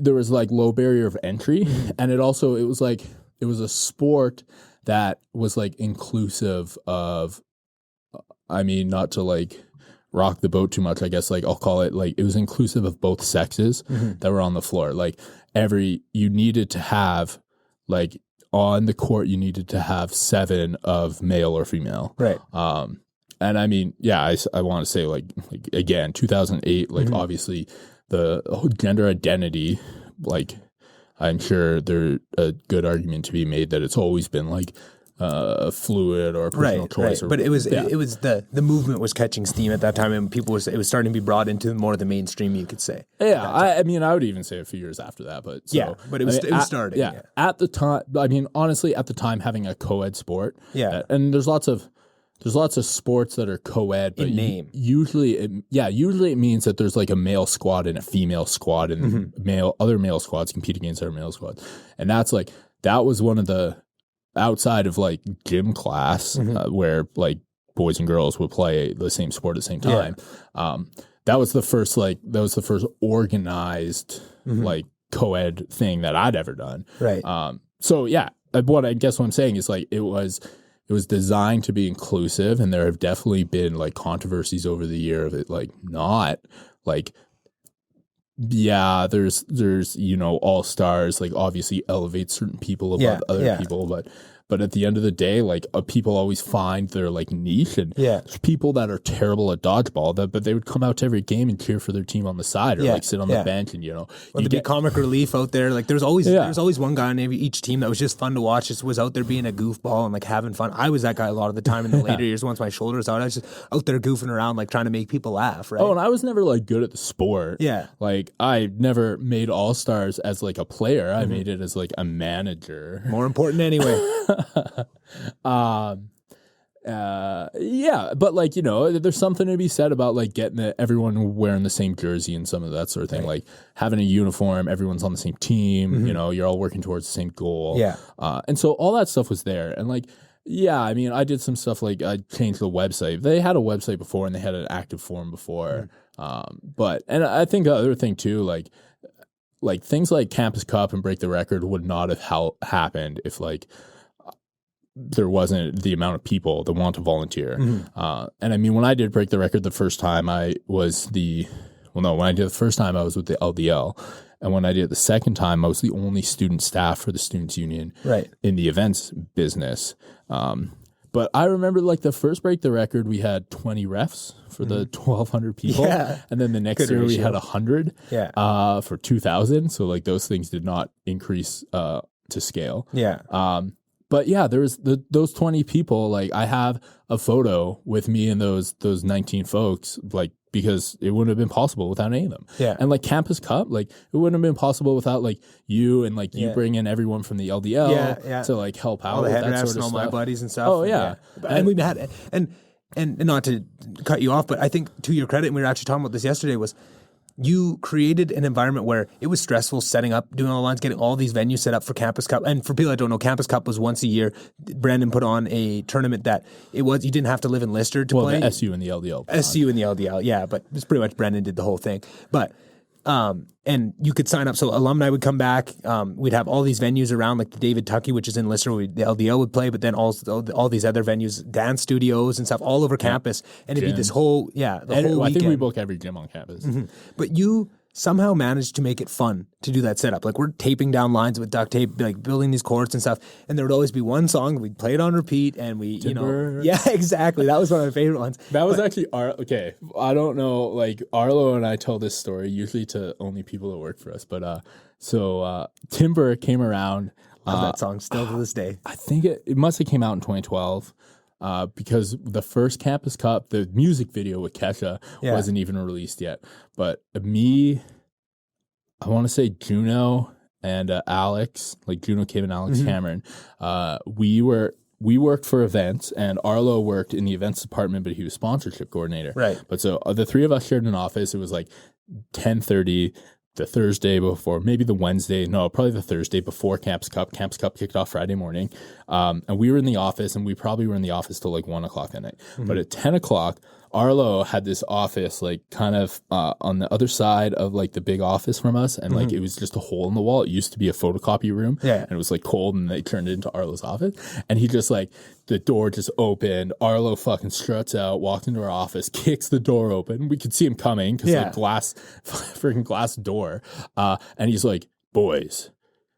was like low barrier of entry, and it was a sport that was like inclusive of I mean, not to like rock the boat too much, I guess, like I'll call it like it was inclusive of both sexes that were on the floor. Like you needed to have like on the court, you needed to have 7 of male or female. Right. And I mean, yeah, I want to say like again, 2008, like obviously the whole gender identity, like I'm sure there's a good argument to be made that it's always been like fluid or personal choice. Right. But it was the movement was catching steam at that time, and it was starting to be brought into more of the mainstream, you could say. Yeah, I mean, I would even say a few years after that, but but it was starting. Yeah, at the time, I mean, honestly, at the time, having a co-ed sport. Yeah, and there's lots of sports that are co-ed, but in name. Usually it means that there's like a male squad and a female squad, and other male squads compete against other male squads, and that was one of the outside of like gym class where like boys and girls would play the same sport at the same time. That was the first organized like co-ed thing that I'd ever done. Right. So yeah, what I'm saying is like it was designed to be inclusive, and there have definitely been like controversies over the year of it like not like. Yeah, there's all stars like obviously elevate certain people above other people, but at the end of the day, like people always find their like niche, and there's people that are terrible at dodgeball, but they would come out to every game and cheer for their team on the side or like sit on the bench, and or there'd be comic relief out there. Like there's always one guy on each team that was just fun to watch. Just was out there being a goofball and like having fun. I was that guy a lot of the time in the later years. Once my shoulder was out, I was just out there goofing around, like trying to make people laugh. Right. Oh, and I was never like good at the sport. Yeah. Like I never made All Stars as like a player. I made it as like a manager. More important anyway. Yeah, but like, there's something to be said about like getting everyone wearing the same jersey and some of that sort of thing, like having a uniform, everyone's on the same team, you're all working towards the same goal. Yeah. And so all that stuff was there. And like, yeah, I mean, I did some stuff like I changed the website. They had a website before and they had an active forum before. And I think the other thing too, like things like Campus Cup and Break the Record would not have happened if like there wasn't the amount of people that want to volunteer. And I mean, when I did Break the Record the first time, when I did the first time I was with the LDL. And when I did it the second time, I was the only student staff for the Students' Union in the events business. But I remember like the first Break the Record, we had 20 refs for the 1,200 people. Yeah. And then the next year we had 100 for 2,000. So like those things did not increase to scale. Yeah. But yeah, there was those 20 people. Like I have a photo with me and those 19 folks, like because it wouldn't have been possible without any of them. Yeah. And like Campus Cup, like it wouldn't have been possible without like you and like you bring in everyone from the LDL to like help out all the with head that refs sort of and all stuff. my buddies and stuff. Oh yeah. And we had and not to cut you off, but I think to your credit, and we were actually talking about this yesterday, was you created an environment where it was stressful setting up, doing all the lines, getting all these venues set up for Campus Cup. And for people that don't know, Campus Cup was once a year. Brennan put on a tournament that you didn't have to live in Lister to play. The SU and the LDL. SU and the LDL, yeah. But it's pretty much Brennan did the whole thing. But and you could sign up. So alumni would come back. We'd have all these venues around, like the David Tuckey, which is in Lister, where the LDL would play, but then all these other venues, dance studios and stuff all over campus. And it'd be this whole, whole weekend. I think we book every gym on campus. But you somehow managed to make it fun to do that setup. Like we're taping down lines with duct tape, like building these courts and stuff. And there would always be one song we'd play it on repeat, and yeah, exactly. That was one of my favorite ones. That was actually okay. I don't know, like Arlo and I tell this story usually to only people that work for us, but so Timber came around. Love that song still to this day. I think it must have came out in 2012. Because the first Campus Cup, the music video with Kesha wasn't even released yet. But me, I want to say Juno and Alex, like Juno Kim and Alex Cameron, we worked for events, and Arlo worked in the events department, but he was sponsorship coordinator. Right. But so the three of us shared an office. It was like 10:30. The Thursday before, maybe the Wednesday, no, probably the Thursday before Campus Cup. Campus Cup kicked off Friday morning. And we were in the office, and we probably were in the office till like 1 o'clock that night. But at 10 o'clock, Arlo had this office like kind of on the other side of like the big office from us, and like it was just a hole in the wall. It used to be a photocopy room, and it was like cold, and they turned it into Arlo's office. And he just like, the door just opened. Arlo fucking struts out, walked into our office, kicks the door open. We could see him coming because like freaking glass door. And he's like, boys,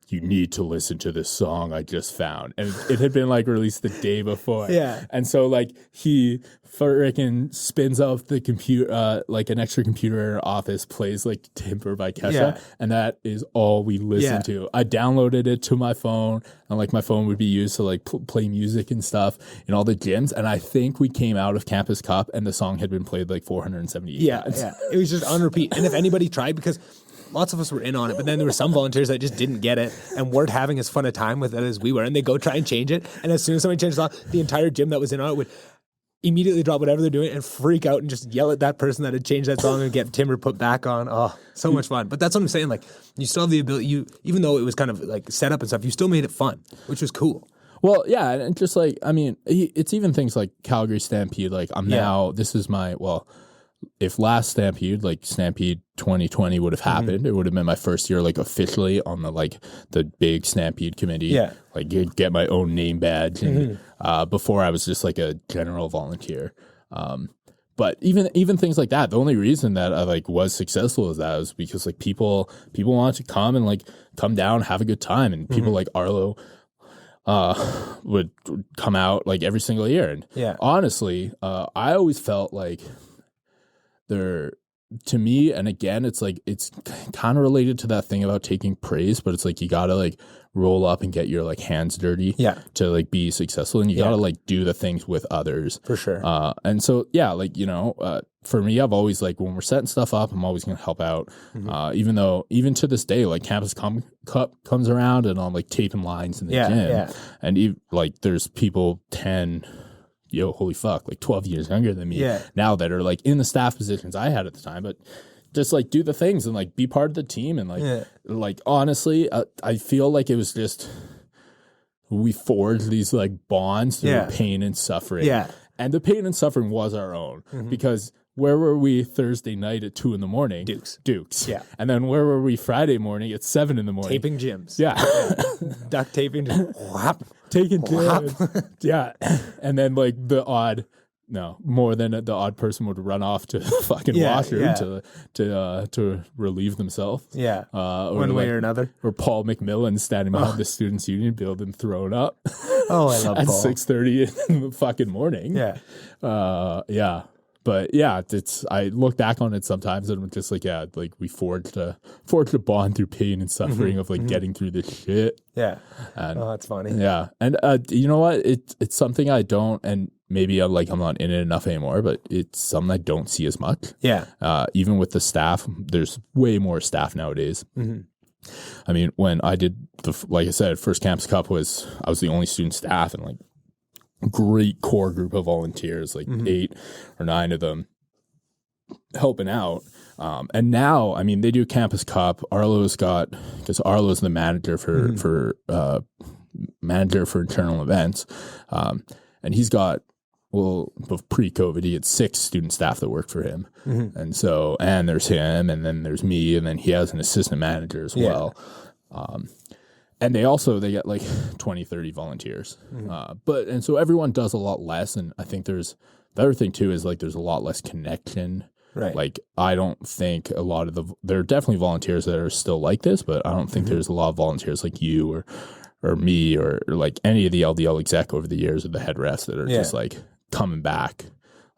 you need to listen to this song I just found. And it had been like released the day before. And so like he freaking spins up the computer, like an extra computer in our office, plays like Timber by Kesha. And that is all we listened to. I downloaded it to my phone, and like my phone would be used to like play music and stuff in all the gyms. And I think we came out of Campus Cup and the song had been played like 478 times. It was just on repeat. And if anybody tried, because lots of us were in on it, but then there were some volunteers that just didn't get it and weren't having as fun a time with it as we were, and they go try and change it, and as soon as somebody changed it off, the entire gym that was in on it would immediately drop whatever they're doing and freak out and just yell at that person that had changed that song and get Timber put back on. Oh, so much fun. But that's what I'm saying, like, you still have the ability, even though it was kind of like set up and stuff, you still made it fun, which was cool. Well, yeah, and just like, I mean, it's even things like Calgary Stampede, like now, this is my, if last Stampede, like Stampede 2020 would have happened, it would have been my first year like officially on the big Stampede committee. Like get my own name badge, and before I was just like a general volunteer. But even things like that, the only reason that I like was successful is that was because like people wanted to come and like come down, have a good time, and people like Arlo would come out like every single year. And honestly, I always felt like to me, and again, it's like, it's kind of related to that thing about taking praise, but it's like, you gotta like roll up and get your like hands dirty to like be successful, and you gotta like do the things with others for sure. And so like, you know, for me, I've always like, when we're setting stuff up, I'm always gonna help out. Even to this day, like Campus Cup comes around and I'm like taping lines in the gym, and like there's people 10, holy fuck, like 12 years younger than me now that are like in the staff positions I had at the time, but just like do the things and like be part of the team. And like honestly, I feel like it was just, we forged these like bonds through pain and suffering. And the pain and suffering was our own, because where were we Thursday night at 2 a.m? Dukes. And then where were we Friday morning at 7 a.m? Taping gyms. Duct taping. Taking gyms. And then like more than the odd person would run off to the fucking washroom to relieve themselves. One way or another. Or Paul McMillan standing behind the Students' Union building throwing up. I love at Paul. 6:30 in the fucking morning. But yeah, I look back on it sometimes and I'm just like, like we forged a bond through pain and suffering of like getting through this shit. And, that's funny. And you know what? It's something I don't, and maybe I'm not in it enough anymore, but it's something I don't see as much. Even with the staff, there's way more staff nowadays. I mean, when I did like I said, first Campus Cup I was the only student staff, and like great core group of volunteers, like 8 or 9 of them helping out. And now, I mean, they do Campus Cup. Arlo's the manager for internal events. And he's got, pre-COVID, he had 6 student staff that worked for him. And so, and there's him, and then there's me, and then he has an assistant manager as well. And they get like 20, 30 volunteers. And so everyone does a lot less. And I think the other thing too is like, there's a lot less connection. Like, I don't think there are definitely volunteers that are still like this, but I don't think there's a lot of volunteers like you or me or like any of the LDL exec over the years, or the head refs that are just like coming back.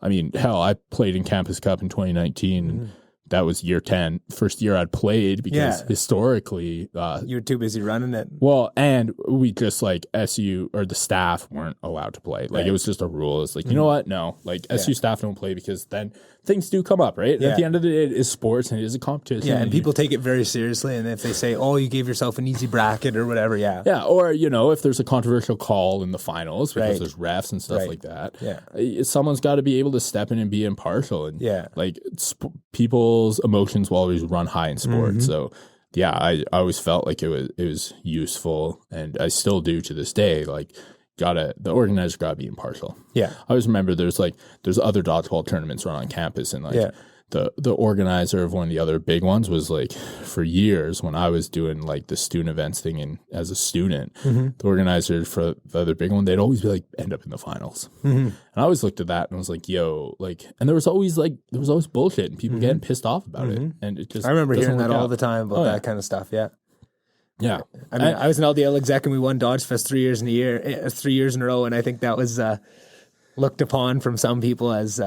I mean, hell, I played in Campus Cup in 2019. That was year 10, first year I'd played, because historically... you were too busy running it. Well, and we just like SU, or the staff weren't allowed to play. Like it was just a rule. It's like, you know what? No, like SU staff don't play, because then things do come up, right? At the end of the day, it is sports and it is a competition. And people take it very seriously. And if they say, you gave yourself an easy bracket or whatever, or, if there's a controversial call in the finals, because there's refs and stuff like that, someone's got to be able to step in and be impartial. And like people's emotions will always run high in sport. So I always felt like it was useful, and I still do to this day. Like, the organizer gotta be impartial. Yeah. I always remember there's other dodgeball tournaments run on campus, and like the organizer of one of the other big ones was like, for years when I was doing like the student events thing and as a student, the organizer for the other big one, they'd always be like, end up in the finals. And I always looked at that and was like, yo, like, and there was always bullshit and people getting pissed off about it. And it just, I remember hearing that all the time about that kind of stuff. Yeah. Yeah. I mean, I was an LDL exec and we won Dodge Fest 3 years in a row. And I think that was looked upon from some people as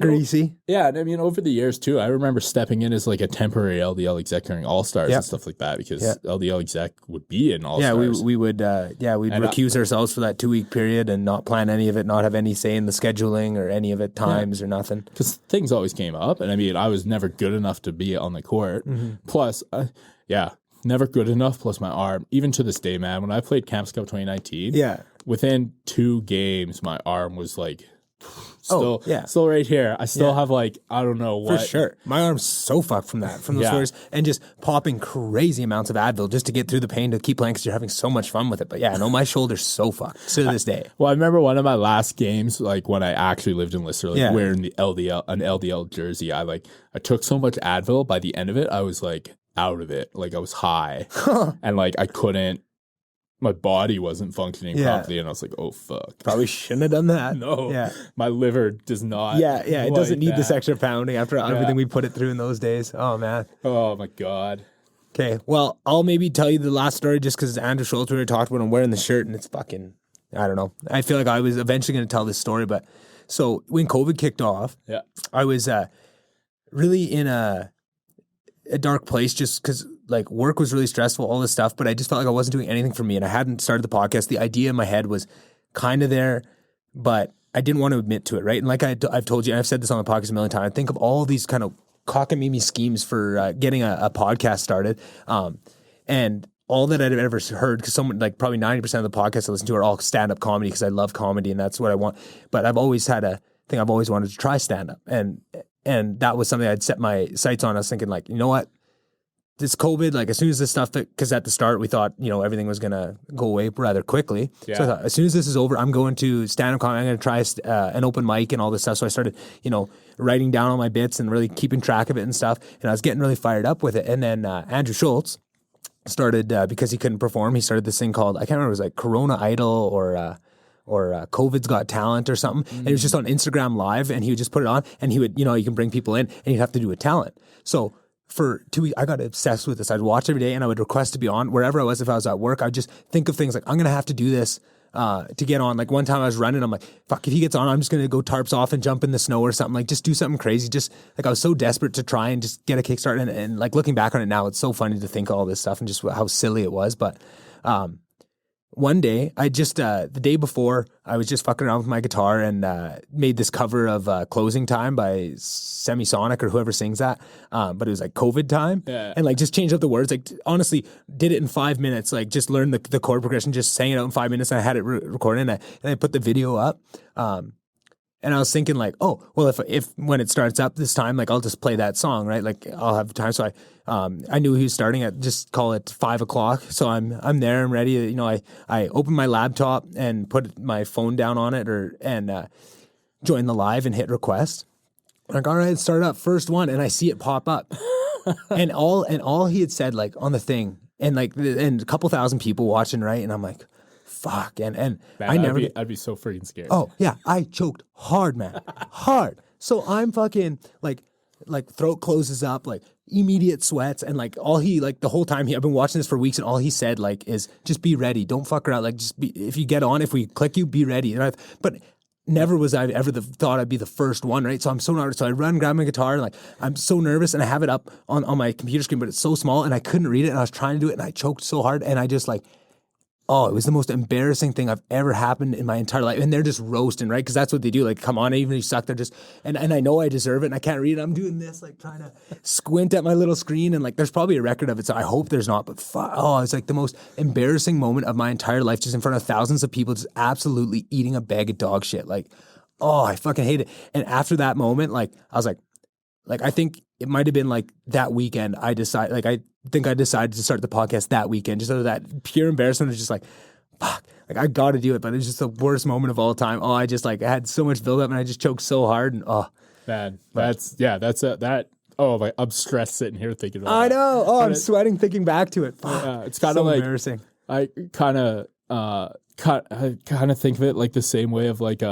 greasy. Yeah. And I mean, over the years too, I remember stepping in as like a temporary LDL exec during All-Stars and stuff like that, because LDL exec would be in All-Stars. Yeah, we would, we'd recuse ourselves for that 2-week period and not plan any of it, not have any say in the scheduling or any of it, times or nothing. Because things always came up. And I mean, I was never good enough to be on the court. Plus, never good enough, plus my arm. Even to this day, man, when I played Camps Cup 2019, within 2 games, my arm was like still right here. I still have like, I don't know what. For sure. My arm's so fucked from those stories, and just popping crazy amounts of Advil just to get through the pain to keep playing because you're having so much fun with it. But yeah, no, my shoulder's so fucked to this day. Well, I remember one of my last games, like when I actually lived in Lister, like wearing an LDL jersey, I took so much Advil, by the end of it, I was like out of it. Like I was high and like I couldn't, my body wasn't functioning properly, and I was like, oh fuck, probably shouldn't have done that. My liver does not it doesn't need this extra pounding after everything we put it through in those days. Oh man, oh my god. Okay, well, I'll maybe tell you the last story just because Andrew Schultz, we already talked about him wearing the shirt, and it's fucking, I don't know, I feel like I was eventually going to tell this story. But so when COVID kicked off, I was really in a dark place just because like work was really stressful, all this stuff, but I just felt like I wasn't doing anything for me, and I hadn't started the podcast. The idea in my head was kind of there, but I didn't want to admit to it, right? And like I've told you, and I've said this on the podcast a million times, I think of all these kind of cockamamie schemes for getting a podcast started, and all that I'd ever heard, because someone like probably 90% of the podcasts I listen to are all stand-up comedy because I love comedy and that's what I want. But I've always had I've always wanted to try stand-up, and that was something I'd set my sights on. I was thinking like, you know what? This COVID, like as soon as this stuff, because at the start we thought, everything was going to go away rather quickly. So I thought, as soon as this is over, I'm going to stand-up comedy. I'm going to try an open mic and all this stuff. So I started, writing down all my bits and really keeping track of it and stuff. And I was getting really fired up with it. And then Andrew Schultz started, because he couldn't perform, he started this thing called, I can't remember, it was like Corona Idol or COVID's Got Talent or something. And it was just on Instagram Live, and he would just put it on, and he would, you can bring people in and you'd have to do a talent. So for 2 weeks, I got obsessed with this. I'd watch every day and I would request to be on wherever I was. If I was at work, I'd just think of things like, I'm going to have to do this to get on. Like one time I was running, I'm like, fuck, if he gets on, I'm just going to go tarps off and jump in the snow or something. Like just do something crazy. Just like I was so desperate to try and just get a kickstart. And like looking back on it now, it's so funny to think all this stuff and just how silly it was. But one day, I just, the day before, I was just fucking around with my guitar and made this cover of Closing Time by Semisonic or whoever sings that. But it was like COVID time. Yeah. And like just changed up the words. Like honestly, did it in 5 minutes. Like just learned the chord progression, just sang it out in 5 minutes. And I had it recorded and I put the video up. And I was thinking like, oh, well, if when it starts up this time, like I'll just play that song, right? Like I'll have time. So I knew he was starting at, just call it 5 o'clock. So I'm there, I'm ready. I opened my laptop and put my phone down on it and join the live and hit request. I'm like, all right, start up, first one, and I see it pop up. and all he had said like on the thing, and a couple thousand people watching, right? And I'm like, fuck, and man, I'd be so freaking scared. Oh yeah, I choked hard, man, hard. So I'm fucking like throat closes up, like immediate sweats, and like all he like the whole time I've been watching this for weeks, and all he said like is just be ready, don't fuck around, like just be, if you get on, if we click you, be ready. But never was I ever thought I'd be the first one, right? So I'm so nervous. So I run, grab my guitar, and like I'm so nervous, and I have it up on my computer screen, but it's so small, and I couldn't read it, and I was trying to do it, and I choked so hard, and I just like. Oh, it was the most embarrassing thing I've ever happened in my entire life. And they're just roasting, right? Because that's what they do. Like, come on, even if you suck, they're just, and I know I deserve it and I can't read it. I'm doing this, like trying to squint at my little screen. And like, there's probably a record of it. So I hope there's not, but it's like the most embarrassing moment of my entire life, just in front of thousands of people, just absolutely eating a bag of dog shit. Like, oh, I fucking hate it. And after that moment, like, I was like, I think it might have been like that weekend I decided to start the podcast that weekend, just out of that pure embarrassment of just like, fuck, like I got to do it, but it's just the worst moment of all time. Oh, I just like I had so much build up and I just choked so hard and man, that. Oh, I'm stressed sitting here thinking about I that. know. Oh, I'm sweating thinking back to it. It's kind of so like embarrassing. I kind of think of it like the same way of like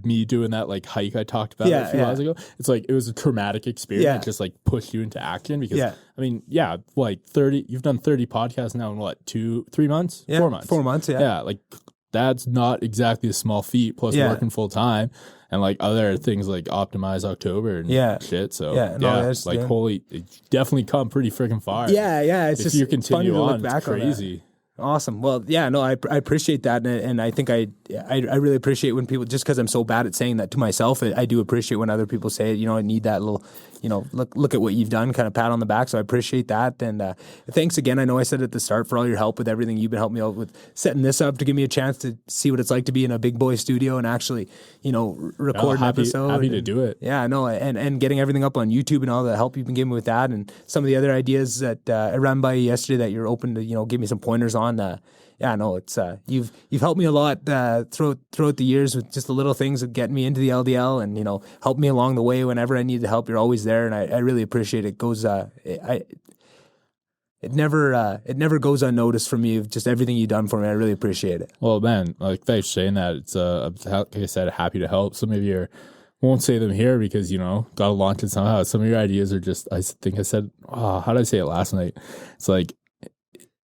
me doing that like hike I talked about a few hours ago. It's like it was a traumatic experience that just like pushed you into action because I mean, like 30 you've done 30 podcasts now in what, 3 months? 4 months. 4 months, Yeah, like that's not exactly a small feat, plus working full time and like other things like Optimize October and shit. So holy, it definitely come pretty freaking far. It's if just you continue funny to on, look back it's crazy. Awesome. Well, yeah, no, I appreciate that, and I think I really appreciate when people, just because I'm so bad at saying that to myself, I do appreciate when other people say it. You know, I need that little, you know, look at what you've done, kind of pat on the back. So I appreciate that, and thanks again. I know I said at the start for all your help with everything. You've been helping me out with setting this up to give me a chance to see what it's like to be in a big boy studio and actually, you know, record an episode. Happy to do it. Yeah, no, and getting everything up on YouTube and all the help you've been giving me with that, and some of the other ideas that I ran by you yesterday that you're open to, you know, give me some pointers on. Yeah, no, it's you've helped me a lot throughout the years with just the little things of getting me into the LDL, and you know, helped me along the way whenever I needed help. You're always there, and I really appreciate it. It never goes unnoticed from you. Just everything you've done for me, I really appreciate it. Well, man, like thanks for saying that. It's like I said, happy to help. Some of your won't say them here because, you know, got to launch it somehow. Some of your ideas are just, I think I said, how did I say it last night? It's like,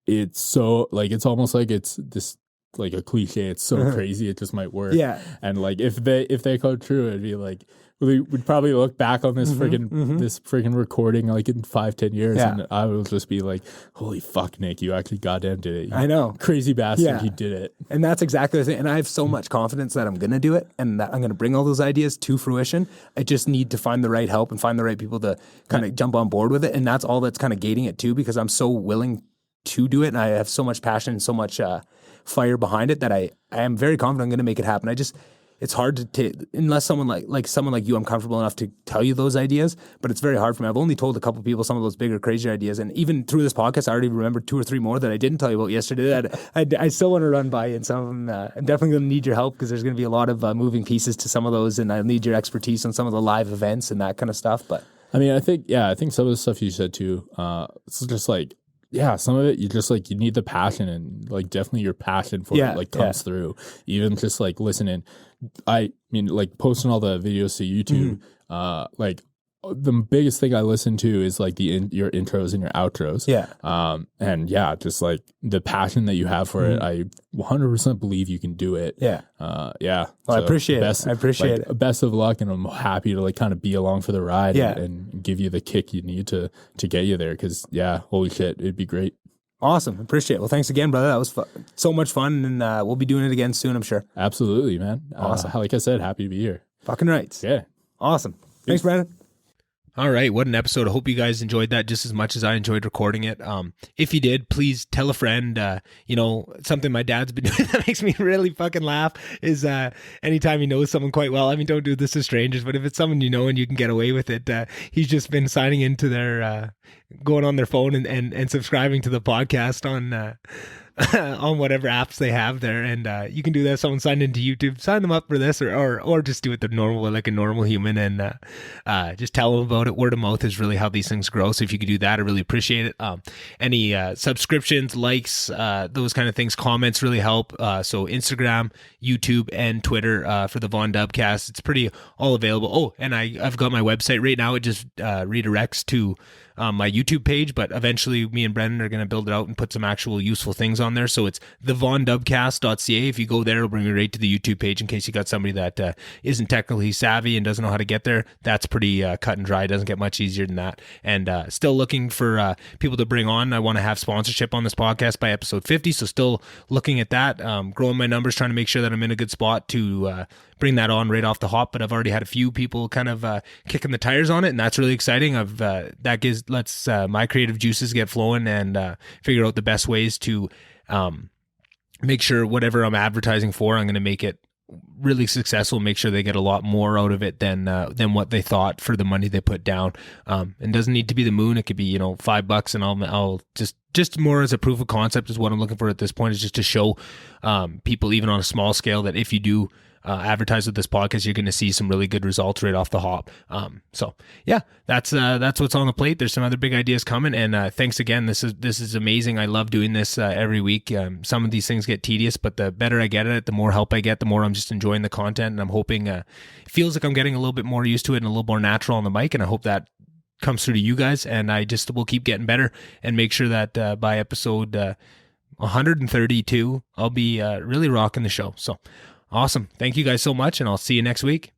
it's so like, it's almost like it's this like a cliche. It's so crazy. It just might work. Yeah. And like, if they come true, it'd be like, we'd probably look back on this freaking recording like in 5-10 years, and I will just be like, holy fuck, Nick, you actually goddamn did it. I know. Crazy bastard, you did it. And that's exactly the thing. And I have so much confidence that I'm going to do it and that I'm going to bring all those ideas to fruition. I just need to find the right help and find the right people to kind of jump on board with it. And that's all that's kind of gating it too, because I'm so willing to do it and I have so much passion and so much fire behind it that I am very confident I'm going to make it happen. It's hard to take, unless someone like someone like you, I'm comfortable enough to tell you those ideas, but it's very hard for me. I've only told a couple people some of those bigger, crazier ideas. And even through this podcast, I already remember 2 or 3 more that I didn't tell you about yesterday that I still want to run by you. And some of them, I'm definitely going to need your help because there's going to be a lot of moving pieces to some of those. And I need your expertise on some of the live events and that kind of stuff. But I mean, I think some of the stuff you said too, it's just like, some of it, you just like, you need the passion and like definitely your passion for it like comes through. Even just like listening, I mean, like posting all the videos to YouTube, like the biggest thing I listen to is like your intros and your outros. And just like the passion that you have for it, I 100% believe you can do it. Well, so I appreciate it. I appreciate it. Best of luck, and I'm happy to like kind of be along for the ride and give you the kick you need to get you there. Because holy shit, it'd be great. Awesome. Appreciate it. Well, thanks again, brother. That was so much fun, and we'll be doing it again soon, I'm sure. Absolutely, man. Awesome. Like I said, happy to be here. Fucking right. Yeah. Awesome. Thanks, Brennan. All right, what an episode. I hope you guys enjoyed that just as much as I enjoyed recording it. If you did, please tell a friend. Something my dad's been doing that makes me really fucking laugh is anytime he knows someone quite well. I mean, don't do this to strangers, but if it's someone you know and you can get away with it, he's just been signing into their, going on their phone and subscribing to the podcast on on whatever apps they have there, and you can do that. Someone signed into YouTube, sign them up for this, or just do it the normal way, like a normal human, and just tell them about it. Word of mouth is really how these things grow. So if you could do that, I really appreciate it. Any subscriptions, likes, those kind of things, comments really help. So Instagram, YouTube, and Twitter for the VonDubCast. It's pretty all available. Oh, and I've got my website right now. It just redirects to my YouTube page, but eventually me and Brennan are going to build it out and put some actual useful things on there. So it's thevondubcast.ca. If you go there, it'll bring you right to the YouTube page in case you got somebody that isn't technically savvy and doesn't know how to get there. That's pretty cut and dry. It doesn't get much easier than that. And still looking for people to bring on. I want to have sponsorship on this podcast by episode 50. So still looking at that, growing my numbers, trying to make sure that I'm in a good spot to bring that on right off the hop. But I've already had a few people kind of kicking the tires on it, and that's really exciting. Lets my creative juices get flowing and figure out the best ways to make sure whatever I'm advertising for, I'm going to make it really successful, make sure they get a lot more out of it than what they thought for the money they put down. And doesn't need to be the moon. It could be, $5, and I'll just more as a proof of concept is what I'm looking for at this point, is just to show people, even on a small scale, that if you do advertise with this podcast, you're going to see some really good results right off the hop. So yeah, that's what's on the plate. There's some other big ideas coming, and thanks again. This is amazing. I love doing this every week. Some of these things get tedious, but the better I get at it, the more help I get, the more I'm just enjoying the content, and I'm hoping it feels like I'm getting a little bit more used to it and a little more natural on the mic, and I hope that comes through to you guys, and I just will keep getting better and make sure that by episode 132, I'll be really rocking the show. So awesome. Thank you guys so much, and I'll see you next week.